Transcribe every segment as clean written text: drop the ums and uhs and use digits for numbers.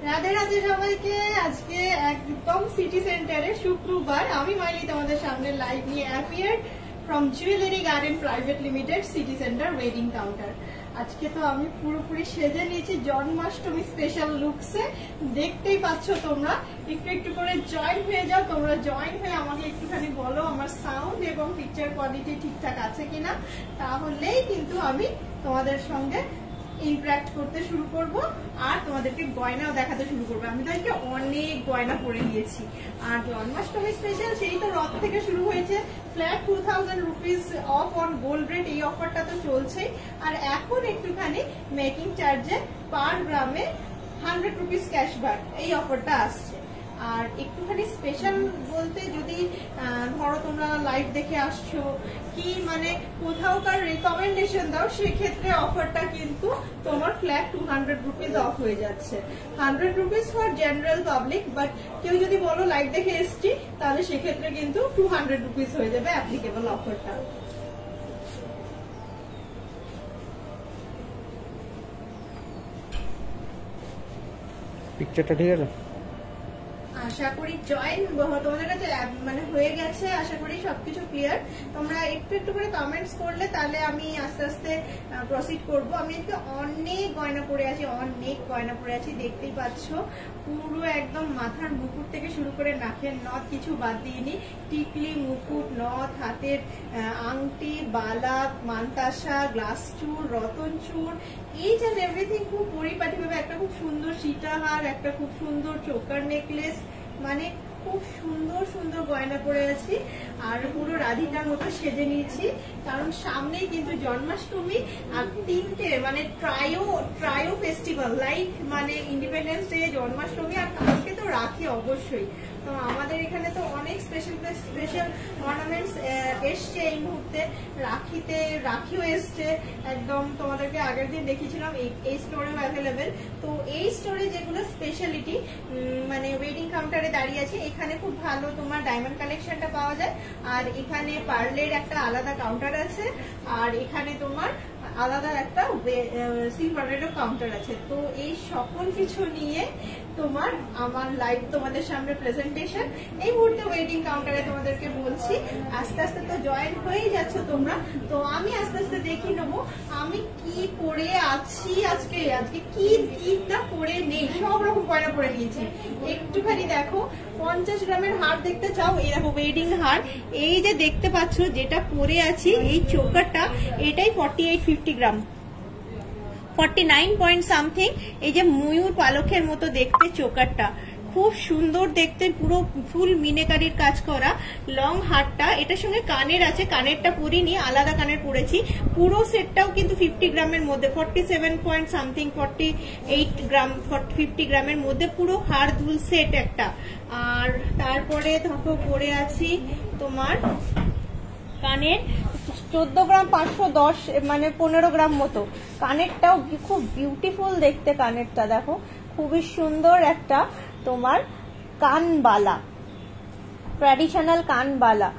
রাধে রাধে সবাইকে। আজকে একদম সিটি সেন্টারে শুক্রবার আমি মাইলি তোমাদের সামনে লাইভ নিয়ে appear from jewellery garden private limited city centre wedding counter. আজকে তো আমি পুরোপুরি সেজে নিয়েছি জন্মাষ্টমী স্পেশাল লুকসে, দেখতেই পাচ্ছ তোমরা। একটু একটু করে জয়েন হয়ে যাও, তোমরা জয়েন হয়ে আমাকে একটুখানি বলো আমার সাউন্ড এবং পিকচার কোয়ালিটি ঠিকঠাক আছে কিনা, তাহলেই কিন্তু আমি তোমাদের সঙ্গে ইন্টারঅ্যাক্ট করতে শুরু করব আর তোমাদেরকে গয়নাও দেখাতে শুরু করবো। আমি তো আজকে অনেক গয়না পরে নিয়েছি। আর জন্মাষ্টমী স্পেশাল সেই তো রথ থেকে শুরু হয়েছে, flat 2000 rupees of on gold rate, এই অফারটা তো চলছেই। আর এখন একটুখানি মেকিং চার্জে পার গ্রামে 100 রুপিস ক্যাশব্যাক, এই অফারটা আসছে। আর একটুখানি স্পেশাল বলতে যদি ধরো তোমরা লাইভ দেখে আসছো কি মানে কোথাওকার রেকমেন্ডেশন দাও, সেক্ষেত্রে অফারটা কিন্তু তোমার ফ্ল্যাট 200 রুপিস অফ হয়ে যাচ্ছে। 100 rupees for general public, but কেউ যদি বলো লাইভ দেখে এসছি তাহলে সেক্ষেত্রে কিন্তু 200 রুপিস হয়ে যাবে অ্যাপ্লিকেবল অফারটা। পিকচারটা ঠিক আছে? আশা করি জয়েন তোমাদের কাছে মানে হয়ে গেছে, আশা করি সবকিছু ক্লিয়ার। তোমরা একটু একটু করে কমেন্টস করলে তাহলে আমি আস্তে আস্তে প্রসিড করব। আমি আজকে অনেক গয়না পরে আছি, অনেক গয়না পরে আছি, দেখতেই পাচ্ছ। পুরো একদম মাথার মুকুট থেকে শুরু করে নাকের নথ কিছু বাদ দিইনি। টিকলি, মুকুট, নথ, হাতের আংটি, বালা, মানতাসা, গ্লাস চূড়, রতন চূড়, ইচ অ্যান্ড এভরিথিং খুব পরিপাটি ভাবে। একটা খুব সুন্দর সীতাহার, একটা খুব সুন্দর চোকার নেকলেস, মানে খুব সুন্দর সুন্দর গয়না পরে আছি। আর পুরো রাধিকার মতো সেজে নিয়েছি, কারণ সামনেই কিন্তু জন্মাষ্টমী। আর তিনটে মানে ট্রায়ো ফেস্টিভ্যাল, লাইক মানে ইন্ডিপেন্ডেন্স ডে, জন্মাষ্টমী আর কালকে তো রাখি অবশ্যই। তো আমাদের এখানে তো অনেক স্পেশাল অর্নামেন্টস এসছে এই মুহূর্তে। রাখিও এসছে, একদম তোমাদেরকে আগের দিন দেখিয়েছিলাম, এই স্টোরেও অ্যাভেলেবেল। তো এই স্টোরে যেগুলো স্পেশালিটি মানে ওয়েডিং কাউন্টারে দাঁড়িয়ে আছে, এখানে খুব ভালো তোমার ডায়মন্ড কালেকশনটা পাওয়া যায়। আর এখানে পার্লের একটা আলাদা কাউন্টার আছে, আর এখানে তোমার আলাদা একটা সিলভারেরও কাউন্টার আছে। তো এই সকল কিছু নিয়ে তোমার আমার লাইভ তোমাদের সামনে প্রেজেন্টেশন এই মুহূর্তে ওয়েডিং কাউন্টারে তোমাদেরকে বলছি। আস্তে আস্তে তো জয়েন হয়েই যাচ্ছ তোমরা, তো আমি আস্তে আস্তে দেখিয়ে নেবো আমি কি পরে আছি। আজকে কি না পরে নেই, সব রকম গয়না পরে নিয়েছি। একটুখানি দেখো, 50 গ্রামের হার দেখতে চাও, এই দেখো ওয়েডিং হার। এই যে দেখতে পাচ্ছ যেটা পরে আছি, এই চোকারটা, এটাই 48-50 গ্রাম, 49 পয়েন্ট সামথিং। এই যে ময়ূর পালকের মতো দেখতে চোকারটা, খুব সুন্দর দেখতে, পুরো ফুল মিনেকারির কাজ করা। লং হারটা, এটার সঙ্গে কানের আছে, কানেরটা পরিনি, আলাদা কানের পরেছি। পুরো সেটটাও কিন্তু 50 গ্রামের মধ্যে, 47 পয়েন্ট সামথিং, 48 গ্রাম, 50 গ্রামের মধ্যে পুরো হার দুল সেট একটা। আর তারপরে দেখো পরে আছি তোমার কানের 14 গ্রাম 510, মানে 15 গ্রাম মতো। কানেরটাও খুব বিউটিফুল দেখতে, কানেরটা দেখো খুবই সুন্দর একটা তোমার কানবালা, ট্র্যাডিশনাল কানবালা।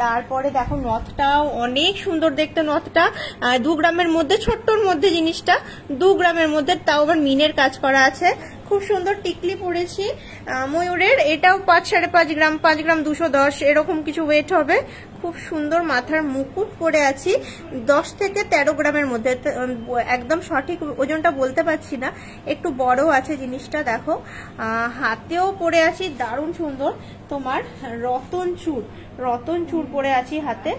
তারপরে দেখো নথটাও অনেক সুন্দর দেখতে, নথটা 2 গ্রামের মধ্যে, ছোট্টর মধ্যে জিনিসটা 2 গ্রামের মধ্যে, তাও আবার মিনের কাজ করা আছে। খুব সুন্দর টিকলি পরেছি ময়ূরের, এটাও 5-5.5 গ্রাম, 5 গ্রাম 210 এরকম কিছু ওয়েট হবে। খুব সুন্দর মাথার মুকুট পরে আছি 10 থেকে 13 গ্রামের মধ্যে, একদম সঠিক ওজনটা বলতে পারছি না, একটু বড় আছে জিনিসটা। দেখো হাতেও পরে আছি দারুণ সুন্দর তোমার রতন চূড় পরে আছি হাতে।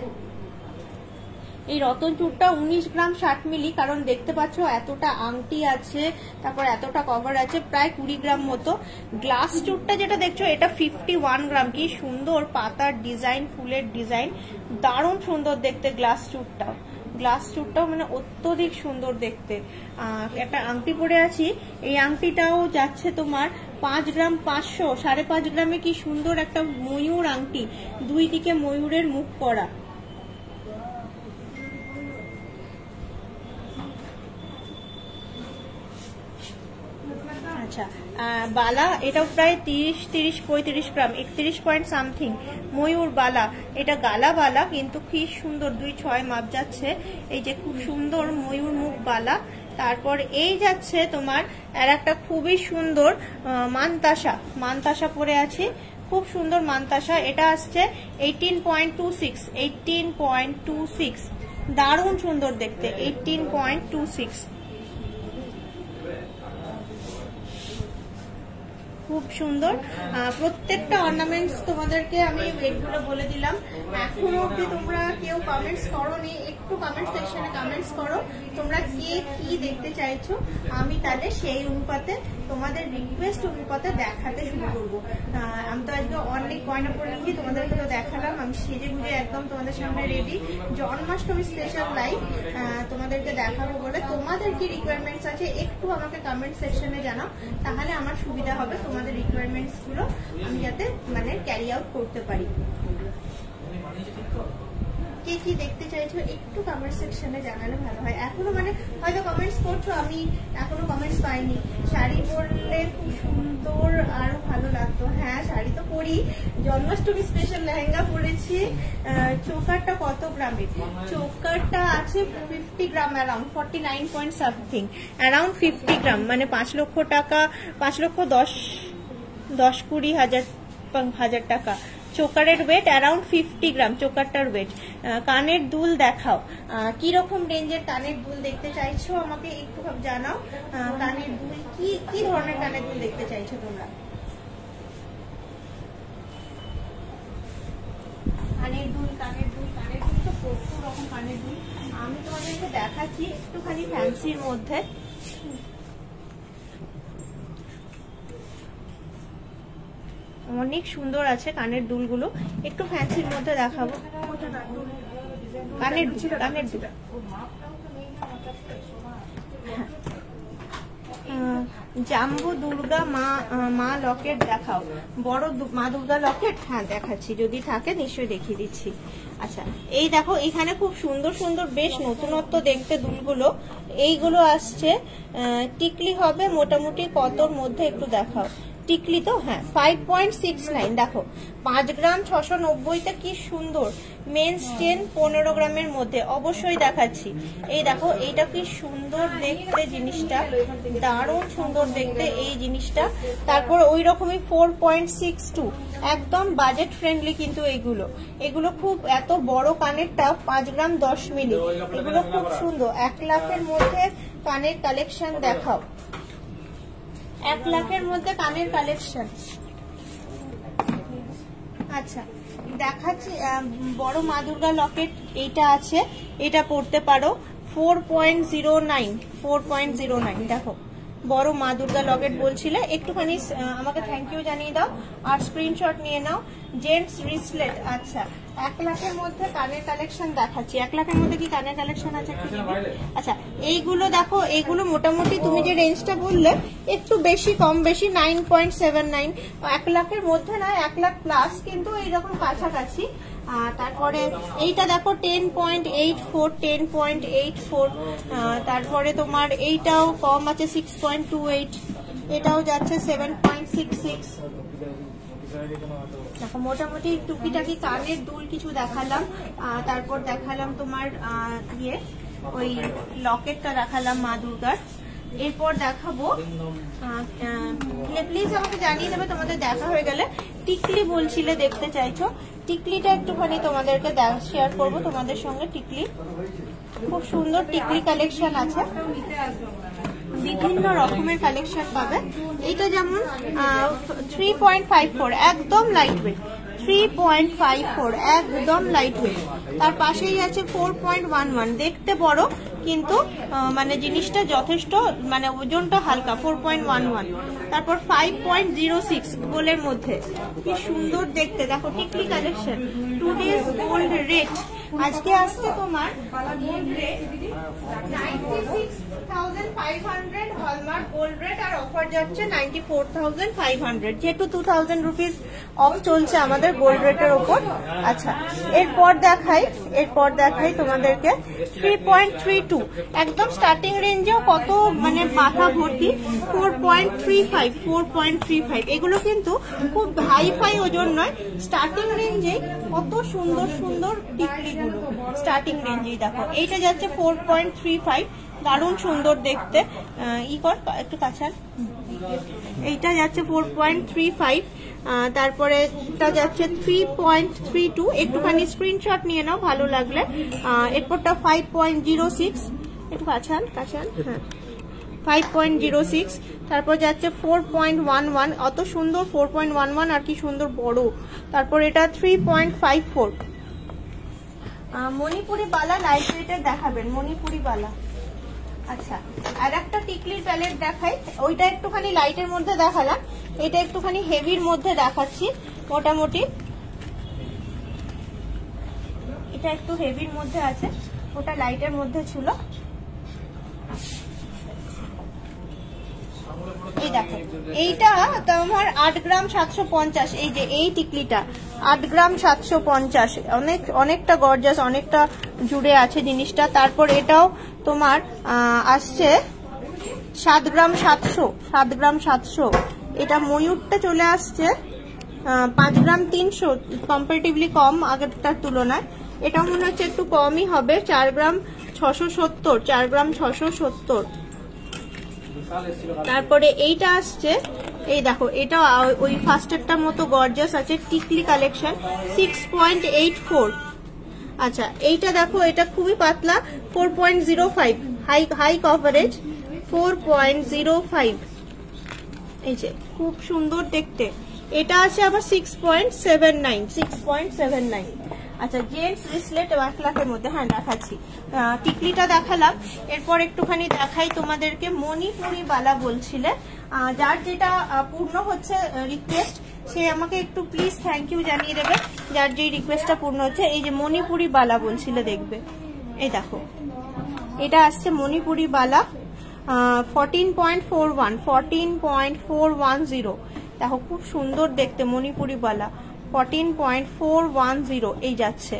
এই রতন চূড়টা 19 গ্রাম 60 মিলি, কারণ দেখতে পাচ্ছ এতটা আংটি আছে, তারপর এতটা কভার আছে, প্রায় 20 গ্রাম মতো। গ্লাস চূড়টা যেটা দেখছো এটা 51 গ্রাম। কি সুন্দর পাতার ডিজাইন, ফুলের ডিজাইন, দারুণ সুন্দর দেখতে গ্লাস চূড়টাও মানে অত্যধিক সুন্দর দেখতে। একটা আংটি পরে আছি, এই আংটিটাও যাচ্ছে তোমার 5 গ্রাম 500, 5.5 গ্রামে। কি সুন্দর একটা ময়ূর আংটি, দুই দিকে ময়ূরের মুখ করা। আচ্ছা, বালা এটাও প্রায় 30-35 গ্রাম, 31 পয়েন্ট সামথিং। ময়ূর বালা, এটা গালা বালা, কিন্তু কি সুন্দর 2-6 মাপ যাচ্ছে। এই যে খুব সুন্দর ময়ূর মুখ বালা, তারপর এই যাচ্ছে তোমার আর একটা খুবই সুন্দর মানতাসা পরে আছি, খুব সুন্দর মানতাসা। এটা আসছে 18.26, দারুণ সুন্দর দেখতে, 18.26, খুব সুন্দর। প্রত্যেকটা অর্নামেন্টস তোমাদেরকে আমি এগুলো বলে দিলাম। এখনো অব্দি তোমরা কেউ কমেন্টস করোনি, একটু কমেন্ট সেকশনে কমেন্টস করো তোমরা কে কি দেখতে চাইছো, আমি তাহলে সেই অনুপাতে তোমাদের রিকোয়েস্ট অনুপাতে দেখাতে শুরু করবো। আমি তো আজকে অনেক গয়না পরে নিয়েছি, তোমাদেরকে তো দেখালাম, আমি সেজে গুজে একদম তোমাদের সামনে রেডি। জন্মাষ্টমী স্পেশাল লাইভ তোমাদেরকে দেখাবো বলে তোমাদের কি রিকোয়ারমেন্টস আছে একটু আমাকে কমেন্ট সেকশনে জানাও, তাহলে আমার সুবিধা হবে তোমাদের রিকোয়ারমেন্টস গুলো আমি যাতে মানে ক্যারি আউট করতে পারি। কে কি দেখতে চাইছো একটু কমেন্ট সেকশনে জানালে ভালো হয়। এখনো মানে হয়তো কমেন্টস করছো, আমি এখনো কমেন্টস পাইনি। শাড়ি পরলে খুব সুন্দর, আরো ভালো লাগতো। হ্যাঁ শাড়ি তো পরি, জন্মাষ্টমী স্পেশাল লেহেঙ্গা পরেছি। চোকারটা কত গ্রামের? চোকারটা আছে 50 গ্রাম, অ্যারাউন্ড 49 পয়েন্ট সামথিং, অ্যারাউন্ড 50 গ্রাম, মানে 5 লক্ষ টাকা, 5,10,20,000 টাকা। চোকারের ওয়েট অ্যারাউন্ড 50 গ্রাম, চোকারটার ওয়েট। কানের দুল দেখাও, কি রকম রেঞ্জের কানের দুল দেখতে চাইছো আমাকে একটু জানাও। কানের দুল কি ধরনের কানের দুল দেখতে চাইছো তোমরা? কানের দুল তো প্রচুর রকম কানের দুল, আমি তোমাদেরকে দেখাচ্ছি একটুখানি ফ্যান্সির মধ্যে। অনেক সুন্দর আছে কানের দুলগুলো, একটু ফ্যান্সির মধ্যে দেখাবো। কানের দুল জাম্বো দুর্গা মা লকেট দেখাও, বড় মা দুর্গা লকেট। হ্যাঁ দেখাচ্ছি, যদি থাকে নিশ্চয়ই দেখিয়ে দিচ্ছি। আচ্ছা এই দেখো, এখানে খুব সুন্দর সুন্দর বেশ নতুনত্ব দেখতে দুলগুলো। এইগুলো আসছে টিকলি হবে মোটামুটি কতর মধ্যে একটু দেখাও। টিকলি তো হ্যাঁ 5.69, দেখো 5 গ্রাম 690তে কি সুন্দর। মেন চেন 15 গ্রামের মধ্যে, অবশ্যই দেখাচ্ছি। এই দেখো এইটা কি সুন্দর দেখতে জিনিসটা, দারুণ সুন্দর দেখতে এই জিনিসটা। তারপর ওই রকমই 4.62, একদম বাজেট ফ্রেন্ডলি কিন্তু এগুলো খুব, এত বড় কানেরটা 5 গ্রাম 10 মিলি, এগুলো খুব সুন্দর। 1 লাখের মধ্যে কানের কালেকশন দেখাও, 1 লাখের মধ্যে কানের কালেকশন। আচ্ছা দেখাচ্ছি, বড় মা দুর্গা লকেট এইটা আছে, এটা পড়তে পারো 4.09, দেখো বড় মা দুর্গা লকেট বলছিলে, একটুখানি আমাকে থ্যাংক ইউ জানিয়ে দাও আর স্ক্রিনশট নিয়ে নাও। জেন্টস রিসলেট, আচ্ছা 1 লাখের মধ্যে কানের কালেকশন দেখাচ্ছি। 1 লাখের মধ্যে কি কানের কালেকশন আছে? আচ্ছা এইগুলো দেখো, এইগুলো মোটামুটি তুমি যে রেঞ্জটা বললে একটু বেশি কম বেশি 9.79, 1 লাখের মধ্যে নয়, 1 লাখ প্লাস কিন্তু এইরকম কাছাকাছি। তারপরে এইটা দেখো 10.84, তারপরে তোমার এইটাও কম আছে 6.28, এটাও যাচ্ছে 7.66। দেখো মোটামুটি টুকিটাকি কানের দুল কিছু দেখালাম, তারপর দেখালাম তোমার ওই লকেটটা দেখালাম মা দুর্গার। এরপর দেখাবো, প্লিজ আমাকে জানিয়ে দেবে তোমাদের দেখা হয়ে গেলে। টিকলি বলছিলে দেখতে চাইছো, টিকলিটা একটুখানি তোমাদেরকে শেয়ার করবো তোমাদের সঙ্গে। টিকলি খুব সুন্দর টিকলি কালেকশন আছে, বিভিন্ন রকমের কালেকশন পাবে। এইটা যেমন 3.54, একদম লাইট ওয়েট, 3.54 একদম লাইট ওয়েট। তার পাশেই আছে 4.11, দেখতে বড় কিন্তু মানে জিনিসটা যথেষ্ট, মানে ওজনটা হালকা, 4.11। তারপর 5.06 গোল্ডের মধ্যে, কি সুন্দর দেখতে। দেখো টিকলি কালেকশন, টুডেজ গোল্ড রেট আজকে আসছে তোমার gold rate 96,500 hallmark gold rate, আর অফার যাচ্ছে 94,500, যেহেতু 2000 রুপিস অফ চলছে আমাদের গোল্ড রেটের ওপর। আচ্ছা এরপর দেখাই তোমাদেরকে 3.32, একদম স্টার্টিং রেঞ্জেও কত মানে মাথা ভর্তি। 4.35, এগুলো কিন্তু খুব হাই ফাই ওজন নয়, স্টার্টিং রেঞ্জে কত সুন্দর সুন্দর টিকলিগুলো স্টার্টিং রেঞ্জেই। দেখো এইটা যাচ্ছে 4.35, দারুণ সুন্দর দেখতে। ই কর একটু কাছে, এইটা যাচ্ছে 4.35, তারপরে এটা যাচ্ছে 3.32, একটুখানি স্ক্রিনশট নিয়ে নাও ভালো লাগলে। এরপরটা 5.06, একটু কাছান, হ্যাঁ 5.06, তারপর যাচ্ছে 4.11, অত সুন্দর 4.11, আর কি সুন্দর বড়। তারপর এটা 3.54। মণিপুরি বালা লাইট ওয়েটের দেখাবেন, মণিপুরি বালা। আচ্ছা, আর একটা টিকলির প্যালেট দেখাই, ওইটা একটুখানি লাইটের মধ্যে দেখালাম, এটা একটুখানি হেভির মধ্যে দেখাচ্ছি। মোটামুটি এটা একটু হেভির মধ্যে আছে, ওটা লাইটের মধ্যে ছিল। এই দেখো, এইটা তোমার 8 গ্রাম 750, এই যে এই টিকলিটা 8 গ্রাম 750, অনেকটা গর্জাস, অনেকটা জুড়ে আছে জিনিসটা। তারপর এটাও তোমার আসছে 7 গ্রাম 700, এটা ময়ূরটা চলে আসছে 5 গ্রাম 300, কম্পারেটিভলি কম আগেরটার তুলনায়। এটাও মনে হচ্ছে একটু কমই হবে, 4 গ্রাম 670। তারপরে এইটা আসছে, এই দেখো, এটা ওই ফার্স্টেরটার মতো গর্জাস আছে, টিকলি কালেকশন 6.84। আচ্ছা, এইটা দেখো, এটা খুবই পাতলা, 4.05, হাই কভারেজ 4.05, এই যে খুব সুন্দর দেখতে। এটা আছে আবার 6.79। আচ্ছা, জেন্টস রিসলেট 1 লাখের মধ্যে, হ্যাঁ দেখাচ্ছি। টিকলিটা দেখালাম, এরপর একটুখানি দেখাই তোমাদেরকে মণিপুরি বালা বলছিলে। যার যেটা পূর্ণ হচ্ছে রিকোয়েস্ট, সে আমাকে একটু প্লিজ থ্যাংক ইউ জানিয়ে দেবে, যার যে রিকোয়েস্টটা পূর্ণ হচ্ছে। এই যে মণিপুরি বালা বলছিলে, দেখবে, এই দেখো, এটা আসছে মণিপুরি বালা 14.41, দেখো খুব সুন্দর দেখতে মণিপুরি বালা 14.410, এই যাচ্ছে।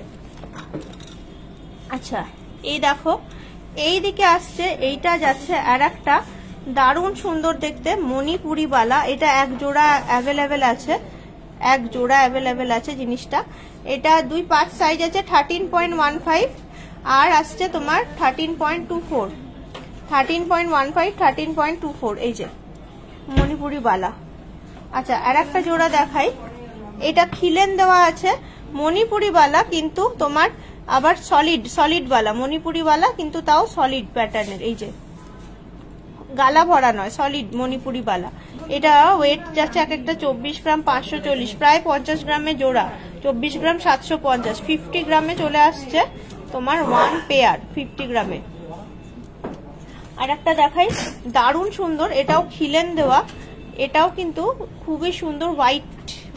আচ্ছা, এই দেখো, এই দিকে আসছে, এইটা যাচ্ছে আর একটা দারুণ সুন্দর দেখতে মণিপুরি বালা। এটা এক জোড়া অ্যাভেলেবেল আছে, জিনিসটা। এটা 2 পাঁচ সাইজ আছে, 13.15 আর আসছে তোমার 13.24, 13.24, এই যে মণিপুরি বালা। আচ্ছা, আর একটা জোড়া দেখাই, এটা খিলেন দেওয়া আছে মণিপুরি বালা, কিন্তু তোমার আবার সলিড বালা, মণিপুরি বালা কিন্তু তাও সলিড প্যাটার্নের, এই যে গালা ভরা নয়, সলিড মণিপুরি বালা। এটা ওয়েট যাচ্ছে এক একটা 24 গ্রাম 540, প্রায় 50 গ্রামে জোড়া, 24 গ্রাম 750, 50 গ্রামে চলে আসছে তোমার 1 পেয়ার 50 গ্রামে। আর একটা দেখাই, দারুণ সুন্দর, এটাও খিলেন দেওয়া, এটাও কিন্তু খুবই সুন্দর,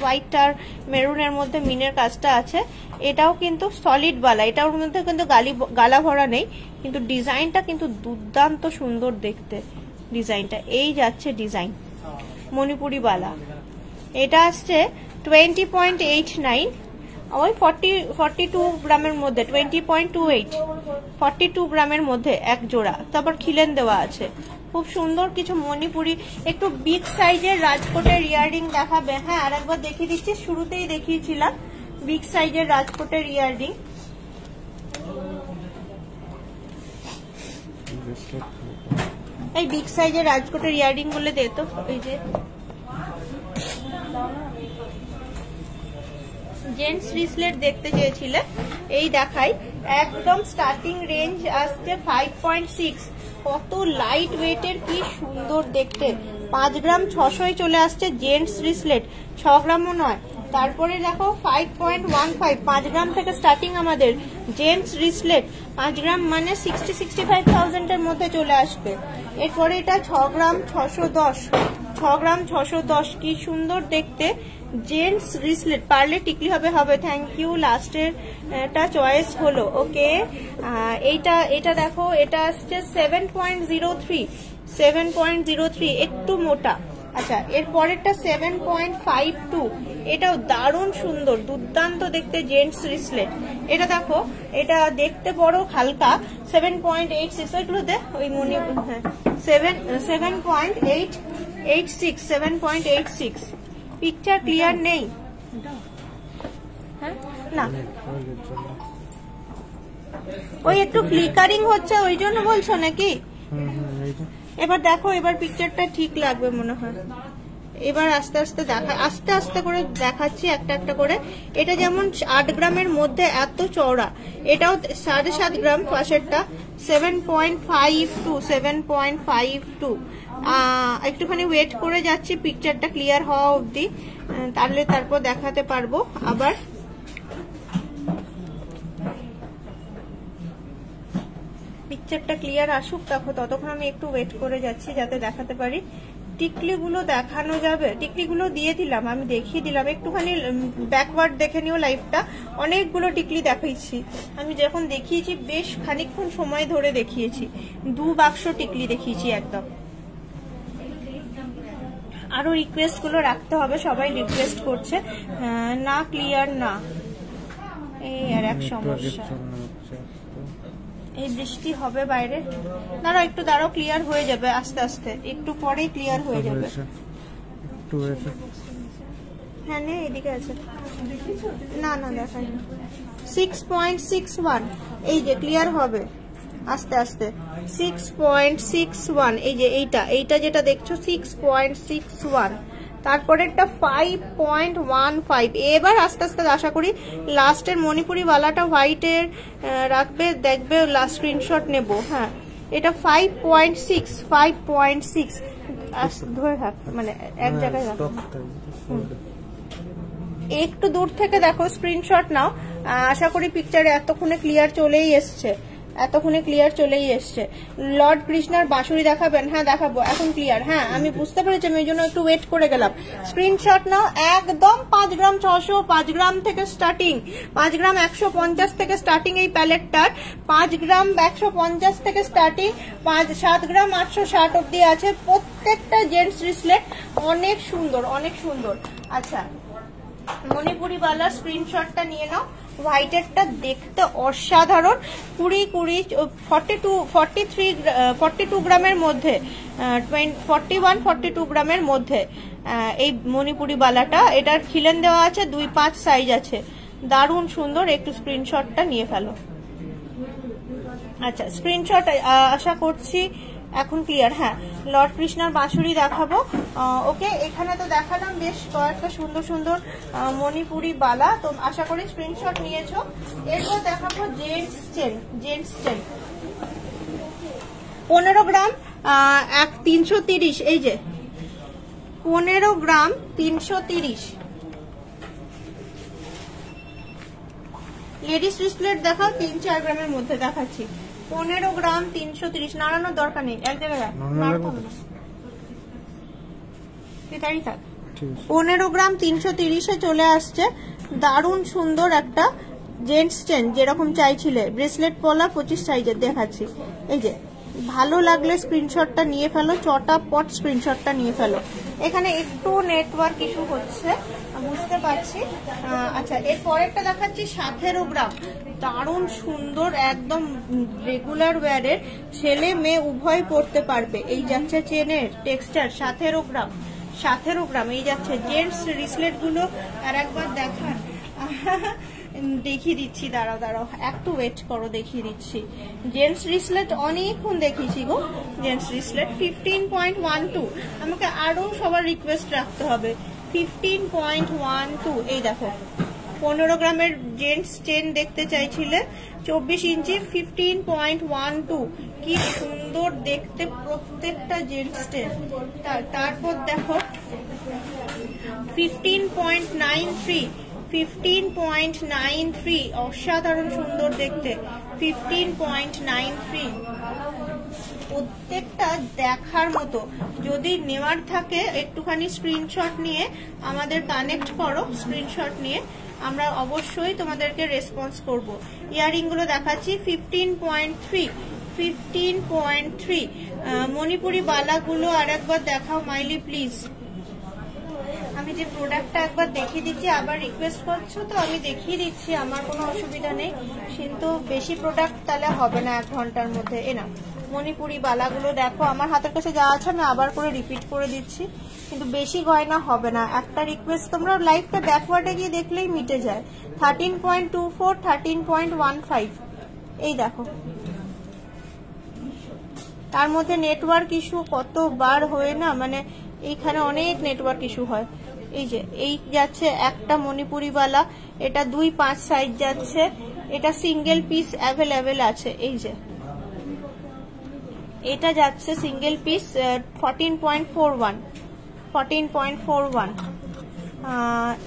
হোয়াইট আর মেরুনের মধ্যে মিনের কাজটা আছে। এটাও কিন্তু সলিড বালা, এটার মধ্যে কিন্তু গালা ভরা নেই, কিন্তু ডিজাইনটা কিন্তু দুর্দান্ত সুন্দর দেখতে ডিজাইনটা। এই যাচ্ছে ডিজাইন মণিপুরি বালা, এটা আসছে 20.89, ওই 42 গ্রামের মধ্যে, 20.28, 42 গ্রামের মধ্যে এক জোড়া। তারপর খিলেন দেওয়া আছে, খুব সুন্দর কিছু মণিপুরি। একটু বিগ সাইজের রাজকোটের ইয়াররিং দেখাবে? হ্যাঁ, আর একবার দেখিয়ে দিচ্ছি, শুরুতেই দেখিয়েছিলাম বিগ সাইজের রাজকোটের ইয়াররিং। এই বিগ সাইজের রাজকোটের ইয়াররিং বলে দে তো, এই যে জেন্টস রিসলেট দেখতে চেয়েছিলে, এই দেখাই, একদম স্টার্টিং রেঞ্জ আসছে 5.6, কত লাইট ওয়েটের, কি সুন্দর দেখতে, 5 গ্রাম 600 চলে আসছে জেন্টস রিসলেট, 6 গ্রামও নয়। তারপরে দেখো 5.15, 5 গ্রাম থেকে স্টার্টিং আমাদের জেন্টস রিসলেট, 5 গ্রাম মানে 65,000 এর মধ্যে চলে আসবে। এরপরে এটা 6 গ্রাম 610, কি সুন্দর দেখতে জেন্টস রিসলেট, পারলে টিকলি হবে। থ্যাংক ইউ, লাস্টের এটা চয়েস হলো। ওকে, এটা দেখো, এটা আসছে 7.03, একটু মোটা। আচ্ছা, এর পরেরটা 7.52, এটাও দারুণ সুন্দর, দুর্দান্ত দেখতে জেন্টস রিসলেট। এটা দেখো, এটা দেখতে বড়, হালকা, 7.86, ওইগুলো দে, ওই মনে, হ্যাঁ 7.86, পিকচার ক্লিয়ার নেই, হ্যাঁ না, ওই একটু ফ্লিকারিং হচ্ছে, ওই জন্য বলছো নাকি? এবার দেখো, এবার পিকচারটা ঠিক লাগবে মনে হয়। এবার আস্তে আস্তে করে দেখাচ্ছি একটা একটা করে। এটা যেমন 8 গ্রামের মধ্যে এত চওড়া, এটাও 7.5 গ্রাম, পাশেরটা 7.52 একটুখানি ওয়েট করে যাচ্ছি পিকচারটা ক্লিয়ার হওয়া অবধি, তারপর দেখাতে পারবো। আবার পিকচারটা ক্লিয়ার আসুক, ততক্ষণ আমি একটু ওয়েট করে যাচ্ছি যাতে দেখাতে পারি। টিকলিগুলো দেখানো যাবে, টিকলিগুলো দিয়ে দিলাম, আমি দেখিয়ে দিলাম। একটুখানি ব্যাকওয়ার্ড দেখে নিও লাইভটা, অনেকগুলো টিকলি দেখিয়েছি আমি। যখন দেখিয়েছি বেশ খানিকক্ষণ সময় ধরে দেখিয়েছি, 2 বাক্স টিকলি দেখিয়েছি একদম। আরো রিকোয়েস্ট গুলো রাখতে হবে, সবাই রিকোয়েস্ট করছে না, ক্লিয়ার না। এই আর এক সমস্যা, এই বৃষ্টি হবে বাইরে। একটু দাঁড়াও, ক্লিয়ার হয়ে যাবে আস্তে আস্তে, একটু পরেই ক্লিয়ার হয়ে যাবে। হ্যাঁ নে, এদিকে আছে। না দেখাই না। 6.61, এই যে ক্লিয়ার হবে আস্তে আস্তে। 6.61, এই যে এইটা যেটা দেখছো 6.61, তারপরেরটা 5.15। এবার আস্তে আস্তে আশা করি লাস্টের মণিপুরি বালাটা হোয়াইটের রাখবে, দেখবে লাস্ট স্ক্রিনশট নেব। হ্যাঁ, এটা 5.6 ধরে থাক, মানে এক জায়গায় রাখ। একটু দূর থেকে দেখো, স্ক্রিনশট নাও। আশা করি পিকচারে এতক্ষণে ক্লিয়ার চলেই এসছে। লর্ড কৃষ্ণার বাঁশুরি দেখাবেন? হ্যাঁ দেখাবো, এখন ক্লিয়ার। হ্যাঁ, আমি বুঝতে পেরেছি, আমি ওই জন্য একটু ওয়েট করে গেলাম। স্ক্রিনশট নাও একদম। 5 গ্রাম 600, 5 গ্রাম থেকে স্টার্টিং, 5 গ্রাম 150 থেকে স্টার্টিং এই প্যালেটটার। 5 গ্রাম 150 থেকে স্টার্টিং, 7 গ্রাম 860 অব্দি আছে। প্রত্যেকটা জেন্টস রিসলেট অনেক সুন্দর, অনেক সুন্দর। আচ্ছা, মণিপুরি বালার স্ক্রিনশটটা নিয়ে নাও। হোয়াইটেরটা দেখতে অসাধারণ, 42 গ্রামের মধ্যে, 41-42 গ্রামের মধ্যে এই মণিপুরি বালাটা। এটার খিলেন দেওয়া আছে, 2-5 সাইজ আছে, দারুণ সুন্দর। একটু স্ক্রিনশটটা নিয়ে ফেলো। আচ্ছা, স্ক্রিনশট আশা করছি এখন ক্লিয়ার। হ্যাঁ, লর্ড কৃষ্ণার বাঁশুরি দেখাবো। ওকে, এখানে তো দেখালাম বেশ কয়েকটা সুন্দর সুন্দর মণিপুরি বালা, তো আশা করি স্ক্রিনশট নিয়েছো। এরপর দেখাবো জেন্টস চেন। 15 গ্রাম 330, এই যে 15 গ্রাম 330। লেডিস রিসপ্লেট দেখাও, 3-4 গ্রামের মধ্যে দেখাচ্ছি। 15 গ্রাম 330, নাড়ানোর দরকার নেই, এক জায়গায় রাখ, নাড়াতে হবে না, তাই থাক। 15 গ্রাম 330-এ চলে আসছে। দারুণ সুন্দর একটা জেন্টস চেন, যেরকম চাইছিলে, ব্রেসলেট পলা 25 সাইজের দেখাচ্ছি। এই যে, ভালো লাগলে স্ক্রিনশটটা নিয়ে ফেলো, চটাপট স্ক্রিনশটটা নিয়ে ফেলো। এখানে একটু নেটওয়ার্ক ইস্যু হচ্ছে, বুঝতে পারছি। আচ্ছা, এর পরেরটা দেখাচ্ছি 17 গ্রাম, দারুণ সুন্দর, একদম রেগুলার ওয়্যারের, ছেলে মেয়ে উভয় পড়তে পারবে। এই যাচ্ছে চেনের টেক্সচার, 17 গ্রাম এই যাচ্ছে। জেন্টস রিসলেট গুলো আর একবার দেখান, দেখিয়ে দিচ্ছি, দাঁড়াও একটু ওয়েট করো, দেখিয়ে দিচ্ছি। জেন্টস রিসলেট অনেকক্ষণ দেখিয়েছি গো। জেন্টস রিসলেট 15.12, আমাকে আরো সবার রিকোয়েস্ট রাখতে হবে। 15.12, এই দেখো 15 গ্রামের জেন্টস চেন দেখতে চাইছিলে, 24 ইঞ্চি, 15.12, কি সুন্দর দেখতে প্রত্যেকটা জেন্টস চেন। তারপর দেখো 15.93, অসাধারণ সুন্দর দেখতে, 15.93, প্রত্যেকটা দেখার মতো। যদি নেওয়ার থাকে একটুখানি স্ক্রিনশট নিয়ে আমাদের কানেক্ট করো, স্ক্রিনশট নিয়ে আমরা অবশ্যই তোমাদেরকে রেসপন্স করব। ইয়ারিং গুলো দেখাচ্ছি 15.3, মণিপুরি বালাগুলো আর একবার দেখাও মাইলি প্লিজ। আমি যে প্রোডাক্টটা একবার দেখিয়ে দিচ্ছি, আবার রিকোয়েস্ট করছো তো আমি দেখিয়ে দিচ্ছি, আমার কোনো অসুবিধা নেই, কিন্তু বেশি প্রোডাক্ট তাহলে হবে না 1 ঘন্টার মধ্যে। না, মণিপুরি বালাগুলো দেখো, আমার হাতের কাছে যা আছে আমি আবার করে রিপিট করে দিচ্ছি, কিন্তু বেশি গয়না হবে না। একটা রিকোয়েস্ট, তোমরা লাইভটা ব্যাকওয়ার্ডে গিয়ে দেখলেই মিটে যায়। 13.24, 13.15, এই দেখো তার মধ্যে নেটওয়ার্ক ইস্যু কতবার হয়ে না, মানে এইখানে অনেক নেটওয়ার্ক ইস্যু হয়। এই যে এই যাচ্ছে একটা মণিপুরি বালা, এটা 2-5 সাইজ যাচ্ছে, এটা সিঙ্গেল পিস অ্যাভেলেবেল আছে। এই যে এটা যাচ্ছে সিঙ্গেল পিস 14.41।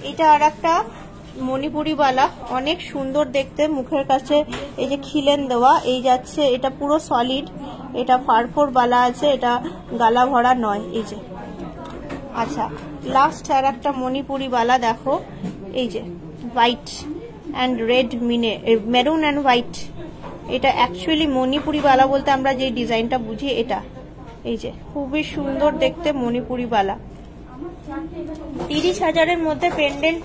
এটা আর একটা মণিপুরি বালা, অনেক সুন্দর দেখতে, মুখের কাছে এই যে খিলেন দেওয়া। এই যাচ্ছে এটা পুরো সলিড, এটা ফারফোর বালা আছে, এটা গালা ভরা নয়। এই যে আচ্ছা লাস্ট আর একটা মণিপুরি বালা দেখো, এই যে হোয়াইট অ্যান্ড রেড মিনে, মেরুন অ্যান্ড হোয়াইট। এটা অ্যাকচুয়ালি মণিপুরি বালা বলতে আমরা যে ডিজাইনটা বুঝি এটা। এই যে খুবই সুন্দর দেখতে মণিপুরি বালা। 30,000-এর মধ্যে পেন্ডেন্ট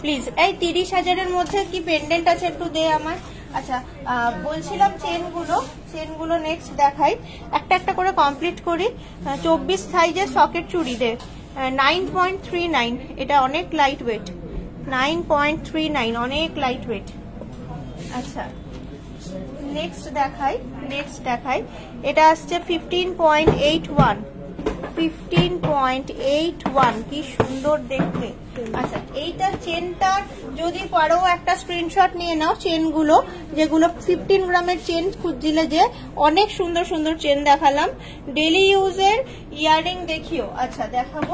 প্লিজ, এই 30,000-এর মধ্যে কি পেন্ডেন্ট আছে একটু দে আমায়। আচ্ছা বলছিলাম চেনগুলো নেক্সট দেখাই, একটা একটা করে কমপ্লিট করি। 24 সাইজের সকেট চুড়ি দে, 9.39, এটা অনেক লাইট ওয়েট, 9.39 অনেক লাইট ওয়েট। আচ্ছা নেক্সট দেখাই, এটা আসছে 15.81, কি সুন্দর দেখতে। আচ্ছা এইটা চেনটার যদি পারো একটা স্ক্রিনশট নিয়ে নাও, চেনগুলো যেগুলো 15 গ্রামের চেন খুঁজছিলে, যে অনেক সুন্দর সুন্দর চেন দেখালাম। ডেলি ইউজের ইয়ারিং দেখিও। আচ্ছা দেখাবো,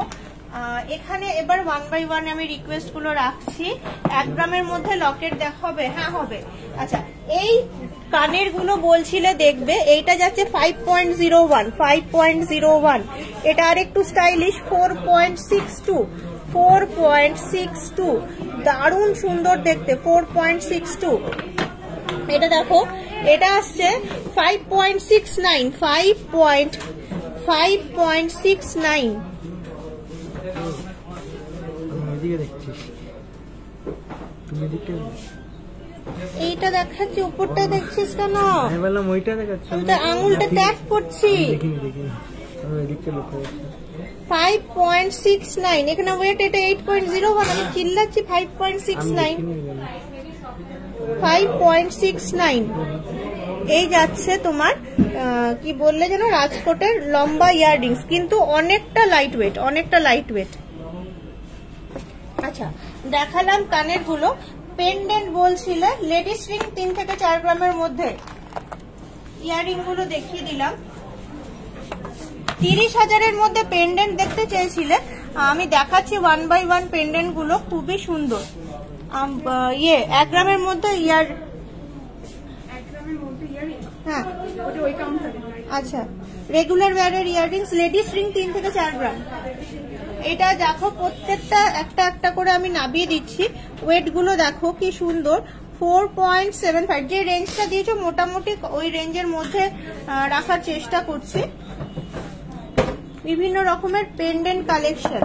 এখানে এবার 1 by 1 আমি রিকোয়েস্ট গুলো রাখছি। 1 গ্রামের মধ্যে লকেট দেখাবে? হ্যাঁ হবে। আচ্ছা এই কানের গুলো বলছিলে দেখবে, এইটা যাচ্ছে 5.01, এটা আর একটু স্টাইলিশ 4.62, দারুণ সুন্দর দেখতে 4.62। এটা দেখো, এটা আসছে 5.69। এইটা দেখাচ্ছি, উপরটা দেখছিস কেন? আঙুলটা ট্যাপ করছি। 5.69, এখানে ওয়েট এটা 8.01, আমি চিল্লাচ্ছি 5.69। এই যাচ্ছে তোমার কি বললে যেন, রাজকোটের লম্বা ইয়াররিংস, কিন্তু অনেকটা লাইট ওয়েট। আচ্ছা দেখালাম কানের গুলো। পেন্ডেন্ট বলছিলে, লেডিস রিং 3 থেকে 4 গ্রামের মধ্যে, ইয়াররিং গুলো দেখিয়ে দিলাম। 30,000-এর মধ্যে পেন্ডেন্ট দেখতে চেয়েছিলে, আমি দেখাচ্ছি 1 by 1 পেন্ডেন্ট গুলো, খুবই সুন্দর। 1 গ্রামের মধ্যে হ্যাঁ আচ্ছা রেগুলার ওয়্যারের ইয়াররিংস, লেডিস রিং 3 থেকে 4 গ্রাম। এটা দেখো প্রত্যেকটা একটা একটা করে আমি নামিয়ে দিচ্ছি, ওয়েট গুলো দেখো কি সুন্দর। 4.75, যে রেঞ্জটা দিয়েছো মোটামুটি ওই রেঞ্জের মধ্যে রাখার চেষ্টা করছি। বিভিন্ন রকমের পেন্ডেন্ট কালেকশন।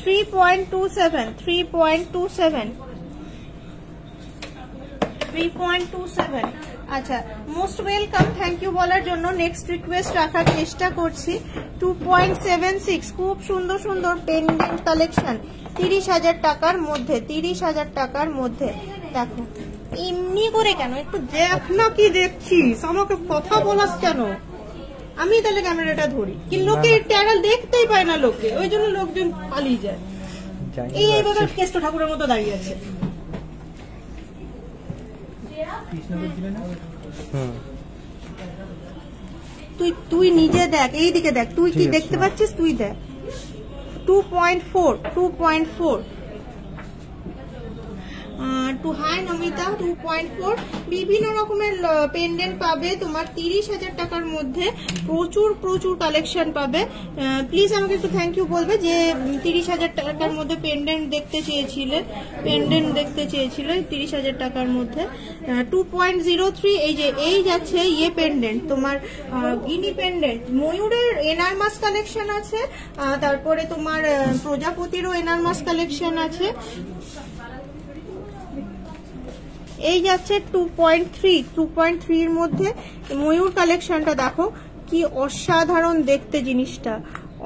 3.27। আচ্ছা মোস্ট ওয়েলকাম, থ্যাংক ইউ বলার জন্য। নেক্সট রিকোয়েস্ট রাখার চেষ্টা করছি। 2.76, খুব সুন্দর সুন্দর পেন্ডেন্ট কালেকশন 30,000 টাকার মধ্যে। দেখো এমনি করে কেন, একটু দেখ না, কি দেখছিস? আমাকে কথা বলাস কেন? আমি তাহলে ক্যামেরাটা ধরি, কি লোকে ট্যারাল দেখতেই পায় না লোকে, ওই জন্য লোকজন পালিয়ে যায়। এইভাবে কেষ্ট ঠাকুরের মতো দাঁড়িয়ে আছে। তুই নিজে দেখ, এই দিকে দেখ, তুই কি দেখতে পাচ্ছিস? তুই দেখ 2.4 টু হাই নমিতা 2.4। বিভিন্ন রকমের পেন্ডেন্ট পাবে তোমার 30,000 টাকার মধ্যে, প্রচুর কালেকশন পাবে। প্লিজ আমাকে একটু থ্যাংক ইউ বলবে যে 30,000 টাকার মধ্যে পেন্ডেন্ট দেখতে চেয়েছিলে 30,000 টাকার মধ্যে। 2.03, এই যাচ্ছে পেন্ডেন্ট তোমার গিনি পেন্ডেন্ট, ময়ূরের এনারমাস কালেকশন আছে, তারপরে তোমার প্রজাপতিরও এনারমাস কালেকশন আছে। এই যাচ্ছে 2.3 এর মধ্যে ময়ূর কালেকশনটা দেখো কি অসাধারণ দেখতে, জিনিসটা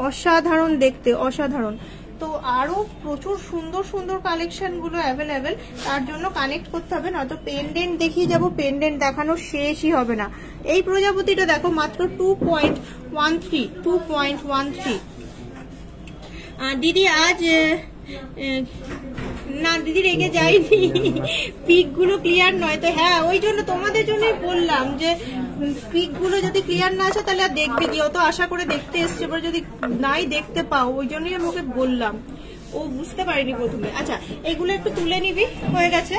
অসাধারণ দেখতে, অসাধারণ। তো আরো প্রচুর সুন্দর সুন্দর কালেকশন গুলো অ্যাভেলেবেল, তার জন্য কানেক্ট করতে হবে, নয়তো পেন্ডেন্ট দেখিয়ে যাবো, পেন্ডেন্ট দেখানো শেষই হবে না। এই প্রজাপতিটা দেখো মাত্র 2.13। দিদি আজ না দিদি রেগে যায়নি, পিক গুলো ক্লিয়ার নয় তো। হ্যাঁ ওই জন্য তোমাদের জন্যই বললাম যে পিক গুলো যদি ক্লিয়ার না আসে তাহলে আর দেখবে কি, অত আশা করে দেখতে এসছে, এবার যদি নাই দেখতে পাও, ওই জন্যই আমি ওকে বললাম, ও বুঝতে পারিনি প্রথমে। আচ্ছা এগুলো একটু তুলে নিবি, হয়ে গেছে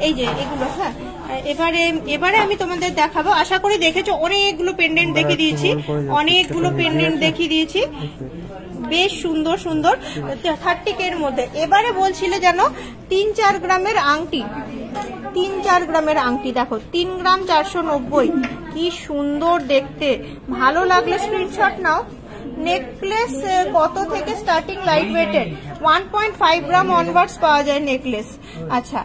এই যে এগুলো। হ্যাঁ এবারে আমি তোমাদের দেখাবো, আশা করি দেখেছো, অনেকগুলো পেন্ডেন্ট দেখিয়ে দিয়েছি, বেশ সুন্দর সুন্দর 30K এর মধ্যে। এবারে বলছিলে যেন 3-4 গ্রামের আংটি, 3-4 গ্রামের আংটি দেখো, 3 গ্রাম 490, কি সুন্দর দেখতে। ভালো লাগলে স্ক্রিনশট নাও। নেকলেস কত থেকে স্টার্টিং? লাইট ওয়েটের 1.5 গ্রাম অনওয়ার্ডস পাওয়া যায় নেকলেস। আচ্ছা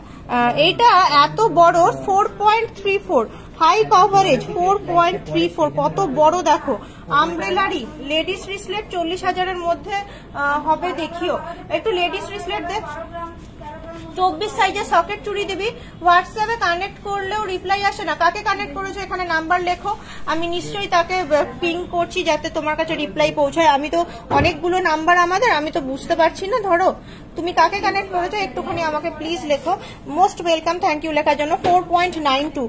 এইটা এত বড় 4.34, হাই কভারেজ 4.34, কত বড় দেখো। আমব্রেলারি লেডিস রিসলেট 40,000-এর মধ্যে হবে, দেখিও একটু লেডিস রিসলেট দেখ। 24 সাইজের সকেট চুড়ি দিবি। হোয়াটসঅ্যাপে কানেক্ট করলেও রিপ্লাই আসে না, কাকে কানেক্ট করেছো এখানে নাম্বার লেখো, আমি নিশ্চয়ই তাকে পিং করছি যাতে তোমার কাছে রিপ্লাই পৌঁছায়। আমি তো অনেকগুলো নাম্বার আমাদের, আমি তো বুঝতে পারছি না, ধরো তুমি কাকে কানেক্ট করেছো একটুখানি আমাকে প্লিজ লেখো। মোস্ট ওয়েলকাম, থ্যাংক ইউ লেখার জন্য। 4.92,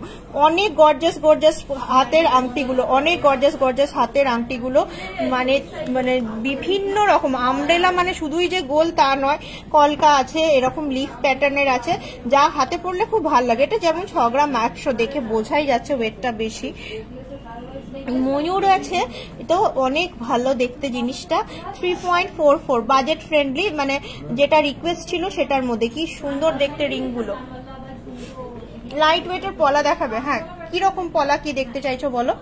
অনেক গর্জাস গর্জাস হাতের আংটিগুলো, অনেক গর্জাস গর্জাস হাতের আংটিগুলো, মানে মানে বিভিন্ন রকম আমব্রেলা, মানে শুধুই যে গোল তা নয়, কলকা আছে, এরকম লিফ প্যাটার্নের আছে, যা হাতে পড়লে খুব ভালো লাগে। এটা যেমন 6 গ্রাম 100, দেখে বোঝাই যাচ্ছে ওয়েটটা বেশি। ময়ূর আছে, তো অনেক ভালো দেখতে জিনিসটা। 3.44, বাজেট ফ্রেন্ডলি, মানে যেটা রিকোয়েস্ট ছিল সেটার মধ্যে। কি সুন্দর দেখতে রিংগুলো। লাইট ওয়েটের পলা দেখাবে? হ্যাঁ কিরকম পলা কি দেখতে চাইছো বলো।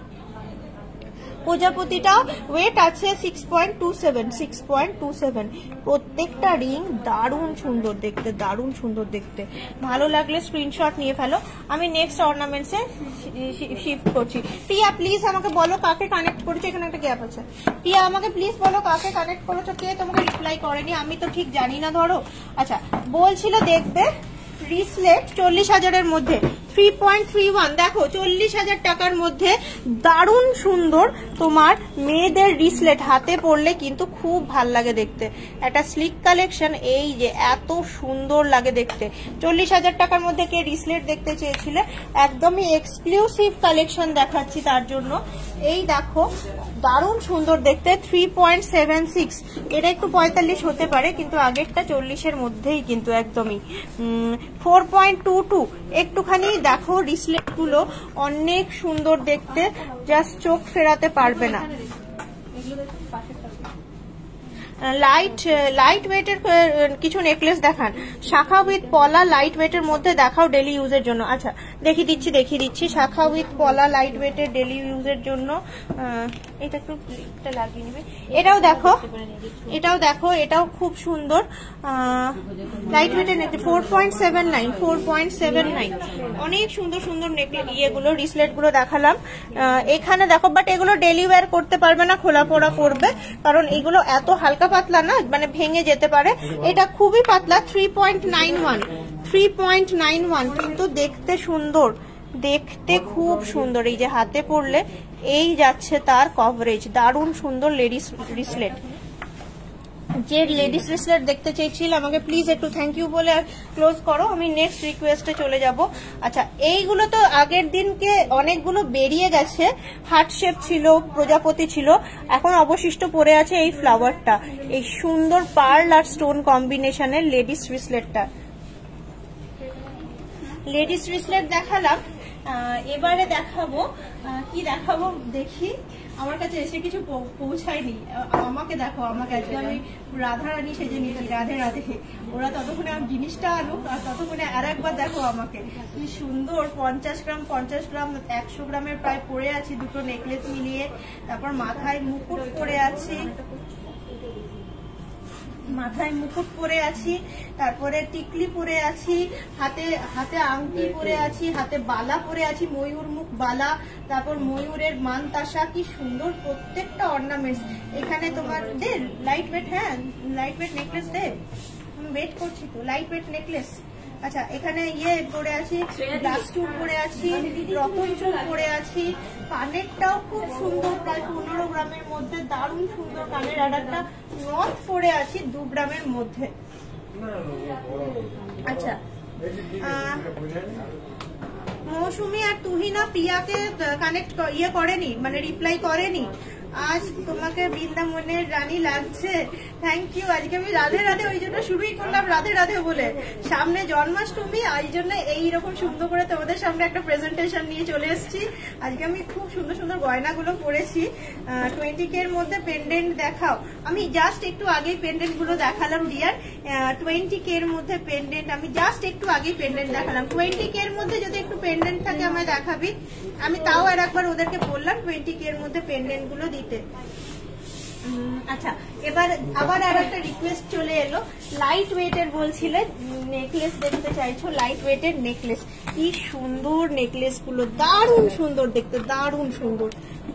প্রজাপতিটা ওয়েট আছে 6.27, প্রত্যেকটা রিং দারুণ সুন্দর দেখতে, দারুণ সুন্দর দেখতে। ভালো লাগলে স্ক্রিনশট নিয়ে ফেলো। আমি নেক্সট অর্নামেন্টসে শিফট করছি। প্রিয়া প্লিজ আমাকে বলো কাকে কানেক্ট করেছো, এখানে একটা গ্যাপ আছে। প্রিয়া আমাকে প্লিজ বলো কাকে কানেক্ট করেছো, কে তোমাকে রিপ্লাই করেনি, আমি তো ঠিক জানি না। ধরো আচ্ছা বলছিল দেখবে রিসলেট 40,000-এর মধ্যে 3.31, দেখো 40,000 টাকার মধ্যে দারুণ সুন্দর তোমার মেয়েদের রিসলেট, হাতে পরলে কিন্তু খুব ভাল লাগে দেখতে। একটা স্লিক কালেকশন, এই যে এত সুন্দর লাগে দেখতে। 40,000 টাকার মধ্যে কে রিসলেট দেখতে চেয়েছিলে, একদমই এক্সক্লুসিভ কালেকশন দেখাচ্ছি তার জন্য। এই দেখো দারুণ সুন্দর দেখতে। 3.76, এটা একটু 45 হতে পারে, কিন্তু আগেরটা 40-এর মধ্যেই কিন্তু একদমই। 4.22, একটুখানি দেখো রিসলেট গুলো অনেক সুন্দর দেখতে, জাস্ট চোখ ফেরাতে পারবে না। লাইট ওয়েটের কিছু নেকলেস দেখান, শাখা উইথ পলা লাইট ওয়েটের মধ্যে দেখাও ডেলি ইউজের জন্য। আচ্ছা দেখিয়ে দিচ্ছি শাখা উইথ পলা লাইট ওয়েটের ডেলি ইউজের জন্য। এটা একটু লাগিয়ে নিবে। এটাও দেখো, এটাও খুব সুন্দর লাইট ওয়েটের নেকলেস। 4.79, অনেক সুন্দর সুন্দর নেকলেস ইয়েগুলো রিসলেট গুলো দেখালাম। এখানে দেখো, বাট এগুলো ডেলি ওয়্যার করতে পারবে না, খোলা পোড়া করবে, কারণ এগুলো এত হালকা পাতলা না, মানে ভেঙে যেতে পারে। এটা খুবই পাতলা, 3.91, কিন্তু দেখতে সুন্দর, দেখতে খুব সুন্দর। এই যে হাতে পড়লে এই যাচ্ছে তার কভারেজ, দারুণ সুন্দর লেডিস রিসলেট। যে লেডিস রিসলেট দেখতে চেয়েছিল আমাকে প্লিজ একটু থ্যাংক ইউ বলে ক্লোজ করো, আমি নেক্সট রিকোয়েস্টে চলে যাব। আচ্ছা এইগুলো তো আগের দিনকে অনেকগুলো বেরিয়ে গেছে, হার্ট শেপ ছিল, প্রজাপতি ছিল, এখন অবশিষ্ট পড়ে আছে এই ফ্লাওয়ারটা, এই সুন্দর পার্ল আর স্টোন কম্বিনেশনের লেডিস রিসলেটটা। লেডিস রিসলেট দেখালাম, এবারে দেখাবো কি দেখাবো দেখি। আমার কাছে এসে কিছু পৌঁছায়নি, আমাকে দেখো, আমাকে আজকে আমি রাধারানী সেজে নিচ্ছি, রাধে রাধে। ওরা ততক্ষণে আমার জিনিসটা আনুক, আর ততক্ষণে আর একবার দেখো আমাকে কি সুন্দর। 50 গ্রাম 100 গ্রামের প্রায় পরে আছি, দুটো নেকলেস মিলিয়ে। তারপর মাথায় মুকুট পরে আছি, মাথায় মুকুট পরে আছি, তারপরে টিকলি পরে আছি, হাতে হাতে আংটি পরে আছি, হাতে বালা পরে আছি, ময়ূর মুখ বালা, তারপর ময়ূরের মানতাসা, কি সুন্দর প্রত্যেকটা অর্নামেন্টস। এখানে তোমার দে লাইট ওয়েট, হ্যাঁ লাইট ওয়েট নেকলেস দে, আমি ওয়েট করছি তো, লাইট ওয়েট নেকলেস। আচ্ছা এখানে ইয়ে পরে আছি, গ্লাস চুল পরে আছি, রতন চুল পরে আছি, কানেরটাও খুব সুন্দর, প্রায় 15 গ্রামের মধ্যে, দারুণ সুন্দর কানের। আর একটা নথ পরে আছি 2 গ্রামের মধ্যে। আচ্ছা মৌসুমী আর তুহিনা প্রিয়াকে কানেক্ট ইয়ে করেনি, মানে রিপ্লাই করেনি। আজ তোমাকে বৃন্দাবনের রানী লাগছে, থ্যাংক ইউ। আজকে আমি রাধে রাধে ওই জন্য শুরুই করলাম রাধে রাধে বলে। সামনে জন্মাষ্টমী, এই জন্য এইরকম সুন্দর করে তোমাদের সামনে একটা প্রেজেন্টেশন নিয়ে চলে এসেছি। আজকে আমি খুব সুন্দর সুন্দর গয়নাগুলো পরেছি। 20K এর মধ্যে পেন্ডেন্ট দেখাও। আমি জাস্ট একটু আগেই পেন্ডেন্ট গুলো দেখালাম ডিয়ার। 20K এর মধ্যে পেন্ডেন্ট আমি জাস্ট একটু আগেই পেন্ডেন্ট দেখালাম। 20K এর মধ্যে যদি একটু পেন্ডেন্ট থাকে আমায় দেখাবি। আমি তাও আর একবার ওদেরকে বললাম 20K এর মধ্যে পেন্ডেন্ট গুলো দিতে। আচ্ছা এবার আবার আর একটা রিকোয়েস্ট চলে এলো, লাইট ওয়েটের বলছিলে নেকলেস দেখতে চাইছো, লাইট ওয়েটের নেকলেস। কি সুন্দর নেকলেস গুলো, দারুণ সুন্দর দেখতে, দারুণ সুন্দর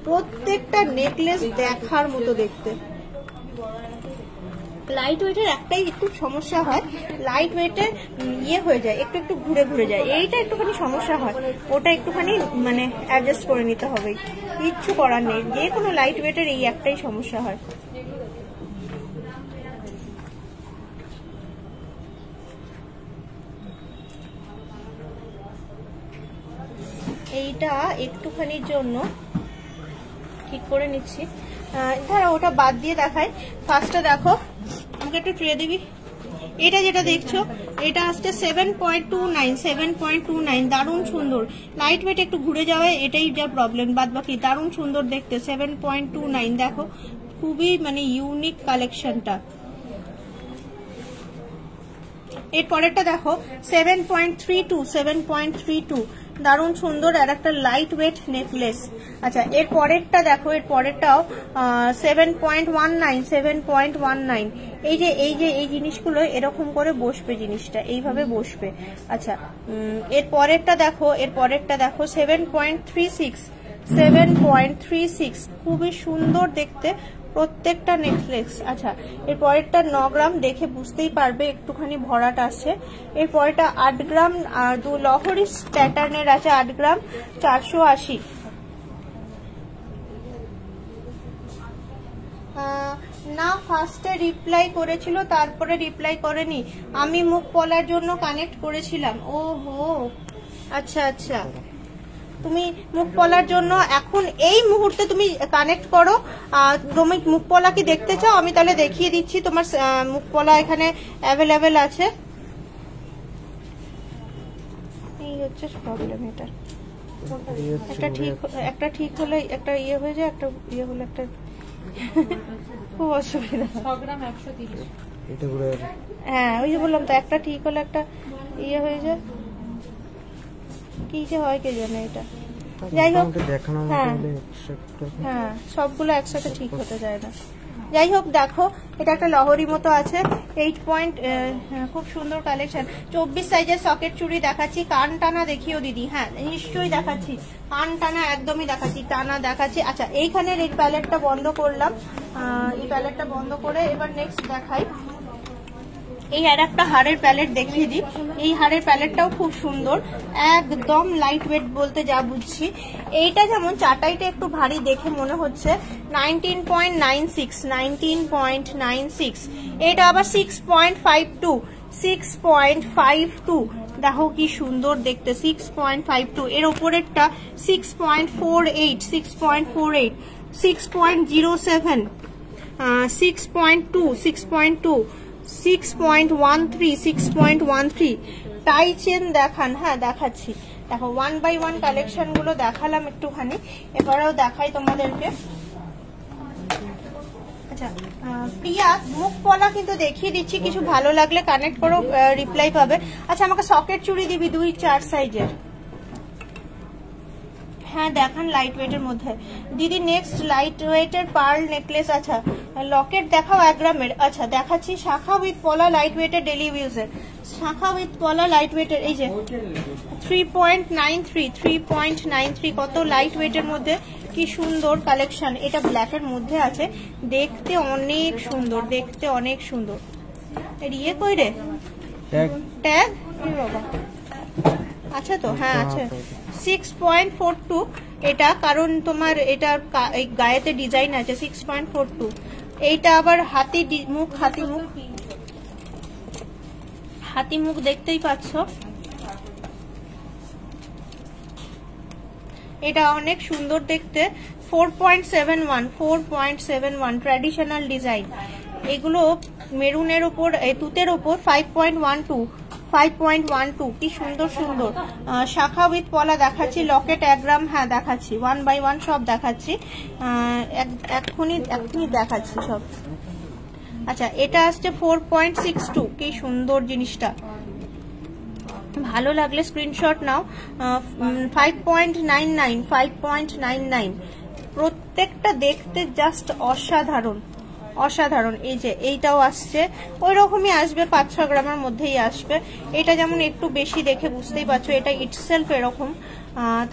প্রত্যেকটা নেকলেস, দেখার মতো দেখতে। লাইট ওয়েটের একটাই একটু সমস্যা হয়, লাইট ওয়েটে ইয়ে হয়ে যায়, একটু একটু ঘুরে ঘুরে যায়, এইটা একটুখানি সমস্যা হয়, ওটা একটুখানি মানে অ্যাডজাস্ট করে নিতে হবে, কিচ্ছু করার নেই। যে কোনো লাইট ওয়েটের এই একটাই সমস্যা হয়। এইটা একটুখানির জন্য ঠিক করে নিচ্ছি, ধরো ওটা বাদ দিয়ে দেখায়। ফার্স্টে দেখো, আমাকে একটু ট্রে দিবি। এটা যেটা দেখছো এটা আসছে 7.29, 7.29, দারুণ সুন্দর। লাইট ওয়েট একটু ঘুরে যাওয়া, এটাই যা প্রবলেম, বাদ বাকি দারুণ সুন্দর দেখতে। 7.29 দেখো, খুবই মানে ইউনিক কালেকশনটা। এর পরেরটা দেখো 7.32, 7.32, দারুণ সুন্দর আর একটা লাইট ওয়েট নেকলেস। আচ্ছা এর পরেরটা দেখো, এর পরেরটাও 7.19, 7.19। এই যে এই জিনিসগুলো এরকম করে বসবে, জিনিসটা এইভাবে বসবে। আচ্ছা এর পরেরটা দেখো, এর পরেরটা দেখো 7.36, 7.36, খুবই সুন্দর দেখতে প্রত্যেকটা নেকলেস। আচ্ছা এর পরেরটা 9 গ্রাম, দেখে বুঝতেই পারবে একটুখানি ভরাট আছে। এর পরেরটা 8 গ্রাম আর 2 লহরি প্যাটার্নের আছে, 8 গ্রাম 480। না ফার্স্টে রিপ্লাই করেছিল, তারপরে রিপ্লাই করেনি। আমি মুখ পলার জন্য কানেক্ট করেছিলাম। ওহো আচ্ছা আচ্ছা, তুমি মুখ পলার জন্য এখন এই মুহূর্তে তুমি কানেক্ট করো। তুমি মুখ পলা কি দেখতে চাও? আমি তাহলে দেখিয়ে দিচ্ছি, তোমার মুখ পলা এখানে অ্যাভেলেবেল আছে। এই হচ্ছে প্রবলেম, এটা একটা ঠিক হলে একটা ইয়ে হয়ে যায়, একটা ইয়ে হলে একটা খুব অসুবিধা। 6 গ্রাম 130, হ্যাঁ ওই যে বললাম তো, একটা ঠিক হলে একটা ইয়ে হয়ে যায়, কি যে হয় কে জানে। এটা যাই হোক, হ্যাঁ সবগুলো একসাথে ঠিক হতে যায় না। যাই হোক দেখো, এটা একটা লহরি মতো আছে, 8 পয়েন্ট, খুব সুন্দর কালেকশন। 24 সাইজের সকেট চুড়ি দেখাচ্ছি। কান টানা দেখিও দিদি, হ্যাঁ নিশ্চয়ই দেখাচ্ছি, কান টানা একদমই দেখাচ্ছি, টানা দেখাচ্ছি। আচ্ছা এইখানের এই প্যালেটটা বন্ধ করলাম, এই প্যালেটটা বন্ধ করে এবার নেক্সট দেখাই। এই আর একটা হাড়ের প্যালেট দেখিয়ে দিই। এই হাড়ের প্যালেটটাও খুব সুন্দর, একদম লাইট ওয়েট বলতে যা বুঝছি। এইটা যেমন চাটাইটা একটু ভারী দেখে মনে হচ্ছে, 19.96, 19.96। এটা আবার 6.52, 6.52, দেখো কি সুন্দর দেখতে, 6.52। এর ওপরেরটা 6.48, 6.48, 6.07, 6.2, 6.2, 6.13, 6.13। টাই চেন দেখান, হ্যাঁ দেখাচ্ছি। দেখো 1 by 1 কালেকশন গুলো দেখালাম একটুখানি, এবারেও দেখাই তোমাদেরকে। আচ্ছা প্রিয়া মুখ পলা কিন্তু দেখিয়ে দিচ্ছি, কিছু ভালো লাগলে কানেক্ট করো, রিপ্লাই পাবে। আচ্ছা আমাকে সকেট চুড়ি দিবি 2-4 সাইজের। হ্যাঁ দেখান লাইট ওয়েটের মধ্যে দিদি। নেক্সট লাইট ওয়েটের পার্ল নেকলেস। আচ্ছা লকেট দেখাও 1 গ্রামের। আচ্ছা দেখাচ্ছি শাখা উইথ পলা লাইট ওয়েটের ডেলি ইউজের। শাখা উইথ পলা লাইট ওয়েটের এই যে 3.93 কত লাইট ওয়েটের মধ্যে কি সুন্দর কালেকশন। এটা ব্ল্যাকের মধ্যে আছে, দেখতে অনেক সুন্দর, দেখতে অনেক সুন্দর। এর ইয়ে কই রে ট্যাগ বাবা? আচ্ছা তো হ্যাঁ আছে 6.42 এটা, কারণ তোমার এটার গায়েতে ডিজাইন আছে 6.42। এইটা আবার হাতি মুখ, হাতি মুখ দেখতেই পাচ্ছ। এটা অনেক সুন্দর দেখতে। 4.71 ট্র্যাডিশনাল ডিজাইন। এগুলো মেরুনের উপর তুতের উপর 5.12 কি সুন্দর সুন্দর। শাখা উইথ পলা দেখাচ্ছি, লকেট 1 গ্রাম হ্যাঁ দেখাচ্ছি, 1 by 1 সব দেখাচ্ছি, এক্ষুনি দেখাচ্ছি সব। আচ্ছা এটা আসছে 4.62 কি সুন্দর জিনিসটা, ভালো লাগলে স্ক্রিনশট নাও। 5.99 প্রত্যেকটা দেখতে জাস্ট অসাধারণ অসাধারণ। এই যে এইটাও আসছে ওই রকমই আসবে, 5-6 গ্রামের মধ্যেই আসবে। এটা যেমন একটু বেশি দেখে বুঝতেই পারছো, এটা ইটসেলফ এরকম।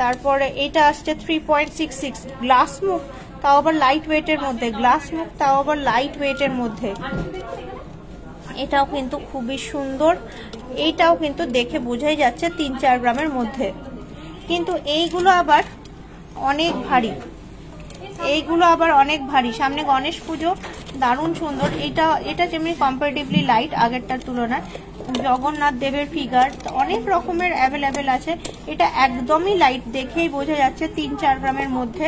তারপরে এটা আসছে 3.66 গ্লাস মুখ, তাও আবার লাইট ওয়েটের মধ্যে, গ্লাস মুখ তাও আবার লাইট ওয়েটের মধ্যে। এটাও কিন্তু খুবই সুন্দর, এইটাও কিন্তু দেখে বোঝাই যাচ্ছে 3-4 গ্রামের মধ্যে। কিন্তু এইগুলো আবার অনেক ভারী, এইগুলো আবার অনেক ভারী। সামনে গণেশ পুজো, দারুণ সুন্দর। এটা যেমনি কম্পারেটিভলি লাইট আগেরটার তুলনায়। জগন্নাথ দেবের ফিগার অনেক রকমের অ্যাভেলেবেল আছে। এটা একদমই লাইট, দেখেই বোঝা যাচ্ছে 3-4 গ্রামের মধ্যে।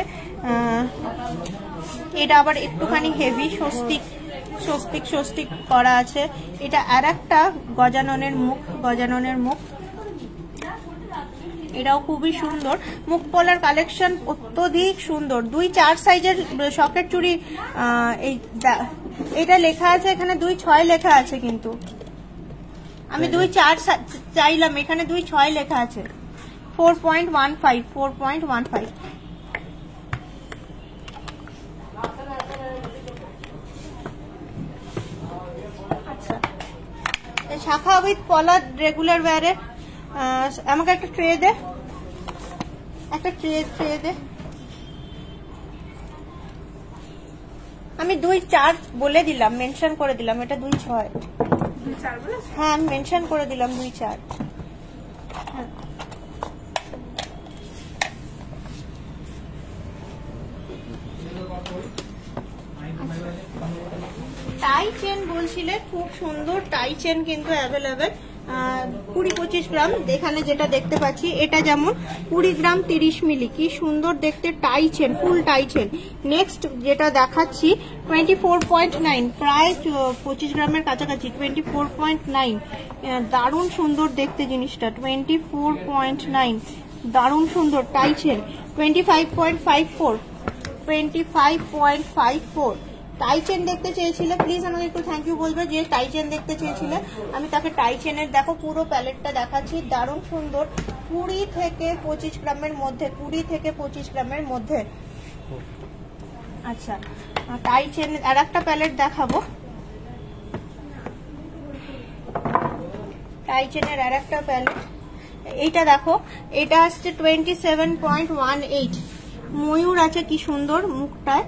এটা আবার একটুখানি হেভি, স্বস্তিক করা আছে। এটা আর একটা গজাননের মুখ, এটাও খুবই সুন্দর। মুখ পলার কালেকশন অত্যধিক সুন্দর। 2-4 সাইজের সকেট চুড়ি। এটা লেখা আছে এখানে 2-6 লেখা আছে, কিন্তু আমি 2-4 চাইলাম, এখানে 2-6 লেখা আছে। 4.15 আচ্ছা শাখা উইথ পলা রেগুলার ওয়্যারে। আমাকে একটা ট্রে দে, আমি 2-4 বলে দিলাম, মেনশন করে দিলাম। এটা 2-6 হ্যাঁ আমি মেনশন করে দিলাম 2-4। টাই চেন বলছিলে, খুব সুন্দর টাই চেন কিন্তু অ্যাভেলেবেল। 20-25 গ্রাম এখানে যেটা দেখতে পাচ্ছি, এটা যেমন 20 গ্রাম 30 মিলি, কি সুন্দর দেখতে টাই চেন, ফুল টাই চেন। নেক্সট যেটা দেখাচ্ছি 24.9, প্রায় 25 গ্রামের কাছাকাছি, 24.9। দারুণ সুন্দর দেখতে জিনিসটা, 24.9 দারুণ সুন্দর টাই চেন। 25.54 টাই চেন দেখতে চেয়েছিলে, প্লিজ আমাকে একটু থ্যাংক ইউ বলবে যে টাই চেন দেখতে চেয়েছিলে। আমি তাকে টাই চেনের দেখো পুরো প্যালেটটা দেখাচ্ছি, দারুণ সুন্দর। 20 থেকে 25 গ্রামের মধ্যে। আচ্ছা টাই চেন আর একটা প্যালেট দেখাবো, টাই চেনের আর একটা প্যালেট। এইটা দেখো, এটা আসছে 27.18, ময়ূর আছে কি সুন্দর মুখটায়,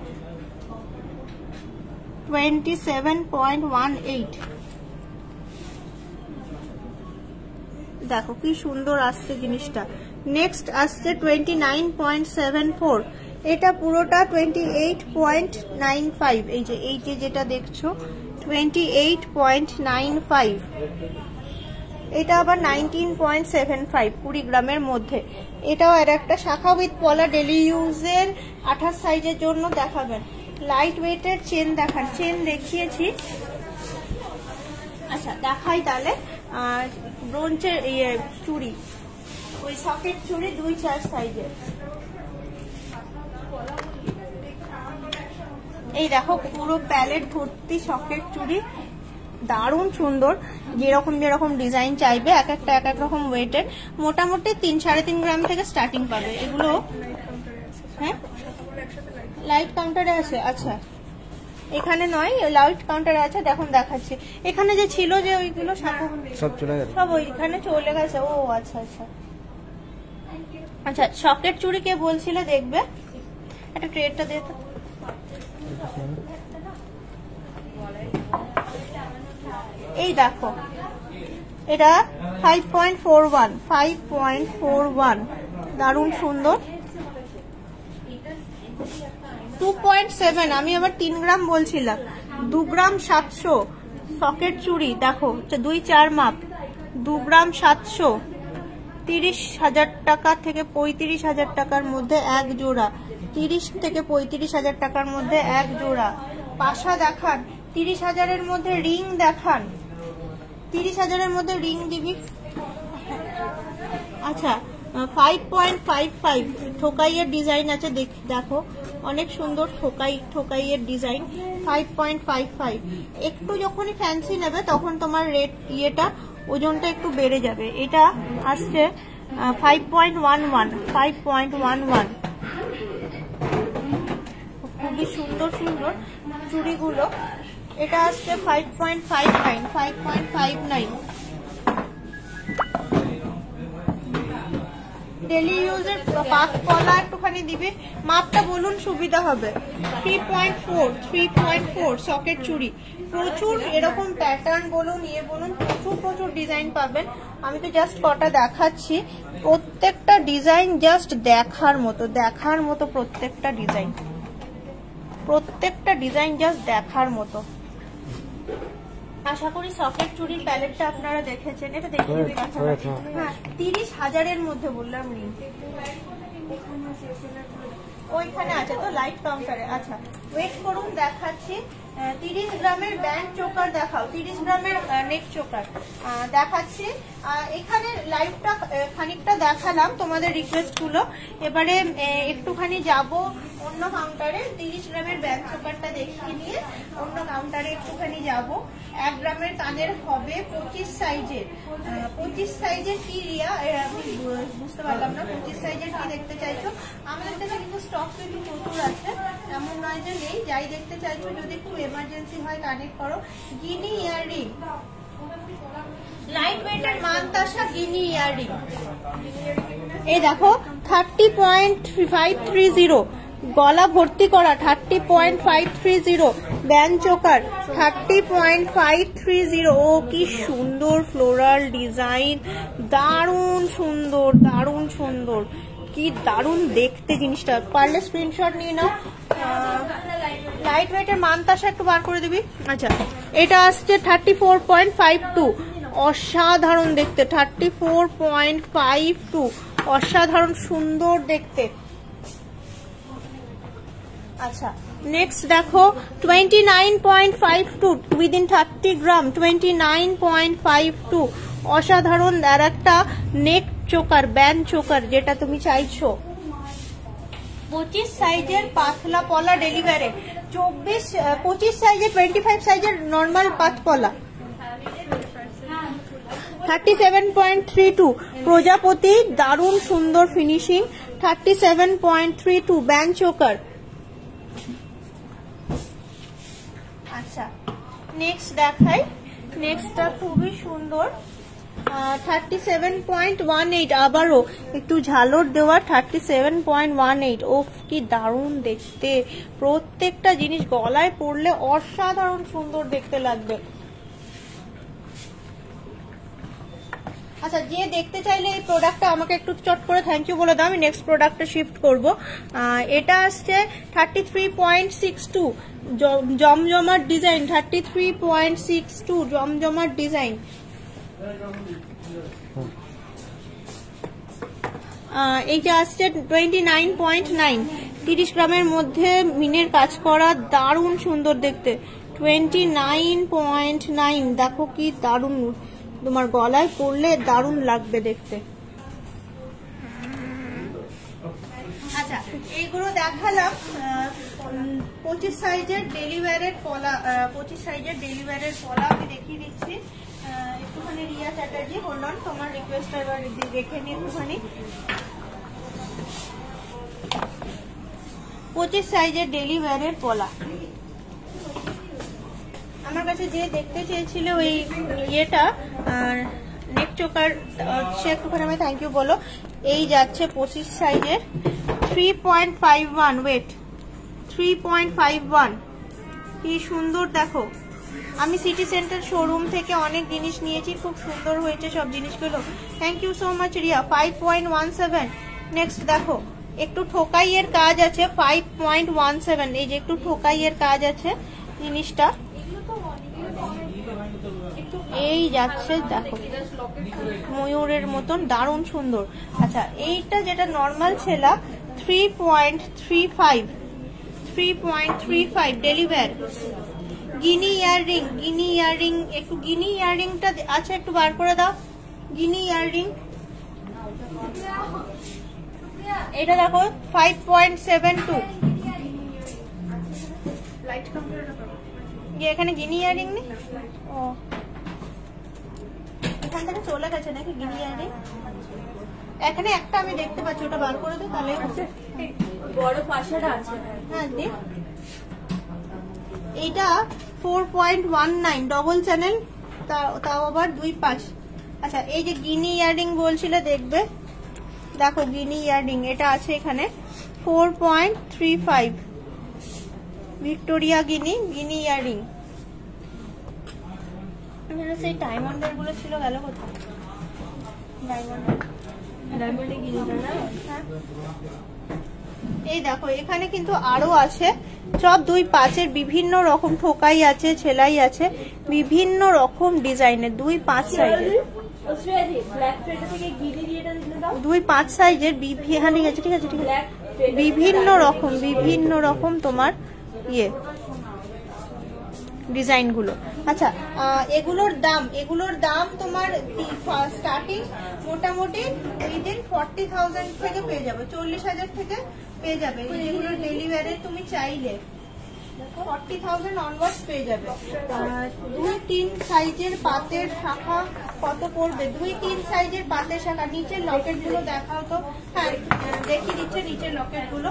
27.18 দেখো কি সুন্দর আসছে জিনিসটা। নেক্সট আসছে 29.74, এটা পুরোটা 28.95। এই যে যেটা দেখছো 28.95, এটা আবার 19.75, 20 গ্রামের মধ্যে। এটাও আর একটা শাখা উইথ পলা ডেলি ইউজের 28 সাইজের জন্য দেখাবেন। লাইট ওয়েটের চেন দেখান, চেন দেখিয়েছি। আচ্ছা দেখাই তাহলে ব্রোঞ্চের চুড়ি, ওই সকেট চুড়ি 2-4 সাইজের। এই দেখো পুরো প্যালেট ভর্তি সকেট চুড়ি, দারুণ সুন্দর। যেরকম ডিজাইন চাইবে, এক এক রকম ওয়েটের। মোটামুটি 3-3.5 গ্রাম থেকে স্টার্টিং পাবে। এগুলো হ্যাঁ লাইট কাউন্টারে আছে। আচ্ছা এখানে নয়, লাইট কাউন্টারে আছে, দেখুন দেখাচ্ছি। এখানে যে ছিল যে ওইগুলো সব চলে গেছে, সব ওইখানে চলে গেছে। ও আচ্ছা আচ্ছা আচ্ছা। সকেট চুড়ি কে বলছিল দেখবে, একটা ট্রেটা দিয়ে তো। এই দেখো এটা 5.41 দারুণ সুন্দর। 2.7, আমি আবার 3 গ্রাম বলছিলাম, 2 গ্রাম 700 সকেট চুড়ি। দেখো 2-4 মাপ, 2 গ্রাম 700, 30,000 টাকা থেকে 35,000 টাকার মধ্যে এক জোড়া, 30 থেকে 35,000 টাকার মধ্যে এক জোড়া। পাশা দেখান, 30,000-এর মধ্যে রিং দেখান, 30,000-এর মধ্যে রিং দিবি। আচ্ছা 5.55 ঠোকাইয়ের ডিজাইন আছে, দেখো অনেক সুন্দর ঠোকাইয়ের ডিজাইন। 5.55, একটু যখনই ফ্যান্সি নেবে তখন তোমার রেট ইয়েটা ওজনটা একটু বেড়ে যাবে। এটা আসছে 5.11, খুবই সুন্দর সুন্দর চুড়িগুলো। এটা আসছে 5.59। ডেলি ইউজের পাঁচ কলা একটুখানি দিবে, মাপটা বলুন সুবিধা হবে। 3.4 সকেট চুড়ি। প্রচুর এরকম প্যাটার্ন বলুন ইয়ে বলুন, প্রচুর ডিজাইন পাবেন। আমি তো জাস্ট কটা দেখাচ্ছি, প্রত্যেকটা ডিজাইন জাস্ট দেখার মতো, প্রত্যেকটা ডিজাইন জাস্ট দেখার মতো। আশা করি সকেট চুড়ির প্যালেটটা আপনারা দেখেছেন। এটা দেখিয়ে দিই। হ্যাঁ 30,000-এর মধ্যে বললাম রিং, ওইখানে আছে তো লাইট কাউন্টারে। আচ্ছা ওয়েট করুন দেখাচ্ছি। 30 গ্রামের ব্যান্ড চোকার দেখাও, 30 গ্রামের নেক চোকার দেখাচ্ছি। এখানে লাইভটা খানিকটা দেখালাম তোমাদের রিকোয়েস্ট গুলো, এবারে একটুখানি যাব অন্য কাউন্টারে। 30 গ্রামের ব্যান্ড চোকারটা দেখিয়ে নিয়ে অন্য কাউন্টারে একটুখানি যাব। 1 গ্রামের কানের হবে 25 সাইজের। 25 সাইজের কি রিয়া আমি বুঝতে পারলাম না, 25 সাইজের কি দেখতে চাইছো? আমাদের কাছে কিন্তু স্টক কিন্তু প্রচুর আছে, এমন নয় যে নেই। যাই দেখতে চাইছো, যদি খুব এমার্জেন্সি হয় কানেক্ট করো। গিনি ইয়াররিং, লাইট ওয়েটের মানতাসা গিনি ইয়াররিং। এই দেখো 30.530, গলা ভর্তি করা 30.530, ব্যান্ড চোকার 30.530। ও কি সুন্দর ফ্লোরাল ডিজাইন, দারুণ সুন্দর, কি দারুণ দেখতে জিনিসটা। পারলে স্ক্রিনশট নিয়ে নাও। লাইট ওয়েটের মানতাসা একটু বার করে দিবি। আচ্ছা এটা আসছে 34.52, অসাধারণ দেখতে। 34.52 অসাধারণ সুন্দর দেখতে। আচ্ছা নেক্সট দেখো 29.52 উইদিন 30 গ্রাম, 29.52 অসাধারণ। আর একটা নেক চোকার, ব্যান্ড চোকার যেটা তুমি চাইছো। 25 সাইজের পাতলা পলা ডেলিভারি, 25 সাইজের 25 সাইজের নর্মাল পাতপলা। 37.32 প্রজাপতি, দারুণ সুন্দর ফিনিশিং। 37.32 band choker. আচ্ছা নেক্সট দেখাই, নেক্সটটা খুবই সুন্দর। 37.18, আবারও একটু ঝালর দেওয়া 37.18। ওফ কি দারুণ দেখতে, প্রত্যেকটা জিনিস গলায় পরলে অসাধারণ সুন্দর দেখতে লাগবে। আচ্ছা যে দেখতে চাইলে এই প্রোডাক্টটা আমাকে একটু চট করে থ্যাংক ইউ বলে দাও, আমি নেক্সট প্রোডাক্টে শিফট করব। এটা আসছে 33.62 জমজমার ডিজাইন, 33.62 জমজমার ডিজাইন। এইটা আসছে 29.9, 30 গ্রামের মধ্যে মিনের কাজ করা, দারুণ সুন্দর দেখতে। 29.9, দেখো কি দারুণ, তোমার গলায় পরলে দারুণ লাগবে দেখতে। আচ্ছা এইগুলো দেখালাম। 25 সাইজের ডেলিভারের পলা, 25 সাইজের ডেলিভারের পলা আমি দেখিয়ে দিচ্ছি। একটুখানি রিয়া চ্যাটার্জি হোল্ড অন, তোমার রিকোয়েস্ট এবার দেখে নি একটুখানি। 25 সাইজের ডেলি ওয়্যারের পলা। আমার কাছে যে দেখতে চেয়েছিল ওই ইয়েটা নেক চোকার, সে একটুখানি আমি থ্যাংক ইউ বলো। এই যাচ্ছে 25 সাইজের, 3.51 ওয়েট, 3.51। কি সুন্দর দেখো। আমি সিটি সেন্টার শোরুম থেকে অনেক জিনিস নিয়েছি, খুব সুন্দর হয়েছে সব জিনিসগুলো। Thank you so much Riya. 5.17। Next দেখো একটু ঠোকাইয়ের কাজ আছে, 5.17। এই যে একটু ঠোকাইয়ের কাজ আছে জিনিসটা, এই যাচ্ছে দেখো ময়ূরের মতন, দারুণ সুন্দর। আচ্ছা এইটা যেটা নর্মাল ছেলা 3.35 ডেলি ওয়্যার। গিনি ইয়াররিং, গিনি ইয়াররিং, একটু গিনি ইয়াররিংটা আছে, একটু বার করে দাও গিনি ইয়াররিং। এটা দেখো 5.72। এখানে গিনি ইয়াররিং নেই, ও এখান থেকে চলে গেছে নাকি গিনি ইয়াররিং? এখানে একটা আমি দেখতে পাচ্ছি, ওটা বার করে দো তাহলে বড় পাশেটা আছে। হ্যাঁ দেখ, এইটা 4.19 ডবল চ্যানেল, তাও আবার 2.5। আচ্ছা এই যে গিনি ইয়াররিং বলছিল দেখবে, দেখো গিনি ইয়াররিং এটা আছে এখানে 4.35 ভিক্টোরিয়া গিনি ইয়াররিং। সেই ডায়মন্ডের গুলো ছিল, গেল কোথায় ডায়মন্ডে গিনিটা না? এই দেখো এখানে কিন্তু আরো আছে, সব 2.5 বিভিন্ন রকম ঠোকাই আছে, ছেলাই আছে, বিভিন্ন রকম ডিজাইনের 2.5 সাইজের, 2.5 সাইজের ঠিক আছে ঠিক আছে ঠিক আছে, বিভিন্ন রকম তোমার ইয়ে ডিজাইন গুলো। আচ্ছা এগুলোর দাম তোমার স্টার্টিং মোটামুটি উইদিন 40,000 থেকে পেয়ে যাবে, 40,000 থেকে পেয়ে যাবে। যেগুলো ডেলি ওয়্যারে তুমি চাইলে 40,000 অনওয়ার্ডস পেয়ে যাবে। 2-3 সাইজের পাতের শাখা কত পড়বে? 2-3 সাইজের পাতের শাখা। নিচের লকেট গুলো দেখাও তো। হ্যাঁ দেখিয়ে দিচ্ছে নিচের লকেট গুলো।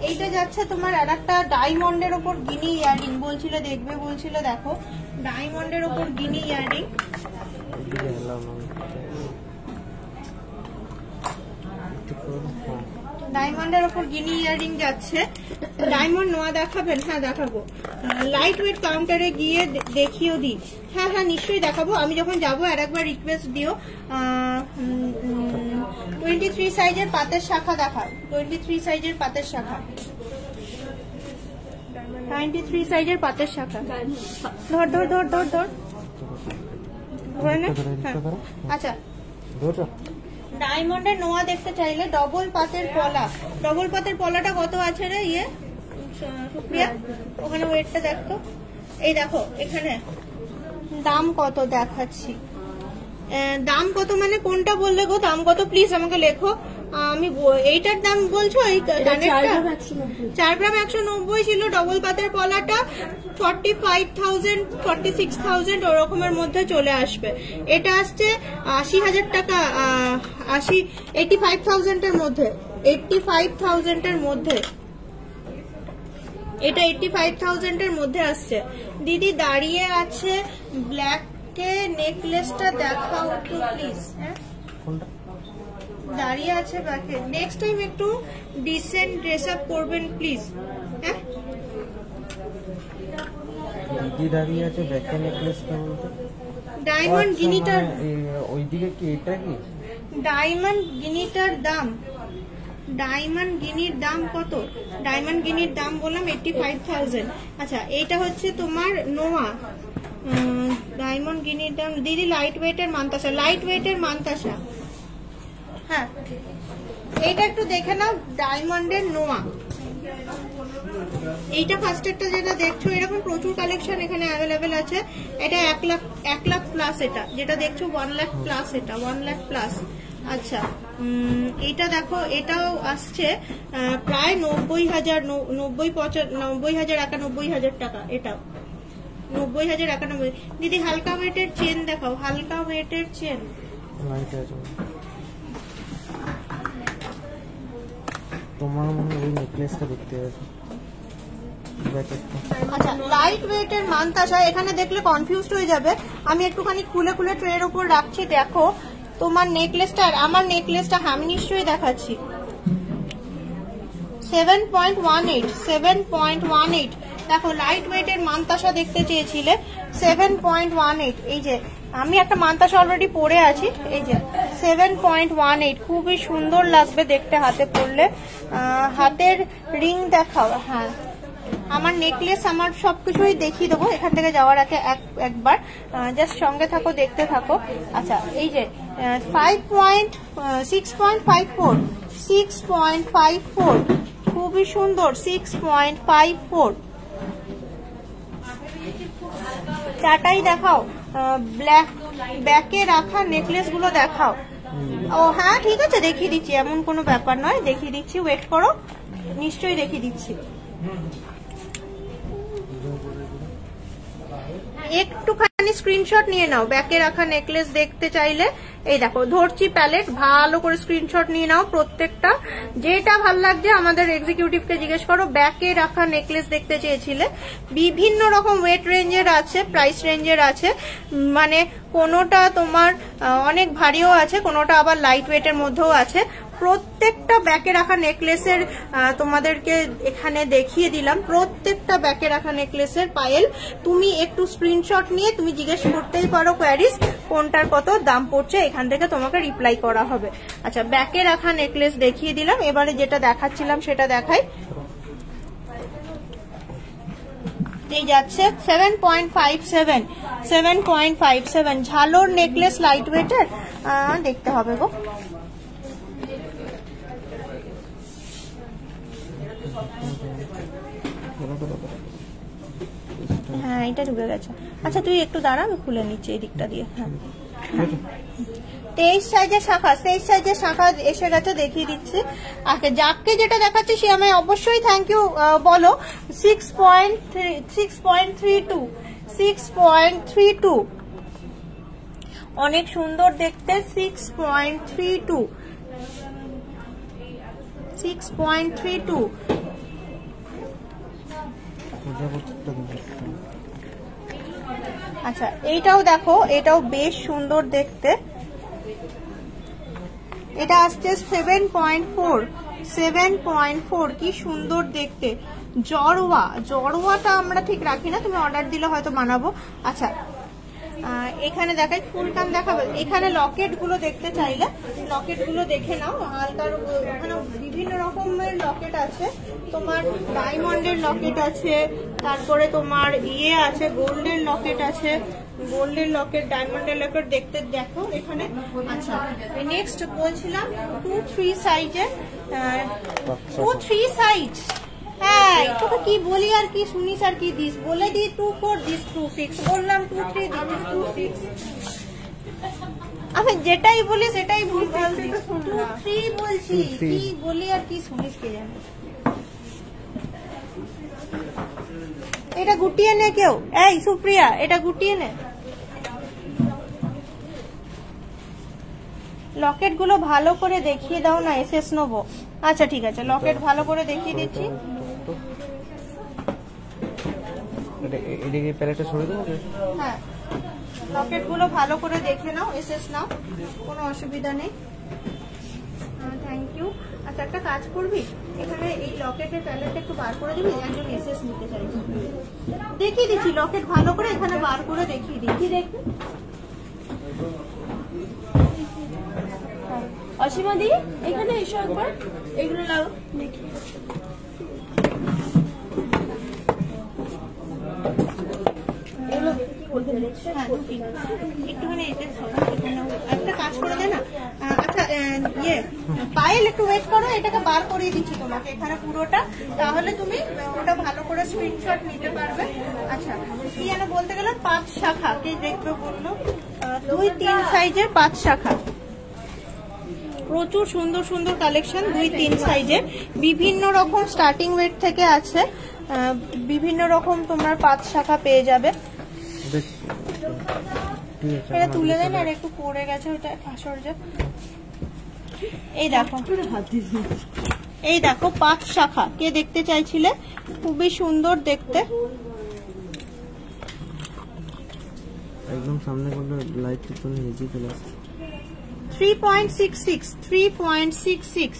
এইটা যাচ্ছে তোমার আর একটা ডায়মন্ডের ওপর গিনি ইয়াররিং বলছিল, দেখবে বলছিল, দেখো ডায়মন্ডের ওপর গিনি ইয়াররিং। ডায়মন্ডের ওপর গিনি ইয়াররিং যাচ্ছে। ডায়মন্ড নোয়া দেখাবেন? হ্যাঁ দেখাবো। লাইট ওয়েট কাউন্টারে গিয়ে দেখিয়েও দিই। হ্যাঁ হ্যাঁ নিশ্চয়ই দেখাবো, আমি যখন যাবো আর একবার রিকোয়েস্ট দিও। 23 সাইজের পাতের শাখা দেখাও, 23 সাইজের পাতের শাখা, 93 সাইজের পাতের শাখা। ধর ধর ধর ধর ধর ধরে নে। আচ্ছা ডায়মন্ডের নোয়া দেখতে চাইলে ডবল পাতের পলা, ডবল পাতের পলাটা কত আছে রে ইয়ে সুপ্রিয়া? ওখানে ওয়েটটা দেখতো। এই দেখো এখানে দাম কত দেখাচ্ছি। দাম কত মানে কোনটা বললে গো? দাম কত প্লিজ আমাকে লেখো। আমি এইটার দাম বলছো? এই 4 গ্রাম 190 ছিল ডবল পাতের পলাটা। 45,000 46,000 ওরকমের মধ্যে চলে আসবে। এটা আসছে 80,000 টাকা, 85,000 এর মধ্যে, 85,000 এর মধ্যে। এটা 85,000 এর মধ্যে আসছে। দিদি দাঁড়িয়ে আছে ব্ল্যাক কে নেকলেসটা দেখাও একটু প্লিজ। হ্যাঁ দাঁড়িয়ে আছে ব্যাকে। নেক্সট টাইম একটু ডিসেন্ট ড্রেস আপ করবেন প্লিজ। হ্যাঁ দিদি দাঁড়িয়ে আছে ব্যাকে নেকলেসটা বলতে ডায়মন্ড গিনিটার ওইদিকে কি এটা কি ডায়মন্ড গিনিটার দাম? ডায়মন্ড গিনির দাম কত? ডায়মন্ড গিনির দাম বললাম 85,000। আচ্ছা এইটা হচ্ছে তোমার নোয়া। ডায়মন্ড গিনির দাম দিদি লাইট ওয়েটের মান্তাসা, লাইট ওয়েটের মান্তাসা। হ্যাঁ এইটা একটু দেখে নাও, ডায়মন্ডের নোয়া। এইটা ফার্স্ট একটা যেটা দেখছো, এরকম প্রচুর কালেকশন এখানে অ্যাভেলেবেল আছে। এটা 1 লাখ প্লাস, এটা যেটা দেখছো 1 লাখ প্লাস, এটা 1 লাখ প্লাস। আচ্ছা এটা দেখো, এটাও আসছে প্রায় 90,000 91,000 টাকা। এটাও 90,091। দিদি হালকা ওয়েটের চেন দেখাও, হালকা ওয়েটের চেন। তোমার মনে ওই নেকলেসটা দেখতে আছে আচ্ছা, লাইট ওয়েটের মানতাসা এখানে দেখলে কনফিউজড হয়ে যাবে। আমি একটুখানি খুলে খুলে ট্রের উপর রাখছি, দেখো তোমার নেকলেসটা আর আমার নেকলেসটা আমি নিশ্চয়ই দেখাচ্ছি। 7.18 7.18 দেখো, লাইট ওয়েটের মানতাসা দেখতে চেয়েছিলে 7.18। এই যে আমি একটা মানতাসা অলরেডি পরে আছি, এই যে 7.18, খুবই সুন্দর লাগবে দেখতে হাতে পরলে। হাতের রিং দেখাও। হ্যাঁ, আমার নেকলেস আমার সবকিছুই দেখিয়ে দেবো এখান থেকে যাওয়ার আগে একবার, জাস্ট সঙ্গে থাকো, দেখতে থাকো। আচ্ছা, এই যে 6.54 6.54, খুবই সুন্দর 6.54। চাটাই দেখাও, ব্যাকে রাখা নেকলেস গুলো দেখাও। ও হ্যাঁ, ঠিক আছে, দেখিয়ে দিচ্ছি, এমন কোনো ব্যাপার নয়, দেখিয়ে দিচ্ছি, ওয়েট করো, নিশ্চয়ই দেখিয়ে দিচ্ছি। একটুখানি স্ক্রিনশট নিয়ে নাও, ব্যাকে রাখা নেকলেস দেখতে চাইলে। এই দেখো ধরছি প্যালেট, ভালো করে স্ক্রিনশট নিয়ে নাও প্রত্যেকটা, যেটা ভাল লাগছে আমাদের এক্সিকিউটিভকে জিজ্ঞেস করো। ব্যাকে রাখা নেকলেস দেখতে চেয়েছিলে, বিভিন্ন রকম ওয়েট রেঞ্জের আছে, প্রাইস রেঞ্জের আছে, মানে কোনোটা তোমার অনেক ভারীও আছে, কোনোটা আবার লাইট ওয়েটের মধ্যেও আছে। প্রত্যেকটা ব্যাকে রাখা নেকলেসের তোমাদেরকে এখানে দেখিয়ে দিলাম, প্রত্যেকটা ব্যাকে রাখা নেকলেসের পায়েল। তুমি একটু স্ক্রিনশট নিয়ে তুমি জিজ্ঞেস করতেই পারো কোয়ারিজ কোনটার কত দাম পড়ছে, এখান থেকে তোমাকে রিপ্লাই করা হবে। আচ্ছা, ব্যাকে রাখা নেকলেস দেখিয়ে দিলাম, এবারে যেটা দেখাচ্ছিলাম সেটা দেখাই। এই যাচ্ছে 7.57 7.57, ঝালোর নেকলেস লাইট ওয়েটের, দেখতে হবে গো। হ্যাঁ, এটা ঢুকে গেছে। আচ্ছা, তুই একটু দাঁড়া, আমি খুলে নিচ্ছি এই দিকটা দিয়ে। হ্যাঁ, 23 সাইজের শাখা, 23 সাইজের শাখা এসে গেছে, দেখিয়ে দিচ্ছি। আগে যাকে যেটা দেখাচ্ছি সে আমায় অবশ্যই থ্যাংক ইউ বলো। 6.32 অনেক সুন্দর দেখতে, 6.32। আচ্ছা, এইটাও দেখো, এটাও বেশ সুন্দর দেখতে, এটা আসছে 7.4, কি সুন্দর দেখতে। জড়োয়াটা আমরা ঠিক রাখি না, তুমি অর্ডার দিলে হয়তো বানাবো। আচ্ছা, এখানে দেখাই, ফুল কান দেখাবে। এখানে লকেট গুলো দেখতে চাইলে লকেট গুলো দেখে নাও, হালকার ওখানে বিভিন্ন রকমের লকেট আছে, তোমার ডায়মন্ডের লকেট আছে, তারপরে তোমার আছে গোল্ডের লকেট আছে, গোল্ডের লকেট, ডায়মন্ডের লকেট দেখতে দেখো এখানে। আচ্ছা, নেক্সট বলছিলাম 2-3 সাইজের, 2-3 সাইজ। হ্যাঁ, তোকে কি বলি আর কি শুনিস আর কি দিস, বলে দি 2-4 দিস 2-6, বললাম 2-3 দিস 2-6। আমি যেটাই বলি সেটাই ভুল বলছি, 2-3 বলছি, কি বলি আর কি শুনিস কে জানে। এটা গুটিয়ে নে কেউ, এই সুপ্রিয়া, এটা গুটিয়ে নে। লকেট গুলো ভালো করে দেখিয়ে দাও না, এসএস নেবো। আচ্ছা, ঠিক আছে, লকেট ভালো করে দেখিয়ে দিচ্ছি। হ্যাঁ, লকেট গুলো ভালো করে দেখে নাও, এসএস নাও, কোনো অসুবিধা নেই। Thank you. আচ্ছা, একটা কাজ করবি, এখানে এই লকেটের প্যালেটটা একটু বার করে দিবি, একজন এসএস নিতে চাইছি। দেখিয়ে দিচ্ছি, লকেট ভালো করে এখানে বার করে দেখিয়ে দিচ্ছি। দেখবি অসীমা দি, এখানে এসো একবার, এগুলো লাও দেখি। একটুখানি একটা কাজ করে দে না। আচ্ছা, পায়েল একটু ওয়েট করো, এটাকে বার করিয়ে দিচ্ছি তোমাকে এখানে পুরোটা, তাহলে তুমি ওটা ভালো করে স্ক্রিনশট নিতে পারবে। আচ্ছা, কি যেন বলতে গেলে 5 শাখা, কে দেখবে বললো, 2-3 সাইজের 5 শাখা, প্রচুর সুন্দর সুন্দর কালেকশন, 2-3 সাইজের, বিভিন্ন রকম স্টার্টিং ওয়েট থেকে আছে, বিভিন্ন রকম তোমার 5 শাখা পেয়ে যাবে। এটা তুলে দেন, আর একটু পড়ে গেছে ওটা, আসর। এই দেখো, এই দেখো 5 শাখা, কে দেখতে চাইছিলে, খুবই সুন্দর দেখতে। একদম সামনে করলে লাইটটা তো নিচে চলে আসছে। 3.66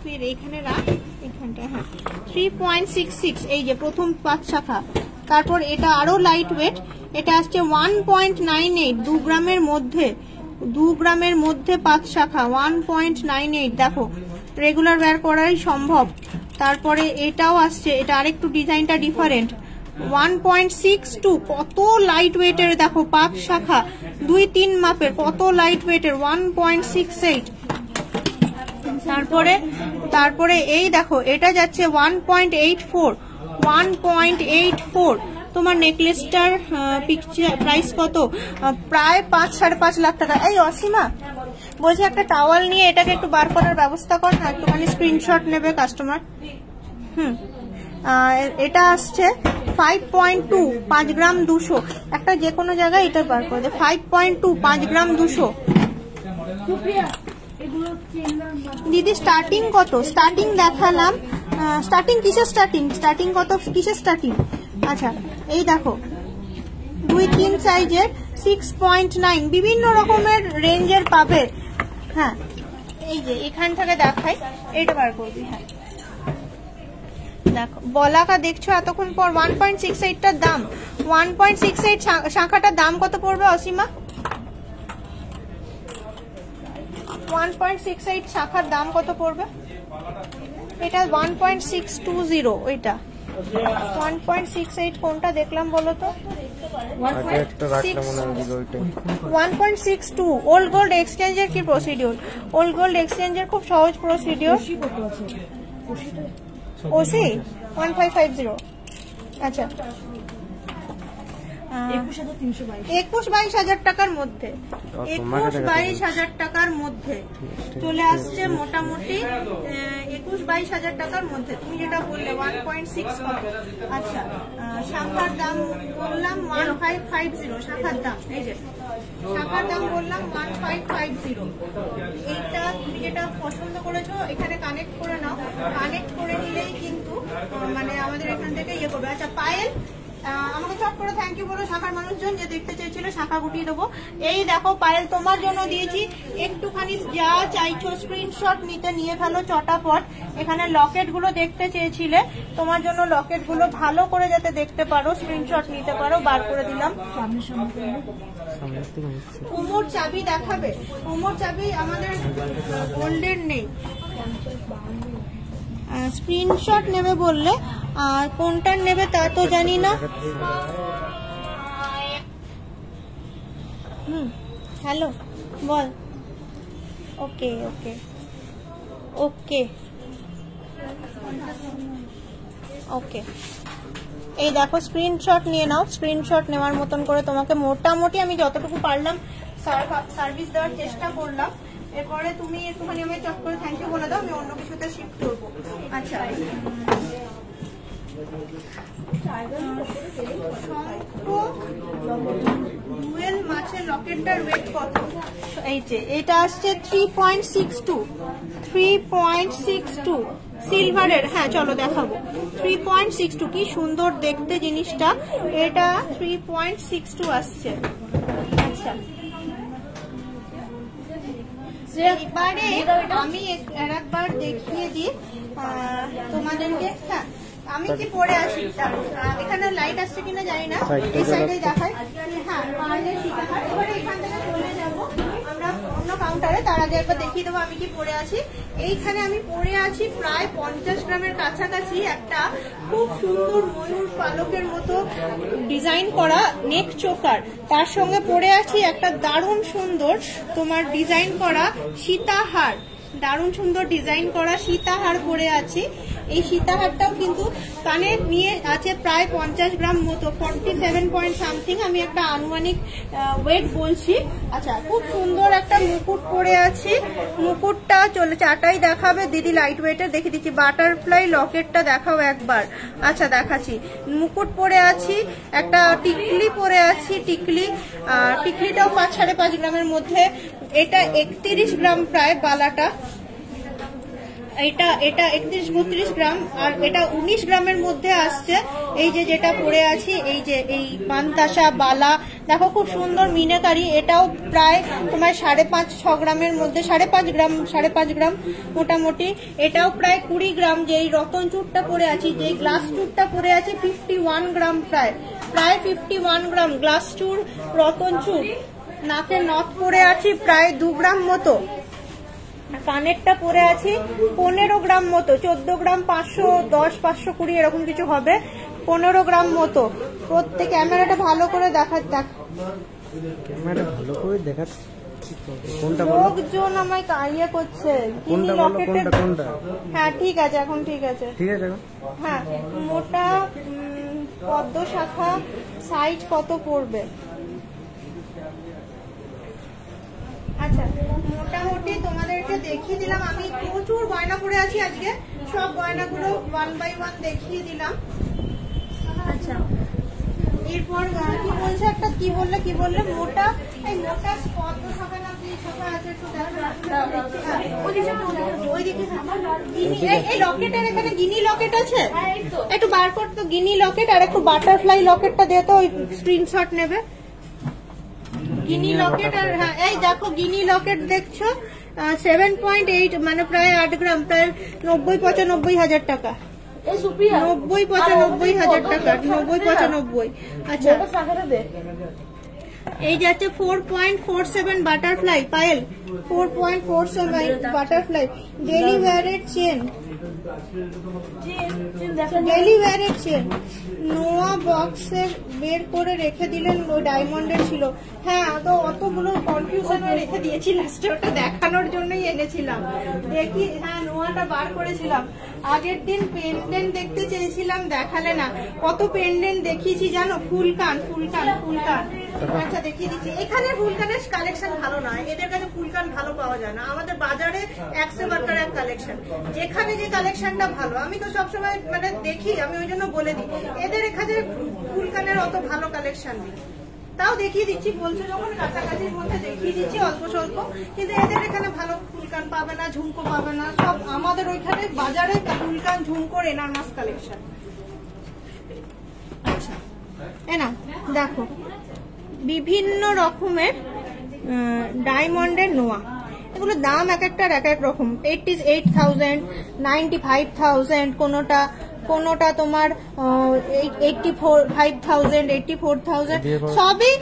ফির এখানে রাখ, এখানটা, হ্যাঁ 3.66। এই যে প্রথম 5 শাখা। তারপর এটা আরো লাইট ওয়েট, এটা আসছে 1.98, 2 গ্রামের মধ্যে, 2 গ্রামের মধ্যে 5 শাখা, 1.98। দেখো রেগুলার ওয়্যার করাই সম্ভব। তারপরে এটাও আসছে, এটা আরেকটু ডিজাইনটা ডিফারেন্ট, 1.62, কত লাইট ওয়েটের, দেখো 5 শাখা, 2-3 মাপের, কত লাইট ওয়েটের, 1.68। তারপরে এই দেখো এটা যাচ্ছে 1.84। তোমার নেকলেসটার পিকচার প্রাইস কত, প্রায় 5-5.5 লাখ টাকা। এই অসীমা বলছি একটা টাওয়াল নিয়ে এটাকে একটু বার করার ব্যবস্থা কর না, একটুখানি স্ক্রিনশট নেবে কাস্টমার। এটা আসছে 5.2, 5 গ্রাম 200। একটা যে কোনো জায়গায় এটা বার করে দে, 5.2, 5 গ্রাম 200। দিদি স্টার্টিং কত, স্টার্টিং দেখালাম, স্টার্টিং কিসের স্টার্টিং কত, কিসের স্টার্টিং? আচ্ছা এই দেখো 2-3 সাইজের 6.9, বিভিন্ন রকমের রেঞ্জের পাবে। হ্যাঁ এই যে এখান থেকে দেখাই, এইটা বার করবি। হ্যাঁ দেখো বলাকা দেখছো এতক্ষণ পর, 1.68টার দাম, 1.68 শাখাটার দাম কত পড়বে অসীমা? 1.68 শাখার দাম কত পড়বে? এটা 1.620, এটা 1.68 কোনটা দেখলাম বলো তো? 1.62। ওল্ড গোল্ড এক্সচেঞ্জের কি প্রসিডিওর? ওল্ড গোল্ড এক্সচেঞ্জের খুব সহজ প্রসিডিওর। ওসি 1550। আচ্ছা 21-22 টাকার মধ্যে, 21-22 টাকার মধ্যে চলে আসছে মোটামুটি, 21-22 টাকার মধ্যে। তুমি যেটা বললে 1.6 কত? আচ্ছা শাখার দাম বললাম 1550, শাখার দাম, এই যে শাখার দাম বললাম 1550। এইটা তুমি যেটা পছন্দ করেছো এখানে কানেক্ট করে নাও, কানেক্ট করে নিলেই কিন্তু মানে আমাদের এখান থেকে ইয়ে করবে। আচ্ছা পায়েল আমাকে চট করে থ্যাংক ইউ বলো শাখার মানুষজন যে দেখতে চেয়েছিল, শাখা গুটিয়ে দেবো। এই দেখো পায়েল তোমার জন্য দিয়েছি, একটুখানি যা চাইছো স্ক্রিনশট নিয়ে ফেলো চটাপট। এখানে লকেট গুলো দেখতে চেয়েছিলে, তোমার জন্য লকেট গুলো ভালো করে যাতে দেখতে পারো, স্ক্রিনশট নিতে পারো, বার করে দিলাম। কুমোর চাবি দেখাবে, কুমোর চাবি আমাদের গোল্ডের নেই। স্ক্রিনশট নেবে বললে, আর কোনটা নেবে তা তো জানি না। হ্যালো বল। ওকে ওকে ওকে ওকে এই দেখো স্ক্রিনশট নিয়ে নাও, স্ক্রিনশট নেওয়ার মতন করে তোমাকে মোটামুটি আমি যতটুকু পারলাম সার্ভিস দেওয়ার চেষ্টা করলাম। এরপরে তুমি একটুখানি আমি চট করে থ্যাংক ইউ বলে দাও, আমি অন্য কিছুতে শিফট করবো। আচ্ছা ডুয়েল মাছের লকেটটার ওয়েট কত? এই যে এটা আসছে 3.62 সিলভারের। হ্যাঁ চলো দেখাবো, 3.62 কি সুন্দর দেখতে জিনিসটা, এটা 3.62 আসছে। আচ্ছা এবারে আমি একবার দেখিয়ে দিই তোমাদেরকে। হ্যাঁ আমি কি পরে আসি, এখানে লাইট আসছে কিনা জানি না, এই সাইডে দেখাই। হ্যাঁ এবারে এখান থেকে চলে যাবো আমরা অন্য কাউন্টারে, তার আগে একবার দেখিয়ে দেবো আমি কি পরে আছি। এইখানে আমি পরে আছি প্রায় 50 গ্রামের কাছাকাছি একটা খুব সুন্দর ময়ূর পালকের মতো ডিজাইন করা নেক চোকার, তার সঙ্গে পরে আছি একটা দারুণ সুন্দর তোমার ডিজাইন করা সীতাহার, দারুণ সুন্দর ডিজাইন করা সীতাহার পরে আছি। এই সীতাহারটাও কিন্তু কানে নিয়ে আছে প্রায় 50 গ্রাম মতো, 47 পয়েন্ট সামথিং, আমি একটা আনুমানিক ওয়েট বলছি। আচ্ছা খুব সুন্দর একটা মুকুট পরে আছি, মুকুটটা চলে চাটাই দেখাবে দিদি, লাইট ওয়েটের দেখিয়ে দিচ্ছি। বাটারফ্লাই লকেটটা দেখাও একবার। আচ্ছা দেখাচ্ছি, মুকুট পরে আছি, একটা টিকলি পরে আছি, টিকলিটাও 5-5.5 গ্রামের মধ্যে, এটা 31 গ্রাম প্রায় বালাটা। এটা এটা 31-32 গ্রাম, আর এটা 19 গ্রামের মধ্যে আসছে। এই যে যেটা পরে আছি, এই যে এই পান্তাসা বালা, দেখো খুব সুন্দর মিনাকারি। এটাও প্রায় তোমার 5.5-6 গ্রামের মধ্যে, 5.5 গ্রাম মোটামুটি। এটাও প্রায় 20 গ্রাম। যে এই রতন চুরটা পরে আছি, যে গ্লাস চুরটা পরে আছি 51 গ্রাম, প্রায় 51 গ্রাম গ্লাস চুর, রতন চুর। নাকের নথ পরে আছি প্রায় 2 গ্রাম মতো। কানেরটা পরে আছি 15 গ্রাম মতো, 14 গ্রাম 510-520 এরকম কিছু হবে, 15 গ্রাম মতো। প্রত্যেক ক্যামেরাটা ভালো করে ক্যামেরা ভালো করে দেখাচ্ছে। লোকজন আমায় ইয়ে করছে। কোনটা? হ্যাঁ ঠিক আছে, এখন ঠিক আছে। হ্যাঁ, মোটা পদ্ম শাখা সাইজ কত পড়বে? আচ্ছা, মোটামুটি তোমাদেরকে দেখিয়ে দিলাম। আমি প্রচুর গয়না পরে আছি আজকে, সব গয়নাগুলো 1 by 1 দেখিয়ে দিলাম। আচ্ছা, এরপর কি বলছে একটা, কি বললে মোটা, এই মোটা পদ্ম শাখা না কি শাখা আছে একটু দেখো। ওইদিকে এই লকেটের এখানে গিনি লকেট আছে, একটু বার কর তো গিনি লকেট, আর একটু বাটারফ্লাই লকেটটা দে তো, ওই স্ক্রিনশট নেবে। গিনি লকেট, আর হ্যাঁ এই দেখো গিনি লকেট দেখছো 7.8, মানে প্রায় 8 গ্রাম, প্রায় 90-95 হাজার টাকা। 90-95 হাজার টাকা, 90-95। আচ্ছা, এই যাচ্ছে 4.47 বাটারফ্লাই পায়েল, 4.47 বাটারফ্লাই। ডেলি ওয়্যারের চেন, নোয়া বক্সের বের করে রেখে দিলেন, ওই ডায়মন্ডের ছিল। হ্যাঁ, তো অতগুলো কনফিউশন রেখে দিয়েছি, লাস্টে ওটা দেখানোর জন্যই এনেছিলাম। দেখি, হ্যাঁ নোয়াটা বার করেছিলাম। আগের দিন পেন্ডেন্ট দেখতে চেয়েছিলাম, দেখালে না। কত পেন্ডেন্ট দেখিয়েছি জানো, ফুলকান। আচ্ছা দেখিয়ে দিচ্ছি। এখানে ফুলকানের কালেকশন ভালো নয়, এদের কাছে ফুলকান ভালো পাওয়া যায় না। আমাদের বাজারে একশো বারকার এক কালেকশন, যেখানে যে কালেকশনটা ভালো আমি তো সবসময় মানে দেখি, আমি ওই জন্য বলে দিই। এদের এখানে ফুলকানের অত ভালো কালেকশন নেই, তাও দেখিয়ে দিচ্ছি। বলছো যখন কাছাকাছির মধ্যে দেখিয়ে দিচ্ছি অল্প স্বল্প, কিন্তু এদের এখানে ভালো ফুলকান পাবে না, ঝুমকো পাবে না। সব আমাদের ওইখানে বাজারে ফুলকান, ঝুমকোর এনার্মাস কালেকশন। আচ্ছা, না দেখো বিভিন্ন রকমের ডায়মন্ডের নোয়া, এগুলো দাম এক একটার এক এক রকম। 88,000, 95,000, কোনোটা তোমার 85,000, 84,000, সবই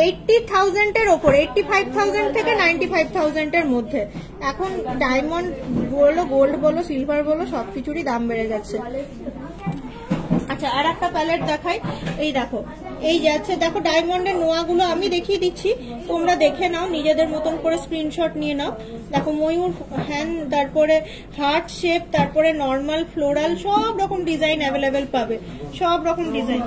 80,000 এর ওপরে, 85,000 থেকে 95,000 এর মধ্যে। এখন ডায়মন্ড বলো, গোল্ড বলো, সিলভার বলো, সবকিছুরই দাম বেড়ে গেছে। আচ্ছা, আর একটা প্যালেট দেখাই। এই দেখো, এই যাচ্ছে, দেখো ডায়মন্ডের নোয়াগুলো আমি দেখিয়ে দিচ্ছি, তোমরা দেখে নাও, নিজেদের মতন করে স্ক্রিনশট নিয়ে নাও। দেখো ময়ূর হ্যান্ড, তারপরে হার্ট শেপ, তারপরে নর্মাল, ফ্লোরাল, সব রকম ডিজাইন অ্যাভেলেবেল পাবে, সব রকম ডিজাইন।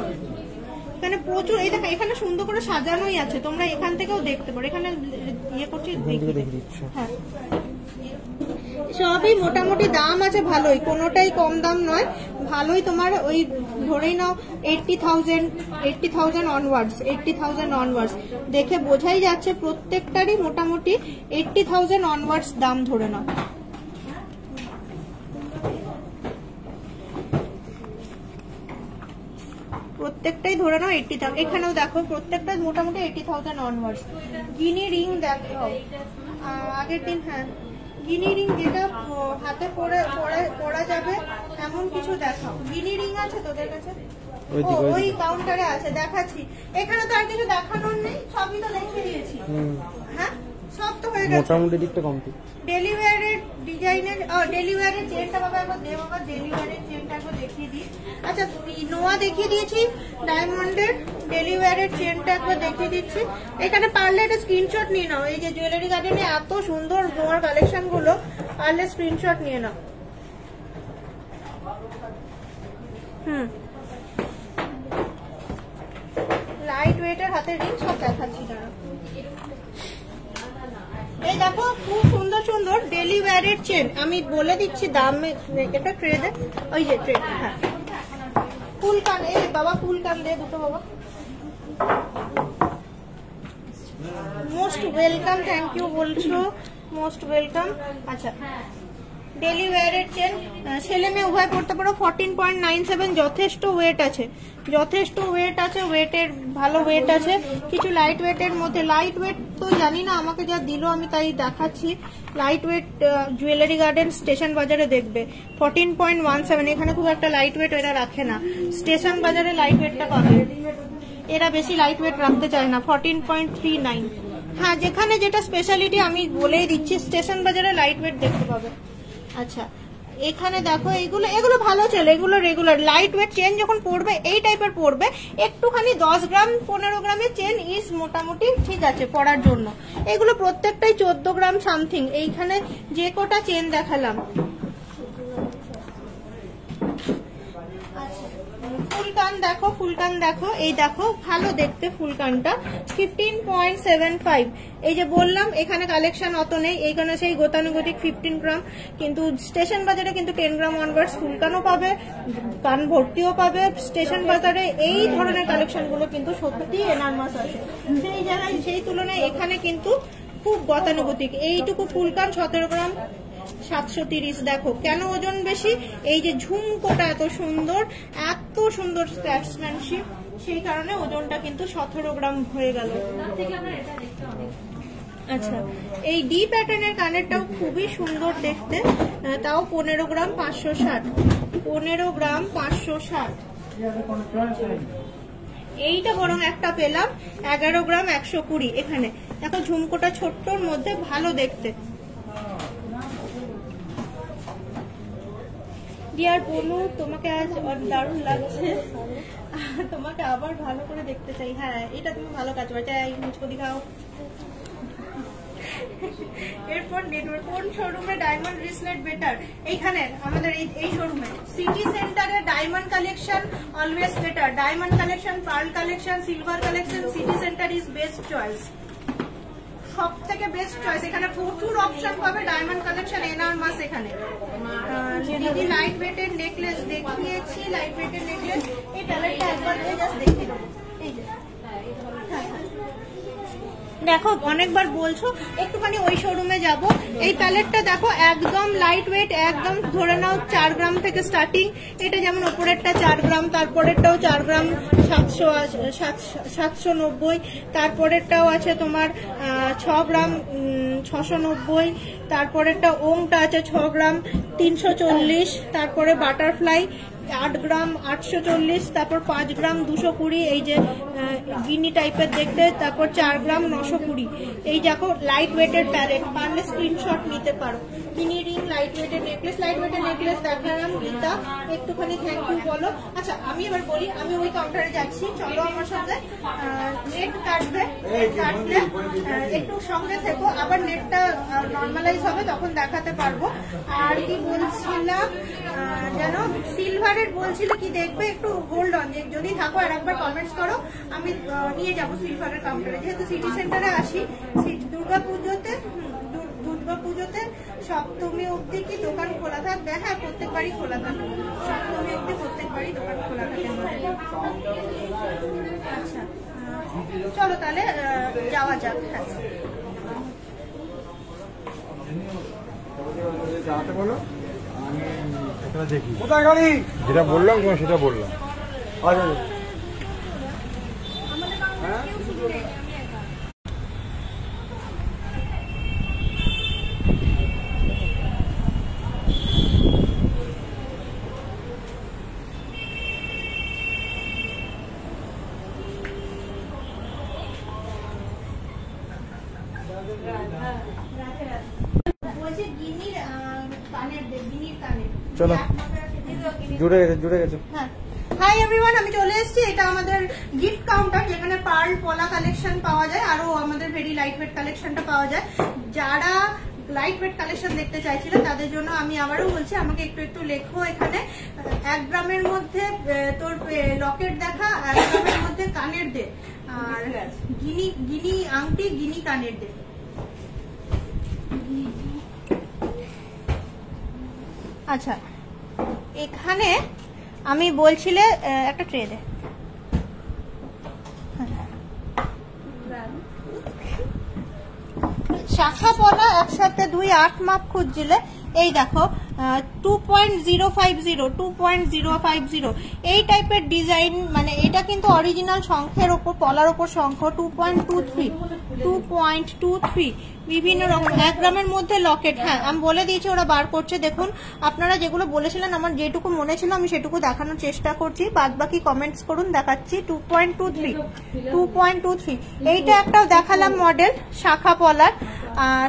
এখানে প্রচুর, এই দেখো এখানে সুন্দর করে সাজানোই আছে, তোমরা এখান থেকেও দেখতে পারো। এখানে ইয়ে করছি, হ্যাঁ সবই মোটামুটি দাম আছে ভালোই, কোনোটাই কম দাম নয়, ভালোই। তোমার ওই ধরেই নাও 80,000 অনওয়ার্ডস, 80,000 অনওয়ার্ডস, দেখে বোঝাই যাচ্ছে প্রত্যেকটারই মোটামুটি 80,000 অনওয়ার্ডস দাম ধরে নাও। প্রত্যেকটাই ধরে নাও 80,000। এখানেও দেখো প্রত্যেকটা মোটামুটি 80,000 অনওয়ার্ডস। গিনি রিং দেখো আগের দিন, হ্যাঁ গিনি রিং যেটা হাতে পরা যাবে এমন কিছু দেখাও। গিনি রিং আছে তোদের কাছে? ওই কাউন্টারে আছে, দেখাচ্ছি। এখানে তো আর কিছু দেখানোর নেই, সবই তো দেখিয়ে দিয়েছি। হ্যাঁ সব তো হয়ে গেছে, মোটামুটি দিকটা কমপ্লিট। ডেলিভারের ডিজাইনের, ডেলিভারের চেনটা বাবা একবার দে, বাবা ডেলিভারের চেনটা একবার দেখিয়ে দিই। আচ্ছা, নোয়া দেখিয়ে দিয়েছি, ডায়মন্ডের ডেলিভারের চেনটা একবার দেখিয়ে দিচ্ছি। এখানে পারলে একটা স্ক্রিনশট নিয়ে নাও, এই যে জুয়েলারি গার্ডেনে এত সুন্দর নোয়ার কালেকশন গুলো, পারলে স্ক্রিনশট নিয়ে নাও। লাইট ওয়েটের হাতের রিং সব দেখাচ্ছি দাঁড়া। এই দেখো খুব সুন্দর সুন্দর ডেলিভারের চেন, আমি বলে দিচ্ছি দাম। এটা ট্রে দে, ওই যে ট্রে, হ্যাঁ ফুল কান, এই বাবা ফুল কান দে দুটো বাবা। মোস্ট ওয়েলকাম, থ্যাংক ইউ বলছো, মোস্ট ওয়েলকাম। আচ্ছা ডেলি ওয়্যারের চেন, ছেলে মেয়ে উভয় পড়তে পারো। 14.97 যথেষ্ট ওয়েট আছে, যথেষ্ট ওয়েট আছে, ওয়েটের ভালো ওয়েট আছে। কিছু লাইট ওয়েটের মধ্যে, লাইট ওয়েট তো জানি না, আমাকে যা দিল আমি তাই দেখাচ্ছি। Light weight jewellery garden station বাজারে দেখবে 14.17, এখানে খুব একটা লাইট ওয়েট এরা রাখে না, স্টেশন বাজারে লাইট ওয়েটটা পাবে, এরা বেশি লাইট ওয়েট রাখতে চায় না। 14.39, হ্যাঁ যেখানে যেটা স্পেশালিটি আমি বলেই দিচ্ছি, স্টেশন বাজারে লাইট ওয়েট দেখতে পাবে। আচ্ছা এখানে দেখো এগুলো এগুলো ভালো চলে, এগুলো রেগুলার লাইট ওয়েট চেন যখন পড়বে এই টাইপের পড়বে, একটুখানি 10 গ্রাম 15 গ্রামের চেন ইজ মোটামুটি ঠিক আছে পড়ার জন্য। এগুলো প্রত্যেকটাই 14 গ্রাম সামথিং। এইখানে যে কটা চেন দেখালাম, ফুলকান দেখো, ফুলকান দেখো, এই দেখো ভালো দেখতে ফুলকানটা 15.75। এই যে বললাম এখানে কালেকশন অত নেই, এইখানে সেই গতানুগতিক 15 গ্রাম, কিন্তু স্টেশন বাজারে কিন্তু 10 গ্রাম অনওয়ার্ডস ফুলকানও পাবে, কান ভর্তিও পাবে। স্টেশন বাজারে এই ধরনের কালেকশন গুলো কিন্তু সত্যি এনার্মাস আছে, সেই জায়গায় সেই তুলনায় এখানে কিন্তু খুব গতানুগতিক। এইটুকু ফুলকান 17 গ্রাম 730। দেখো কেন ওজন বেশি, এই যে ঝুমকোটা এত সুন্দর, এত সুন্দর ক্রাফটসম্যানশিপ, সেই কারণে ওজনটা কিন্তু 17 গ্রাম হয়ে গেল। আচ্ছা এই ডি প্যাটার্নের কানেরটাও খুবই সুন্দর দেখতে, তাও 15 গ্রাম 560, 15 গ্রাম 560। এইটা বরং একটা পেলাম 11 গ্রাম 120। এখানে দেখো ঝুমকোটা ছোট্টর মধ্যে ভালো দেখতে। ডিয়ার বলু, তোমাকে আজ দারুণ লাগছে, তোমাকে আবার ভালো করে দেখতে চাই। হ্যাঁ এটা তুমি ভালো কাজ করছো, মুচকো দিখাও। এরপর নেটওয়ার্ক কোন শোরুমে ডায়মন্ড ব্রেসলেট বেটার? এইখানে আমাদের এই শোরুমে সিটি সেন্টারে diamond collection always better. Diamond collection, pearl collection, silver collection, city centre is best choice, সব থেকে বেস্ট চয়েস। এখানে প্রচুর অপশন পাবে, ডায়মন্ড কালেকশন এনার্মাস। এখানে দিদি লাইট ওয়েটের নেকলেস দেখিয়েছি, লাইট ওয়েটের নেকলেস, এই প্যালেটটা একবার জাস্ট দেখিয়ে দেবো। এই যে দেখো অনেকবার বলছো একটুখানি ওই শোরুমে যাব। এই প্যালেটটা দেখো একদম লাইট ওয়েট, একদম ধরে নাও 4 গ্রাম থেকে স্টার্টিং। এটা যেমন ওপরেরটা 4 গ্রাম, তারপরেরটাও 4 গ্রাম 790, তারপরেরটাও আছে তোমার 6 গ্রাম 690, তারপরেরটা ওমটা আছে 6 গ্রাম 340, তারপরে বাটারফ্লাই 8 গ্রাম 840, তারপর 5 গ্রাম 220, এই যে গিনি টাইপের দেখতে, তারপর 4 গ্রাম 920। এই দেখো লাইট ওয়েটের প্যালেট, পারলে স্ক্রিনশট নিতে পারো। মিনি রিং, লাইট ওয়েটের নেকলেস, লাইট ওয়েটের নেকলেস দেখালাম। গীতা একটুখানি থ্যাংক ইউ বলো। আচ্ছা আমি এবার বলি, আমি ওই কাউন্টারে যাচ্ছি, চলো আমার সঙ্গে। নেট কাটবে, কাটলে একটু সঙ্গে থেকো, আবার নেটটা নর্মালাইজ হবে তখন দেখাতে পারবো। আর কি বলছিলাম যেন, সিলভারের বলছিলে কি দেখবে, একটু হোল্ড অন, যদি থাকো আর একবার কমেন্টস করো, আমি নিয়ে যাবো সিলভারের কাউন্টারে। যেহেতু সিটি সেন্টারে আসি, দুর্গাপুজোতে সপ্তমী অব্দি কি দোকান খোলা থাকবে? হ্যাঁ প্রত্যেকবারই খোলা থাকবে, সপ্তমী অব্দি প্রত্যেকবারই দোকান খোলা থাকে। আচ্ছা চলো তাহলে যাওয়া যাক। কোথায় গাড়ি? যেটা বললাম তোমার সেটা বললাম। চলো জুড়ে গেছে। হাই এভরিওয়ান, আমি চলে এসেছি। এটা আমাদের গিফট কাউন্টার, যেখানে পার্ল পলা কালেকশন পাওয়া যায়, আরো আমাদের ভেরি লাইট ওয়েট কালেকশনটা পাওয়া যায়। যারা লাইট ওয়েট কালেকশন দেখতে চাইছিলেন তাদের জন্য আমি আবারও বলছি, আমাকে একটু একটু লেখো। এখানে 1 গ্রামের মধ্যে তোর লকেট দেখা, 1 গ্রামের মধ্যে কানের দে, আর গিনি আংটি, গিনি কানের দে। আচ্ছা এখানে আমি বলছিলে একটা ট্রে দে, শাখা পলা একসাথে 2 8 মাপ খুঁজছিলে। এই দেখো 2.050 এই টাইপের ডিজাইন, মানে এটা কিন্তু অরিজিনাল শঙ্খের ওপর, পলার ওপর শঙ্খ। 2.23 বিভিন্ন রকম 1 গ্রামের মধ্যে লকেট। হ্যাঁ, আমি বলে দিয়েছি, ওরা বার করছে। দেখুন, আপনারা যেগুলো বলেছিলেন, আমার যেটুকু মনে ছিল আমি সেটুকু দেখানোর চেষ্টা করছি, বাদ বাকি কমেন্টস করুন, দেখাচ্ছি। 2.23 এইটা একটা দেখালাম মডেল, শাখা পলার।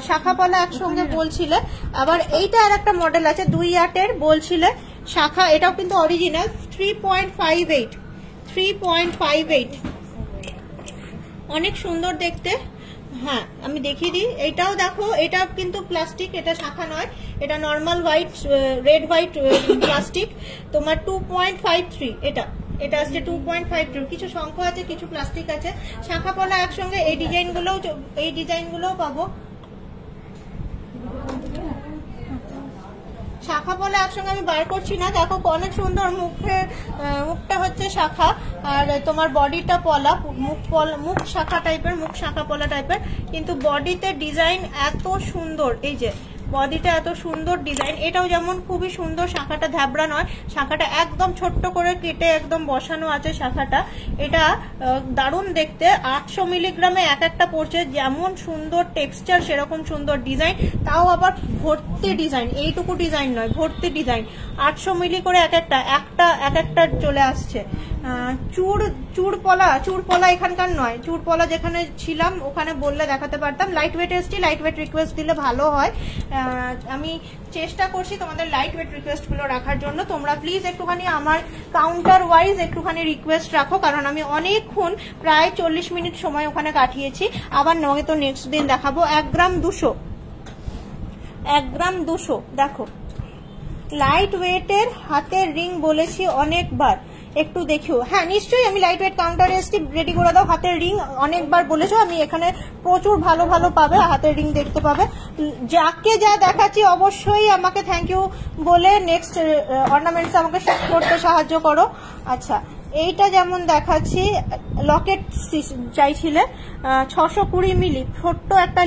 শাখা পলা একসঙ্গে বলছিলে। আবার এইটা আর একটা মডেল আছে 2 আটের বলছিলে শাখা, এটাও কিন্তু অরিজিনাল। 3.58 অনেক সুন্দর দেখতে। হ্যাঁ, আমি দেখিয়ে দিই। এইটাও দেখো, এটা কিন্তু প্লাস্টিক, এটা শাখা নয়, এটা normal white, red white plastic. তোমার 2.53 এটা আসছে 2.53। কিছু শঙ্খ আছে, কিছু প্লাস্টিক আছে। শাখা পলা একসঙ্গে এই ডিজাইনগুলোও পাবো। শাখা পলা একসঙ্গে আমি বার করছি না, দেখো অনেক সুন্দর। মুখটা হচ্ছে শাখা, আর তোমার বডিটা পলা, মুখ শাখা টাইপের, মুখ শাখা পলা টাইপের, কিন্তু বডিতে ডিজাইন এত সুন্দর। এই যে বডিটা এত সুন্দর ডিজাইন, এটাও যেমন খুবই সুন্দর। শাখাটা ধ্যাবড়া নয়, শাখাটা একদম ছোট্ট করে কেটে একদম বসানো আছে শাখাটা। এটা দারুণ দেখতে। 800 মিলিগ্রামে এক একটা পড়ছে, যেমন সুন্দর টেক্সচার সেরকম সুন্দর ডিজাইন, তাও আবার ভর্তি ডিজাইন। এইটুকু ডিজাইন নয়, ভর্তি ডিজাইন। 800 মিলি করে এক একটা চলে আসছে। চুড়পলা এখানকার নয়, চুড়পলা যেখানে ছিলাম ওখানে বললে দেখাতে পারতাম। লাইট ওয়েট এসছি, লাইট ওয়েট রিকোয়েস্ট দিলে ভালো হয়। আমি চেষ্টা করছি তোমাদের লাইট ওয়েট রিকোয়েস্ট গুলো রাখার জন্য। তোমরা প্লিজ একটুখানি আমার কাউন্টার ওয়াইজ একটুখানি রিকোয়েস্ট রাখো, কারণ আমি অনেকক্ষণ, প্রায় 40 মিনিট সময় ওখানে কাটিয়েছি। আবার নয় তো নেক্সট দিন দেখাবো। 1 গ্রাম 200 দেখো, লাইট ওয়েটের হাতের রিং বলেছি অনেকবার, একটু দেখিও। হ্যাঁ, নিশ্চয়ই আমি লাইট ওয়েট কাউন্টারে এসছি, রেডি করে দাও। হাতের রিং অনেকবার বলেছো, আমি এখানে প্রচুর ভালো ভালো পাবে, হাতের রিং দেখতে পাবে। যাকে যা দেখাচ্ছি অবশ্যই আমাকে থ্যাংক ইউ বলে নেক্সট অর্নামেন্টস আমাকে শেষ করতে সাহায্য করো। আচ্ছা, এইটা যেমন দেখাচ্ছি, লকেট চাইছিলে 620 মিলি, ছোট্ট একটা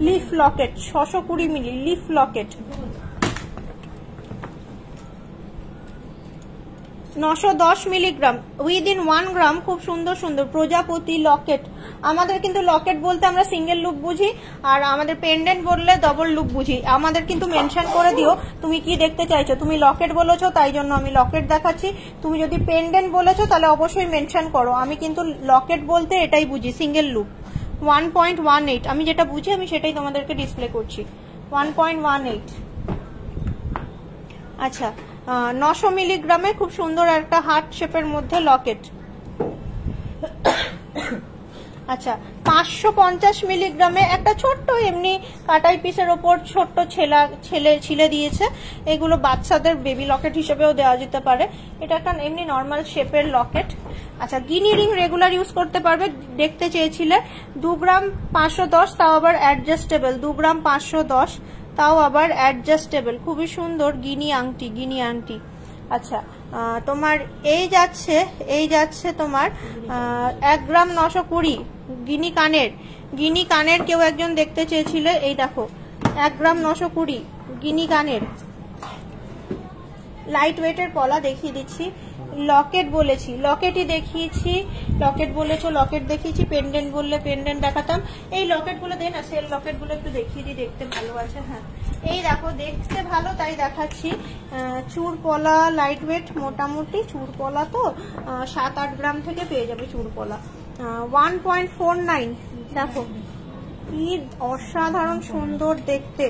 লিফ লকেট, 620 মিলি লিফ লকেট। 910 মিলিগ্রাম উইদিন 1 গ্রাম, খুব সুন্দর সুন্দর প্রজাপতি লকেট। আমাদের কিন্তু লকেট বলতে আমরা সিঙ্গেল লুপ বুঝি, আর আমাদের পেন্ডেন্ট বললে ডবল লুপ বুঝি। আমাদের কিন্তু মেনশন করে দিও তুমি কি দেখতে চাইছো। তুমি লকেট বলেছো তাই জন্য আমি লকেট দেখাচ্ছি, তুমি যদি পেন্ডেন্ট বলেছো তাহলে অবশ্যই মেনশন করো। আমি কিন্তু লকেট বলতে এটাই বুঝি, সিঙ্গেল লুপ। 1.18 আমি যেটা বুঝি আমি সেটাই তোমাদেরকে ডিসপ্লে করছি। 1.18। আচ্ছা, 900 মিলিগ্রামে খুব সুন্দর একটা হার্ট শেপের মধ্যে লকেট। আচ্ছা, 550 মিলিগ্রামে একটা ছোট্ট এমনি কাটাই পিসের ওপর ছোট্ট ছিলে দিয়েছে। এগুলো বাচ্চাদের বেবি লকেট হিসেবেও দেওয়া যেতে পারে। এটা একটা এমনি নর্মাল শেপের লকেট। আচ্ছা, গিনি রিং রেগুলার ইউজ করতে পারবে, দেখতে চেয়েছিলে। 2 গ্রাম 510, তাও আবার অ্যাডজাস্টেবল। 2 গ্রাম 510, তাও আবার অ্যাডজাস্টেবল, খুবই সুন্দর গিনি আংটি। আচ্ছা, তোমার এই যাচ্ছে তোমার 1 গ্রাম 920 গিনি কানের কেউ একজন দেখতে চেয়েছিলে। এই দেখো 1 গ্রাম 920 গিনি কানের। লাইট ওয়েটের পলা দেখিয়ে দিচ্ছি। লকেট বলেছি, লকেটই দেখিয়েছি। লকেট বলেছো, লকেট দেখিয়েছি। পেন্ডেন্ট বললে পেন্ডেন্ট দেখাতাম। এই লকেট গুলো দেন না, সেল লকেট গুলো একটু দেখিয়ে দিই, দেখতে ভালো আছে। হ্যাঁ, এই দেখো দেখতে ভালো তাই দেখাচ্ছি। চুড় পলা লাইট ওয়েট, মোটামুটি চুড় পলা তো 7-8 গ্রাম থেকে পেয়ে যাবে চুড় পলা। 1.49 দেখো কি অসাধারণ সুন্দর দেখতে।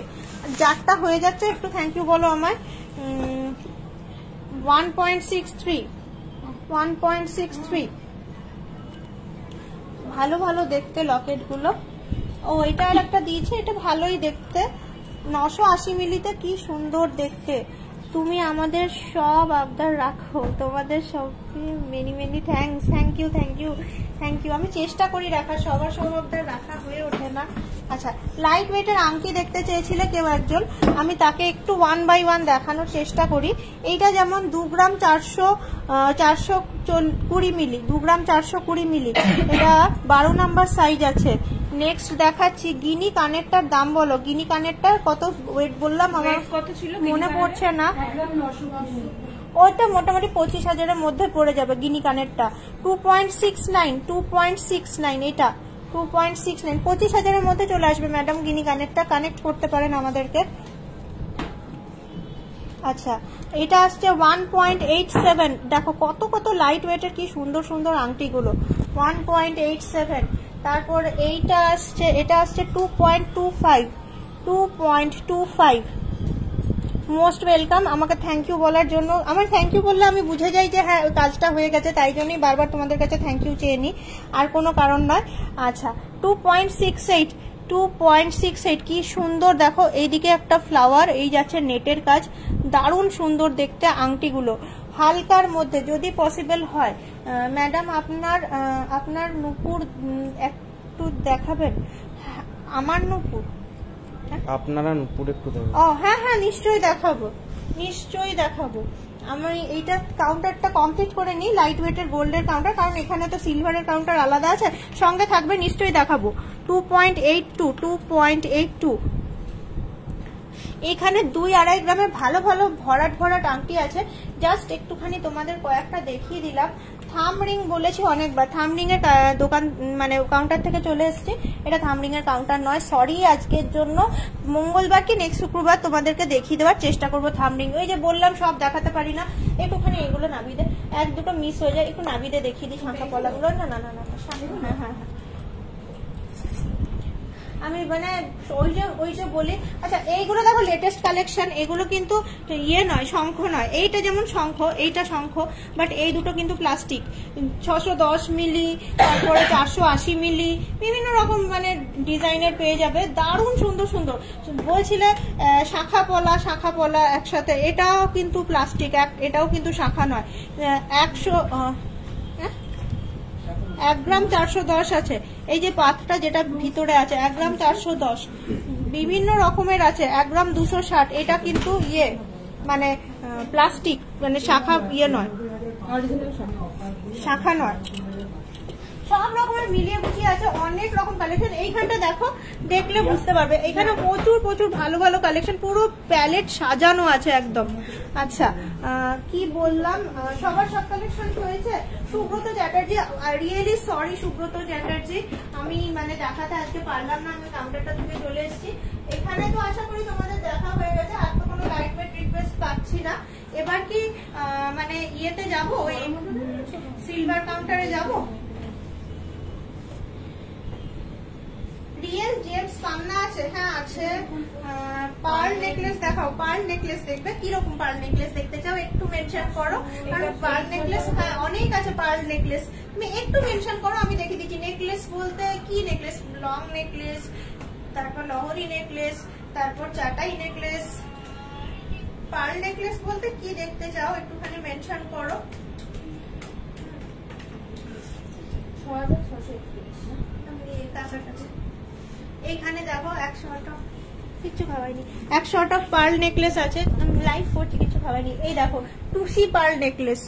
যারটা হয়ে যাচ্ছে একটু থ্যাংক ইউ বলো আমায়। 1.63 ভালো ভালো দেখতে লকেট গুলো। ও, এটা আর একটা দিয়েছে, এটা ভালোই দেখতে। 980 মিলিতে কি সুন্দর দেখতে। তুমি আমাদের সব আবদার রাখো, তোমাদের সবকে মেনি থ্যাংক ইউ। আমি চেষ্টা করি রাখার, সবার সব আবদার রাখা হয়ে ওঠে না। আচ্ছা, লাইট ওয়েটের আংটি দেখতে চেয়েছিলে কেউ একজন, আমি তাকে একটু 1 বাই 1 দেখানোর চেষ্টা করি। এইটা যেমন 2 গ্রাম 420 মিলি, 2 গ্রাম 420 মিলি। এটা 12 নাম্বার সাইজ আছে। নেক্সট দেখাচ্ছি গিনি কানেরটার দাম বলো, গিনি কানেরটার কত ওয়েট বললাম আমার কত ছিল মনে পড়ছে না, ওইটা মোটামুটি 25,000-এর মধ্যে পড়ে যাবে গিনি কানেরটা। 2.69 এটা 2.69 25,000-এর মধ্যে চলে আসবে ম্যাডাম। গিনি কানেরটা কানেক্ট করতে পারেন আমাদেরকে। আচ্ছা এটা আসছে 1.87, দেখো কত কত লাইট ওয়েটের কি সুন্দর সুন্দর আংটিগুলো, 1.87। তারপর এইটা আসছে, এটা আসছে 2.25। মোস্ট ওয়েলকাম আমাকে থ্যাংক ইউ বলার জন্য। আমার থ্যাংক ইউ বললে আমি বুঝে যাই যে হ্যাঁ কাজটা হয়ে গেছে, তাই জন্যই বারবার তোমাদের কাছে থ্যাংক ইউ চেয়ে নিই, আর কোনো কারণ নয়। আচ্ছা 2.68 কি সুন্দর দেখো, এইদিকে একটা ফ্লাওয়ার, এই যাচ্ছে নেটের কাজ, দারুণ সুন্দর দেখতে আংটিগুলো, হালকার মধ্যে। যদি পসিবল হয় ম্যাডাম আপনার নুপুর একটু দেখাবেন, আমার নুপুর, আপনারা নুপুর একটু দেবেন। ও হ্যাঁ হ্যাঁ নিশ্চয়ই দেখাবো। আমি এইটা কাউন্টারটা কমপ্লিট করে নিই, লাইট ওয়েটের গোল্ডের কাউন্টার, কারণ এখানে তো সিলভারের কাউন্টার আলাদা আছে, সঙ্গে থাকবে নিশ্চয়ই দেখাবো। 2.82 এখানে 2-2.5 গ্রামের ভালো ভালো ভরাট আংটি আছে। জাস্ট একটুখানি তোমাদের কয়েকটা দেখিয়ে দিলাম। থাম রিং বলেছি অনেকবার, থাম রিং এর দোকান মানে কাউন্টার থেকে চলে এসেছি, এটা থাম রিং এর কাউন্টার নয়, সরি। আজকের জন্য মঙ্গলবার কি নেক্সট শুক্রবার তোমাদেরকে দেখিয়ে দেওয়ার চেষ্টা করবো থাম রিং। ওই যে বললাম সব দেখাতে পারি না, একটুখানি এগুলো নাবিয়ে, এক দুটো মিস হয়ে যায়, একটু নাবিয়ে দেখিয়ে দিই শাঁখা পলাগুলো। না হ্যাঁ আমি মানে ওই যে বলি। আচ্ছা এইগুলো দেখো লেটেস্ট কালেকশন, এগুলো কিন্তু ইয়ে নয়, শঙ্খ নয়। এইটা যেমন শঙ্খ, এইটা শঙ্খ, বাট এই দুটো কিন্তু প্লাস্টিক। 610 মিলি, তারপরে 480 মিলি, বিভিন্ন রকম মানে ডিজাইনের পেয়ে যাবে, দারুণ সুন্দর সুন্দর। বলছিলে শাখা পলা একসাথে, এটাও কিন্তু প্লাস্টিক, এটাও কিন্তু শাখা নয়। 1 গ্রাম 410 আছে। এই যে পাতটা যেটা ভিতরে আছে 1 গ্রাম 410, বিভিন্ন রকমের আছে। 1 গ্রাম 260, এটা কিন্তু ইয়ে মানে প্লাস্টিক, মানে শাখা ইয়ে নয়, শাখা নয়, সব রকমের মিলিয়ে গুছিয়ে আছে, অনেক রকম কালেকশন। এইখানটা দেখো, দেখলে বুঝতে পারবে, এখানে প্রচুর ভালো ভালো কালেকশন, পুরো প্যালেট সাজানো আছে একদম। আচ্ছা কি বললাম, সবার সব কালেকশন হয়েছে। সুব্রত চ্যাটার্জি, রিয়েলি সরি সুব্রত চ্যাটার্জি, আমি মানে দেখাতে আজকে পারলাম না, আমি কাউন্টারটা থেকে চলে এসেছি। এখানে তো আশা করি তোমাদের দেখা হয়ে গেছে, আর তো কোনো লাইট ওয়েট রিকোয়েস্ট পাচ্ছি না। এবার কি মানে ইয়েতে যাবো, ওই সিলভার কাউন্টারে যাবো। রিয়েল জেমস কান্না আছে, হ্যাঁ আছে। পার্ল নেকলেস দেখাও, পার্ল নেকলেস দেখবে, কিরকম পার্ল নেকলেস দেখতে চাও একটু মেনশন করো, কারণ পার্ল নেকলেস হ্যাঁ অনেক আছে। পার্ল নেকলেস তুমি একটু মেনশন করো, আমি দেখে দিচ্ছি। নেকলেস বলতে কি নেকলেস, লং নেকলেস, তারপর লহরি নেকলেস, তারপর চাটাই নেকলেস। পার্ল নেকলেস বলতে কি দেখতে চাও একটুখানি মেনশন করো। 6,631 এইখানে দেখো 100 কিছু খাওয়াইনি, 100 পার্ল নেকলেস আছে, লাইভ করছি কিছু খাওয়াইনি। এই দেখো টুসি পার্ল নেকলেস,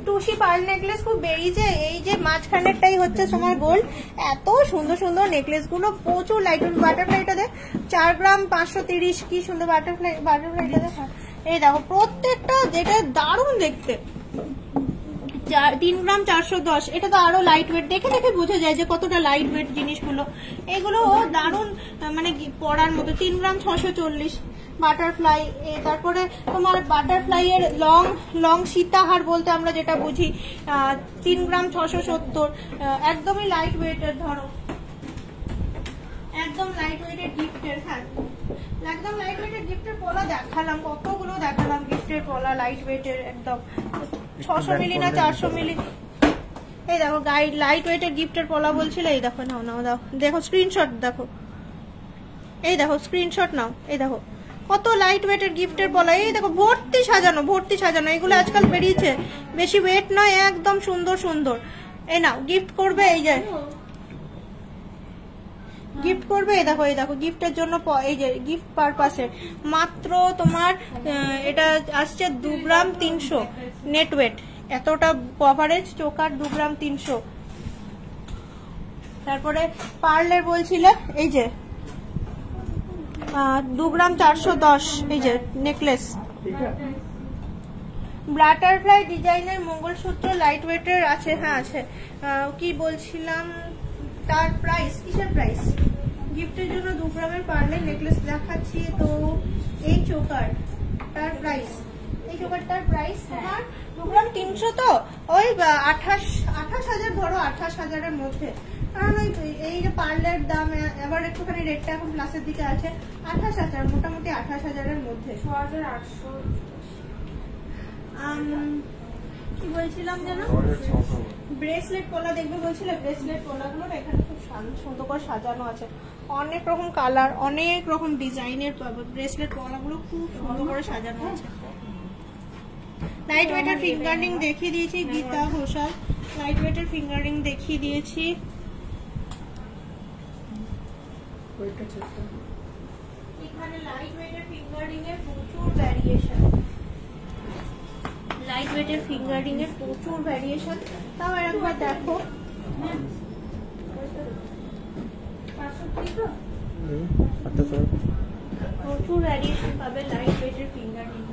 টুসি পার্ল নেকলেস খুব বেরিয়েছে। এই যে মাঝখানেরটাই হচ্ছে তোমার গোল্ড। এত সুন্দর সুন্দর নেকলেস গুলো, প্রচুর লাইট। বাটারফ্লাইটা দেখ, 4 গ্রাম 530, কি সুন্দর বাটারফ্লাইটা দেখ। এই দেখো প্রত্যেকটা যেটা দারুণ দেখতে। 3 গ্রাম 410, এটা তো আরো লাইট ওয়েট, দেখে দেখে বোঝা যায় যে কতটা লাইট ওয়েট জিনিসগুলো। এগুলো দারুণ মানে পরার মতো। 3 গ্রাম 640 বাটারফ্লাই। তারপরে তোমার বাটারফ্লাই এর লং সীতাহার বলতে আমরা যেটা বুঝি, 3 গ্রাম 670, একদমই লাইট ওয়েটের। ধরো একদম লাইট ওয়েটের গিফটের, হ্যাঁ একদম লাইট ওয়েটের গিফটের পলা দেখালাম, কতগুলো দেখালাম গিফটের পলা লাইট ওয়েটের একদম। 600 মিলি না 400 মিলি। এই দেখো গাইড লাইট ওয়েটের গিফটের পলা বলছিল, এই দেখো নাও দাও, দেখো স্ক্রিনশট দেখো, এই দেখো স্ক্রিনশট নাও। এই দেখো কত লাইট ওয়েটের গিফটের পলা, এই দেখো ভর্তি সাজানো। এগুলো আজকাল বেরিয়েছে, বেশি ওয়েট নয়, একদম সুন্দর সুন্দর। এই নাও গিফট করবে। এই যে গিফট করবে। এই দেখো গিফটের জন্য এই যে গিফট পারপাসে মাত্র তোমার এটা আসছে 2 গ্রাম 300 নেট ওয়েট, এতটা কভারেজ চোকার 2 গ্রাম 300। তারপরে পার্লের বলছিলে এই যে 2 গ্রাম 410 এই যে নেকলেস, বাটারফ্লাই ডিজাইনের মঙ্গলসূত্র লাইট ওয়েটের আছে। হ্যাঁ আছে। কি বলছিলাম, তার প্রাইস, কিসের প্রাইস? গিফটের জন্য 2 গ্রামের পার্লের নেকলেস দেখাচ্ছি। তো এই চোকার তার প্রাইস, এই চোকারটার প্রাইস তোমার 2 গ্রাম 300, তো ওই 28,000 ধরো, 28,000-এর মধ্যে। কারণ ওই এই যে পার্লের দাম এবার একটুখানি রেটটা এখন প্লাসের দিকে আছে, 28,000, মোটামুটি 28,000-এর মধ্যে। 6,800। কি বলছিলাম যেন, ব্রেসলেট পলা দেখবে বলছিলে, ব্রেসলেট পলাগুলো এখানে খুব সুন্দর করে সাজানো আছে, অনেক রকম কালার, অনেক রকম ডিজাইনের ব্রেসলেট পলাগুলো খুব সুন্দর করে সাজানো আছে। লাইট ওয়েটের ফিঙ্গার রিং দেখিয়ে দিয়েছি, গীতা ঘোষাল লাইট ওয়েটের ফিঙ্গার রিং দেখিয়ে দিয়েছি। এখানে লাইট ওয়েটের ফিঙ্গার রিং এর প্রচুর ভ্যারিয়েশন, লাইট ওয়েটের ফিঙ্গার রিং এর প্রচুর ভ্যারিয়েশন। তাও একবার দেখো, প্রচুর ভ্যারিয়েশন পাবে লাইট ওয়েটের ফিঙ্গার রিং।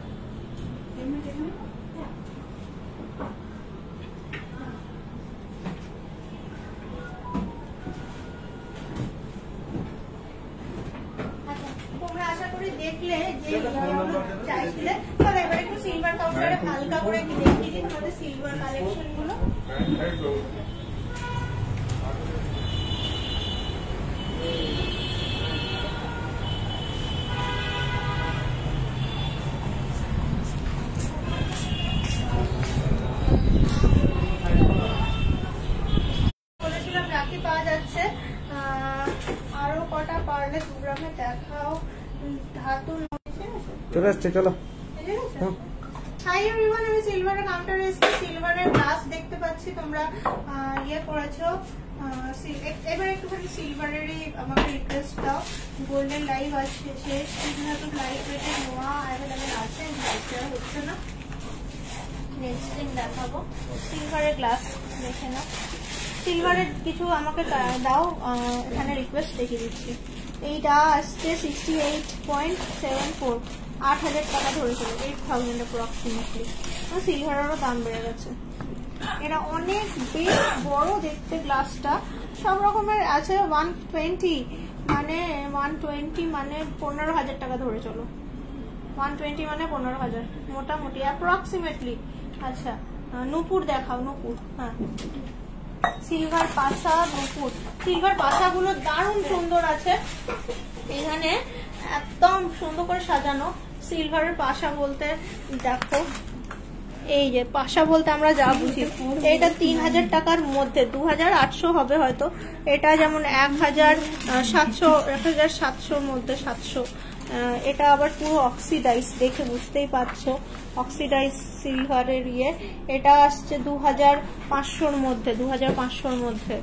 তোমরা আশা করি দেখলে যে চাইছিলে। তাহলে এবার একটু সিলভার কাউন্টারে হালকা করে দেখিয়ে দিই তোমাদের সিলভার কালেকশন গুলো। বলেছিলাম রাখি পাওয়া যাচ্ছে, আরো কটা পারলে 2 গ্রামে দেখাও। ধাতুর চলে আসছে, চলো। হাই এভরিওয়ান, আমি সিলভারের কাউন্টারে এসেছি। সিলভারের গ্লাস দেখতে পাচ্ছি তোমরা ইয়ে করেছো। এবার একটুখানি সিলভারেরই আমাকে রিকোয়েস্ট দাও। গোল্ডেন লাইভ আছে শেষ, কিন্তু লাইট ওয়েটের নোয়া অ্যাভেলেবেল আছে, লাইট দেওয়া হচ্ছে না। নেক্সট দিন দেখাবো। সিলভারের গ্লাস দেখে নাও, সিলভারের কিছু আমাকে দাও, এখানে রিকোয়েস্ট দেখিয়ে দিচ্ছি। এইটা আসছে 68.74, 8,000 টাকা ধরেছিল, 8,000 অ্যাপ্রক্সিমেটলি। সিলভারেরও দাম বেড়ে গেছে। এটা অনেক বেশ বড় দেখতে গ্লাসটা, সব রকমের আছে। 120 মানে 15,000 টাকা ধরে চলো, 120 মানে 15,000 মোটামুটি অ্যাপ্রক্সিমেটলি। আচ্ছা নূপুর দেখাও, নূপুর। হ্যাঁ সিলভার পাশা, নূপুর। সিলভার পাশাগুলো দারুণ সুন্দর আছে, এখানে একদম সুন্দর করে সাজানো। সিলভারের পাশা বলতে দেখো, এই যে পাশা বলতে আমরা যা বুঝি, এটা 3,000 টাকার মধ্যে, 2,800 হবে হয়তো। এটা যেমন 1,700 মধ্যে 700। এটা আবার পুরো অক্সিডাইজ, দেখে বুঝতেই পারছো অক্সিডাইজ সিলভারের ইয়ে। এটা আসছে 2,500-র মধ্যে, 2,500-র মধ্যে,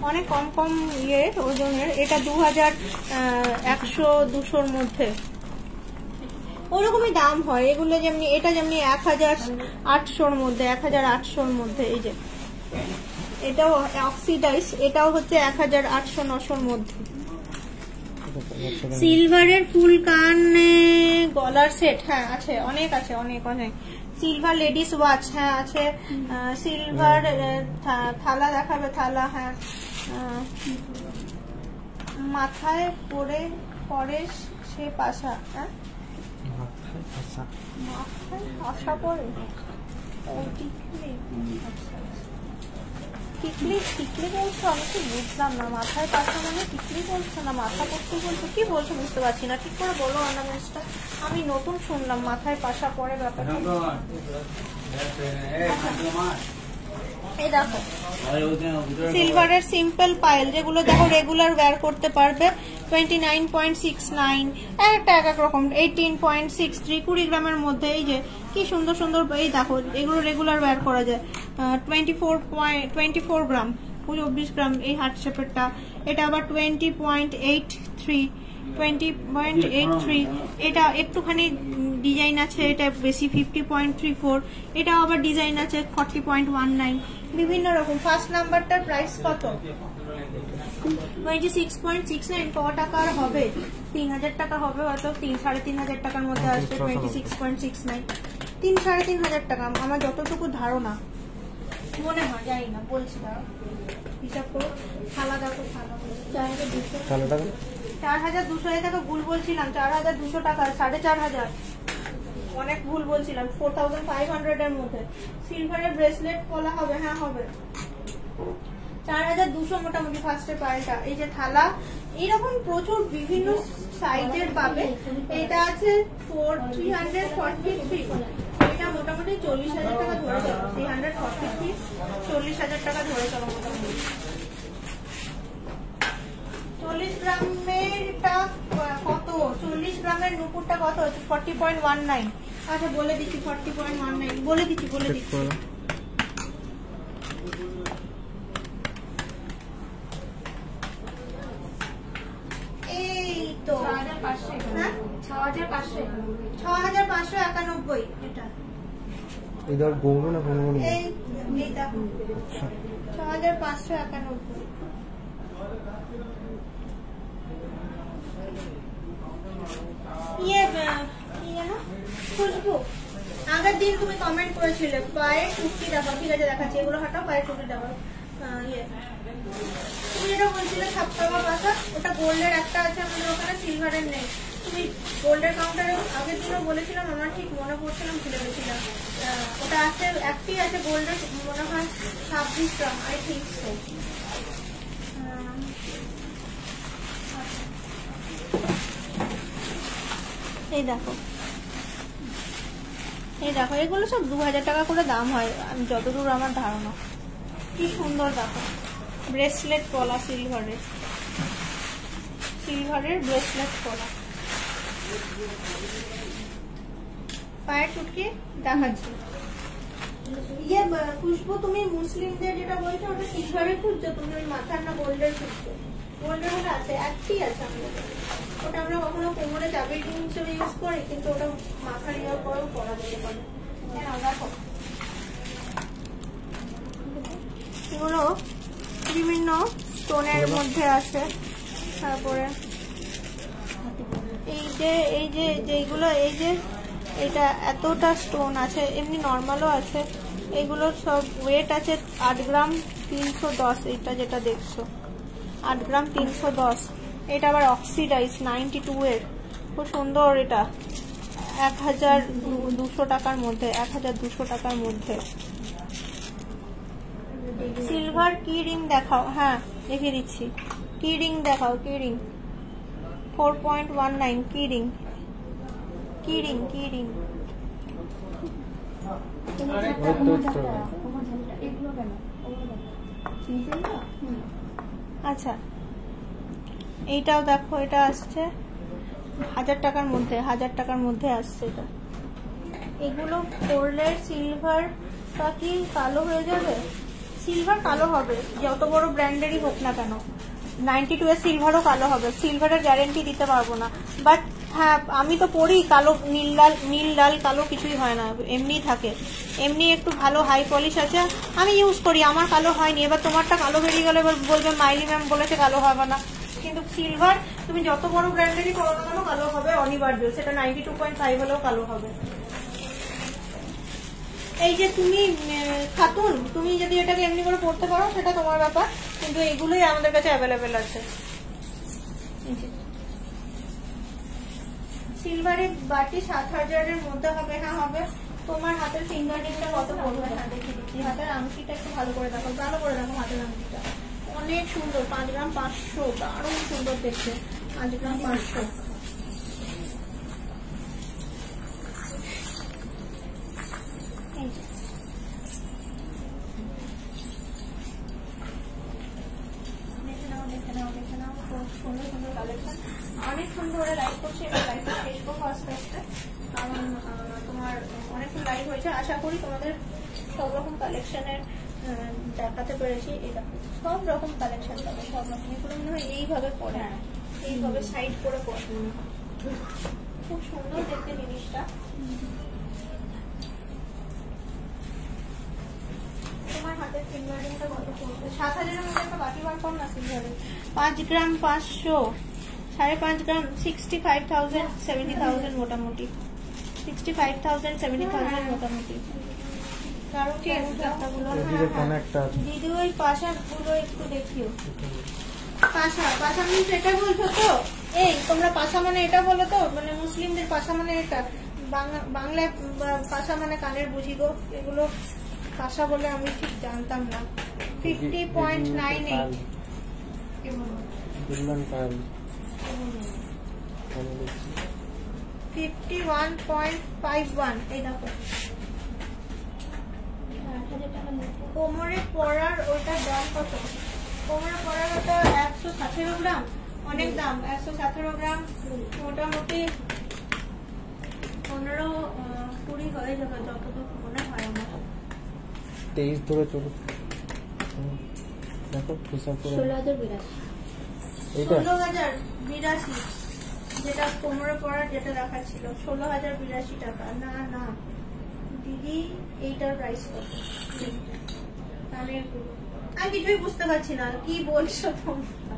অনেক কম কম ইয়ে ওজনের। এটা 2,100-200-র মধ্যে, ওরকমই দাম হয় এগুলো। যেমনি এটা যেমনি 1,800-র মধ্যে, 1,800-র মধ্যে। এই যে এটাও অক্সিডাইজ, এটাও হচ্ছে 1,800-900-র মধ্যে। সিলভারের ফুল কানে গলার সেট, হ্যাঁ আছে, অনেক আছে, অনেক অনেক। সিলভার লেডিস ওয়াচ, হ্যাঁ আছে। সিলভার থালা দেখাবে, থালা, হ্যাঁ। মাথায় পরে সে পাশা, হ্যাঁ মাথায় পাশা পরে, টিকলি, টিকলি বলছো? আমি কি বুঝলাম না, মাথায় পাশা মানে টিকলি বলছো না মাথা পড়তে বলছো, কি বলছো বুঝতে পারছি না, ঠিক করে বলো অর্নামেন্টসটা। আমি নতুন শুনলাম মাথায় পাশা পরে ব্যাপারটা। এই দেখো সিলভারের সিম্পল পাইল, যেগুলো দেখো রেগুলার ওয়্যার করতে পারবে, 29.69, একটা এক এক রকম, 18.63, 20 গ্রামের মধ্যে। এই যে কি সুন্দর সুন্দর, এই দেখো এগুলো রেগুলার ওয়্যার করা যায়। 24 গ্রাম, 24 গ্রাম এই হার্ট শেপেরটা, এটা আবার 20.83, এটা একটুখানি ডিজাইন আছে, এটা বেশি 50.34, এটা আবার ডিজাইন আছে 40.19, বিভিন্ন রকম। ফার্স্ট নাম্বারটার প্রাইস কত? 26.69। ক টাকার হবে? 3000 টাকা হবে হয়তো, 3,500 টাকার মধ্যে আসবে। 26.69, 3,500 টাকা আমার যতটুকু ধারণা মনে হয়, জানি না, বলছি না, হিসাব করো। থালা দেখো, থালা 4,200, 4,200 টাকা ভুল বলছিলাম, 4,200 টাকা, 4,500, অনেক ভুল বলছিলাম। 4,500 এর মধ্যে সিলভারের ব্রেসলেট পলা হবে, হ্যাঁ হবে। 4,200 মোটামুটি ফার্স্টে পায়েটা। এই যে থালা, এইরকম প্রচুর বিভিন্ন সাইজের পাবে। এটা আছে 343, এটা মোটামুটি 40,000 টাকা ধরে চলো। 343, 40,000 টাকা ধরে চলো মোটামুটি। 40 গ্রামেরটা কত? 40 গ্রামের নুপুরটা কত? 40.19। আচ্ছা বলে দিচ্ছি, 40.19 বলে দিচ্ছি। এই তো 6,591 এটা। इधर घूमो ना घूमो ना। এই দেখো 6,591। খুশবু, আগের দিন তুমি কমেন্ট করেছিলে পায়ের টুকটি দেখাও, ঠিক আছে দেখাচ্ছি, এগুলো হাঁটাও, পায়ের টুকটি দেখাও। তুমি যেটা বলছিলে ছাপটাবা পাতা, ওটা গোল্ডের একটা আছে আমাদের ওখানে, সিলভারের নেই। তুমি গোল্ডের কাউন্টারে আগের দিনও বলেছিলাম, আমার ঠিক মনে পড়ছিলাম, ভুলে গেছিলাম। ওটা আছে, একটি আছে গোল্ডের, মনে হয় 26 গ্রাম, আই থিঙ্ক সো। এই দেখো এগুলো সব 2,000 টাকা করে দাম হয়, আমি যতদূর আমার ধারণা। কি সুন্দর দেখো, ব্রেসলেট পলা, সিলভারের ব্রেসলেট পলা, পায়ের টুটকি দেখাচ্ছি। খুশবু, তুমি মুসলিমদের যেটা বলছো ওটা সিলভারের খুঁজছো, তুমি ওই মাথার না গোল্ডের খুঁজছো? গোল্ডের হলে আছে, একটি আছে আমাদের, ওটা আমরা কখনো কোমরে চাবির রিং হিসেবে ইউজ করি, কিন্তু ওটা মাথার ইয়ার পরেও পরা যেতে পারে। দেখো এগুলো বিভিন্ন স্টোনের মধ্যে আছে। তারপরে যেগুলো এটা এতটা স্টোন আছে, এমনি নর্মালও আছে। এগুলো সব ওয়েট আছে 8 গ্রাম 310, এটা যেটা দেখছো 8 গ্রাম 310। এটা আবার অক্সিডাইজ 92 এর, খুব সুন্দর। এটা 1,200 টাকার মধ্যে, 1,200 টাকার মধ্যে। সিলভার কি রিং দেখাও, হ্যাঁ দেখিয়ে দিচ্ছি। কি রিং দেখাও, কি রিং 4.19, কি রিং আচ্ছা এইটাও দেখো, এটা আসছে 1,000 টাকার মধ্যে, 1,000 টাকার মধ্যে আসছে এটা। এগুলো পরলে সিলভারটা কি কালো হয়ে যাবে? সিলভার কালো হবে, যত বড় ব্র্যান্ডেরই হোক না কেন। 92 এর সিলভারও কালো হবে, সিলভারের গ্যারেন্টি দিতে পারবো না। বাট হ্যাঁ, আমি তো পরি কালো, নীল লাল কালো কিছুই হয় না, এমনি থাকে। এমনি একটু ভালো হাই পলিশ আছে, আমি ইউজ করি, আমার কালো হয়নি। এবার তোমারটা কালো বেরিয়ে গেলে এবার বলবে মাইলি ম্যাম বলেছে কালো হবে না। কিন্তু সিলভার তুমি যত বড় ব্র্যান্ডেরই করো না কেন কালো হবে অনিবার্য, সেটা 92.5 হলেও কালো হবে। এই যে তুমি খাতুন, তুমি যদি এটাকে এমনি করে পড়তে পারো সেটা তোমার ব্যাপার, কিন্তু এগুলোই আমাদের কাছে অ্যাভেলেবেল আছে। সিলভারের বাটি 7,000 এর মধ্যে হবে, হ্যাঁ হবে। তোমার হাতের ফিঙ্গারিংটা কত পড়বে? হ্যাঁ দেখে দিচ্ছি। হাতের আংটিটা একটু ভালো করে দেখো, হাতের আংটিটা অনেক সুন্দর, 5 গ্রাম 500, দারুণ সুন্দর দেখতে, 5 গ্রাম 500। অনেক সুন্দর লাইভ করছে, এবার লাইভটা শেষ করবো আস্তে আস্তে, কারণ তোমার অনেকক্ষণ লাইভ হয়েছে। আশা করি তোমাদের সব রকম কালেকশনের দেখাতে পেরেছি। এটা সব রকম কালেকশন পাবে, সব রকম। এগুলো মনে হয় এইভাবে পরে, এইভাবে সাইড করে পরে, খুব সুন্দর দেখতে জিনিসটা। তোমার হাতের ফিঙ্গারিংটা কত পড়বে? 7000-এর মধ্যে একটা বাটি বার কর না সিলভারের। 5 গ্রাম 500, 5.5 গ্রাম 65,000 70,000 মোটামুটি, 65,000 70,000 মোটামুটি। কারণ টাকাগুলো দিদি ওই পাশাগুলো একটু দেখিও। পাশা মিন্স এটা বলছো তো? এই তোমরা পাশা মানে এটা বলো তো, মানে মুসলিমদের পাশা মানে এটা, বাংলায় পাশা মানে কানের বুঝি গো। এগুলো পাশা বলে আমি ঠিক জানতাম না। 50.98 51.51। এই দেখো কোমরে পরার ওটার দাম কত? কোমরে পরার ওটা 117 গ্রাম, অনেক দাম। 117 গ্রাম মোটামুটি 15-20 হয়ে যাবে যতটুকু মনে হয় আমার। 23 ধরে চলো। দেখো হিসাব করে 16,082, যেটা কোমরে পরার যেটা দেখাচ্ছিল 16,082 টাকা। না না দিদি, এইটার প্রাইস কত? আমি কিছুই বুঝতে পারছি না কি বলছো তোমরা,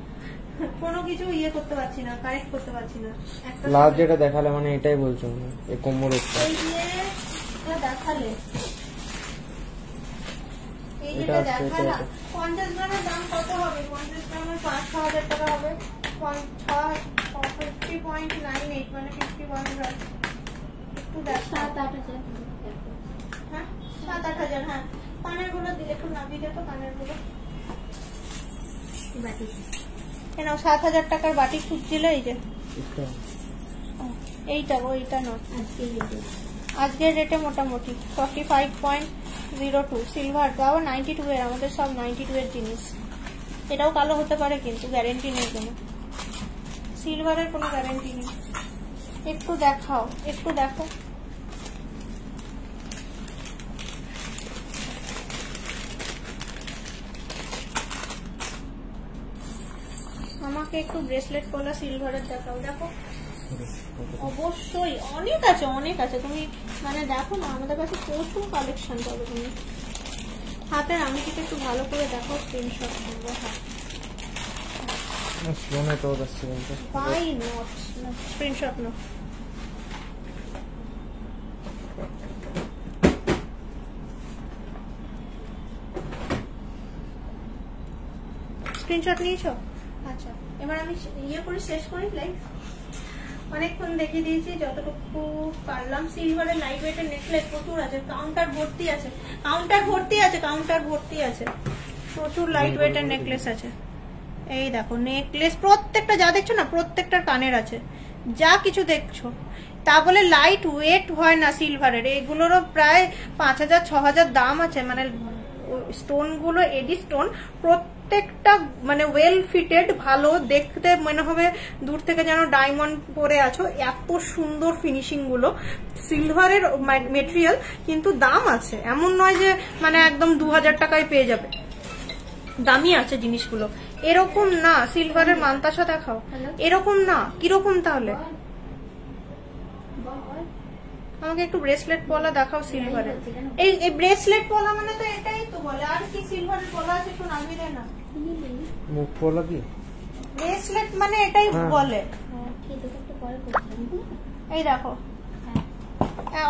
কোনো কিছু ইয়ে করতে পারছি না, কারেক্ট করতে পারছি না। লাস্ট যেটা দেখালে মানে এটাই বলছো না? এই কোমরের এই যে দেখালে, এই যেটা দেখালাম 50 গ্রামের দাম কত হবে? 50 গ্রামের 5-6,000 টাকা হবে। 50.98 মানে 51 গ্রাম। একটু দেখ, 7-8,000। হ্যাঁ 7-8,000। হ্যাঁ কানের গুলো একটু নামিয়ে দেখো, কানের গুলো কেন 7,000 টাকার বাটি খুঁজছিল? এই যে এইটা, ওইটা না, আজকের রেটে মোটামুটি 45.02 সিলভার, তাও 92 এর। আমাদের সব 92 এর জিনিস। এটাও কালো হতে পারে কিন্তু গ্যারেন্টি নেই কোনো, সিলভারের কোনো গ্যারেন্টি নেই। একটু দেখাও, একটু দেখো। আমাকে একটু ব্রেসলেট পলা সিলভারের দেখাও। দেখো অবশ্যই অনেক আছে, অনেক আছে। তুমি মানে দেখো না, আমাদের কাছে প্রচুর কালেকশন পাবে তুমি। হাতের আংটিটা একটু ভালো করে দেখো, স্ক্রিনশট করবো। Why not? Screenshot now. Screenshot নিয়েছো? আচ্ছা এবার আমি ইয়ে করে শেষ করি লাইভ। অনেকক্ষণ দেখিয়ে দিয়েছি যতটুকু পারলাম। সিলভারের লাইট ওয়েটের নেকলেস প্রচুর আছে, কাউন্টার ভর্তি আছে, কাউন্টার ভর্তি আছে, কাউন্টার ভর্তি আছে, প্রচুর লাইট ওয়েটের নেকলেস আছে। এই দেখো নেকলেস প্রত্যেকটা যা দেখছো না, প্রত্যেকটার কানের আছে, যা কিছু দেখছো। তা বলে লাইট ওয়েট হয় না সিলভারের। এগুলোরও প্রায় 5,000-6,000 দাম আছে। মানে স্টোন গুলো এডি স্টোন, প্রত্যেকটা মানে ওয়েল ফিটেড, ভালো দেখতে মনে হবে দূর থেকে যেন ডায়মন্ড পরে আছো, এত সুন্দর ফিনিশিং গুলো। সিলভারের মেটেরিয়াল কিন্তু দাম আছে, এমন নয় যে মানে একদম 2,000 টাকায় পেয়ে যাবে, দামি আছে জিনিসগুলো। এরকম না, সিলভারের মানতাসা দেখাও, এরকম না। কিরকম তাহলে? আমাকে একটু ব্রেসলেট পলা দেখাও সিলভারের। এই ব্রেসলেট পলা মানে তো এটাই তো বলে। আর কি সিলভারের পলা আছে একটু নামিয়ে দে না। মুখ পলা কি? ব্রেসলেট মানে এটাই বলে। এই দেখো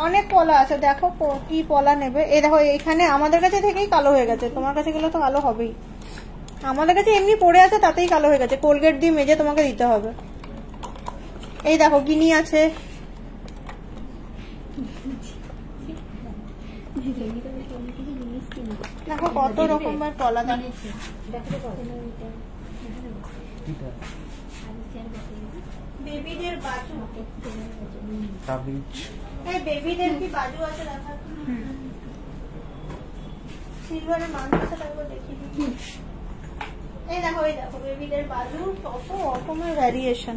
অনেক পলা আছে, দেখো কি পলা নেবে। এই দেখো এখানে আমাদের কাছে থেকেই কালো হয়ে গেছে, তোমার কাছে গেলে তো কালো হবেই। আমাদের কাছে এমনি পড়ে আছে তাতেই কালো হয়ে গেছে, কোলগেট দিয়ে মেজে তোমাকে দিতে হবে। এই দেখো গিনি আছে, দেখো কত রকমের পলা। বেবিদের বাজু, এই বেবিদের কি বাজু আছে দেখা? সিলভারের মানটাকে একবার দেখিয়ে দিই। এই দেখো, এই দেখো বেবিদের বাজু, কত রকমের ভ্যারিয়েশন।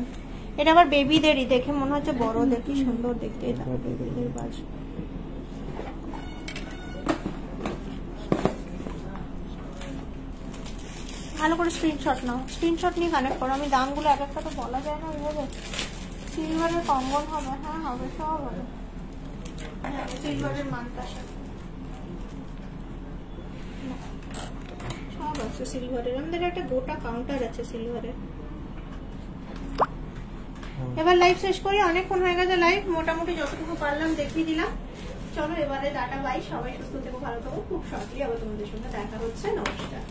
এটা আবার বেবিদেরই, দেখে মনে হচ্ছে বড়দের, কি সুন্দর দেখতে। এই দেখো বেবিদের বাজু, ভালো করে স্ক্রিনশট নাও, স্ক্রিনশট নিয়ে কানেক্ট করো। আমি দামগুলো এক একটা তো বলা যায় না ওইভাবে। সিলভারের কম্বল হবে, হ্যাঁ হবে, সব হবে। হ্যাঁ সিলভারের মানতাসা সব আছে সিলভারের। আমাদের একটা গোটা কাউন্টার আছে সিলভারের। এবার লাইভ শেষ করি, অনেকক্ষণ হয়ে গেছে লাইভ, মোটামুটি যতটুকু পারলাম দেখিয়ে দিলাম। চলো এবারে টাটা বাই, সবাই সুস্থ থেকো, ভালো থাকো। খুব শর্টলি আবার তোমাদের সঙ্গে দেখা হচ্ছে। নমস্কার।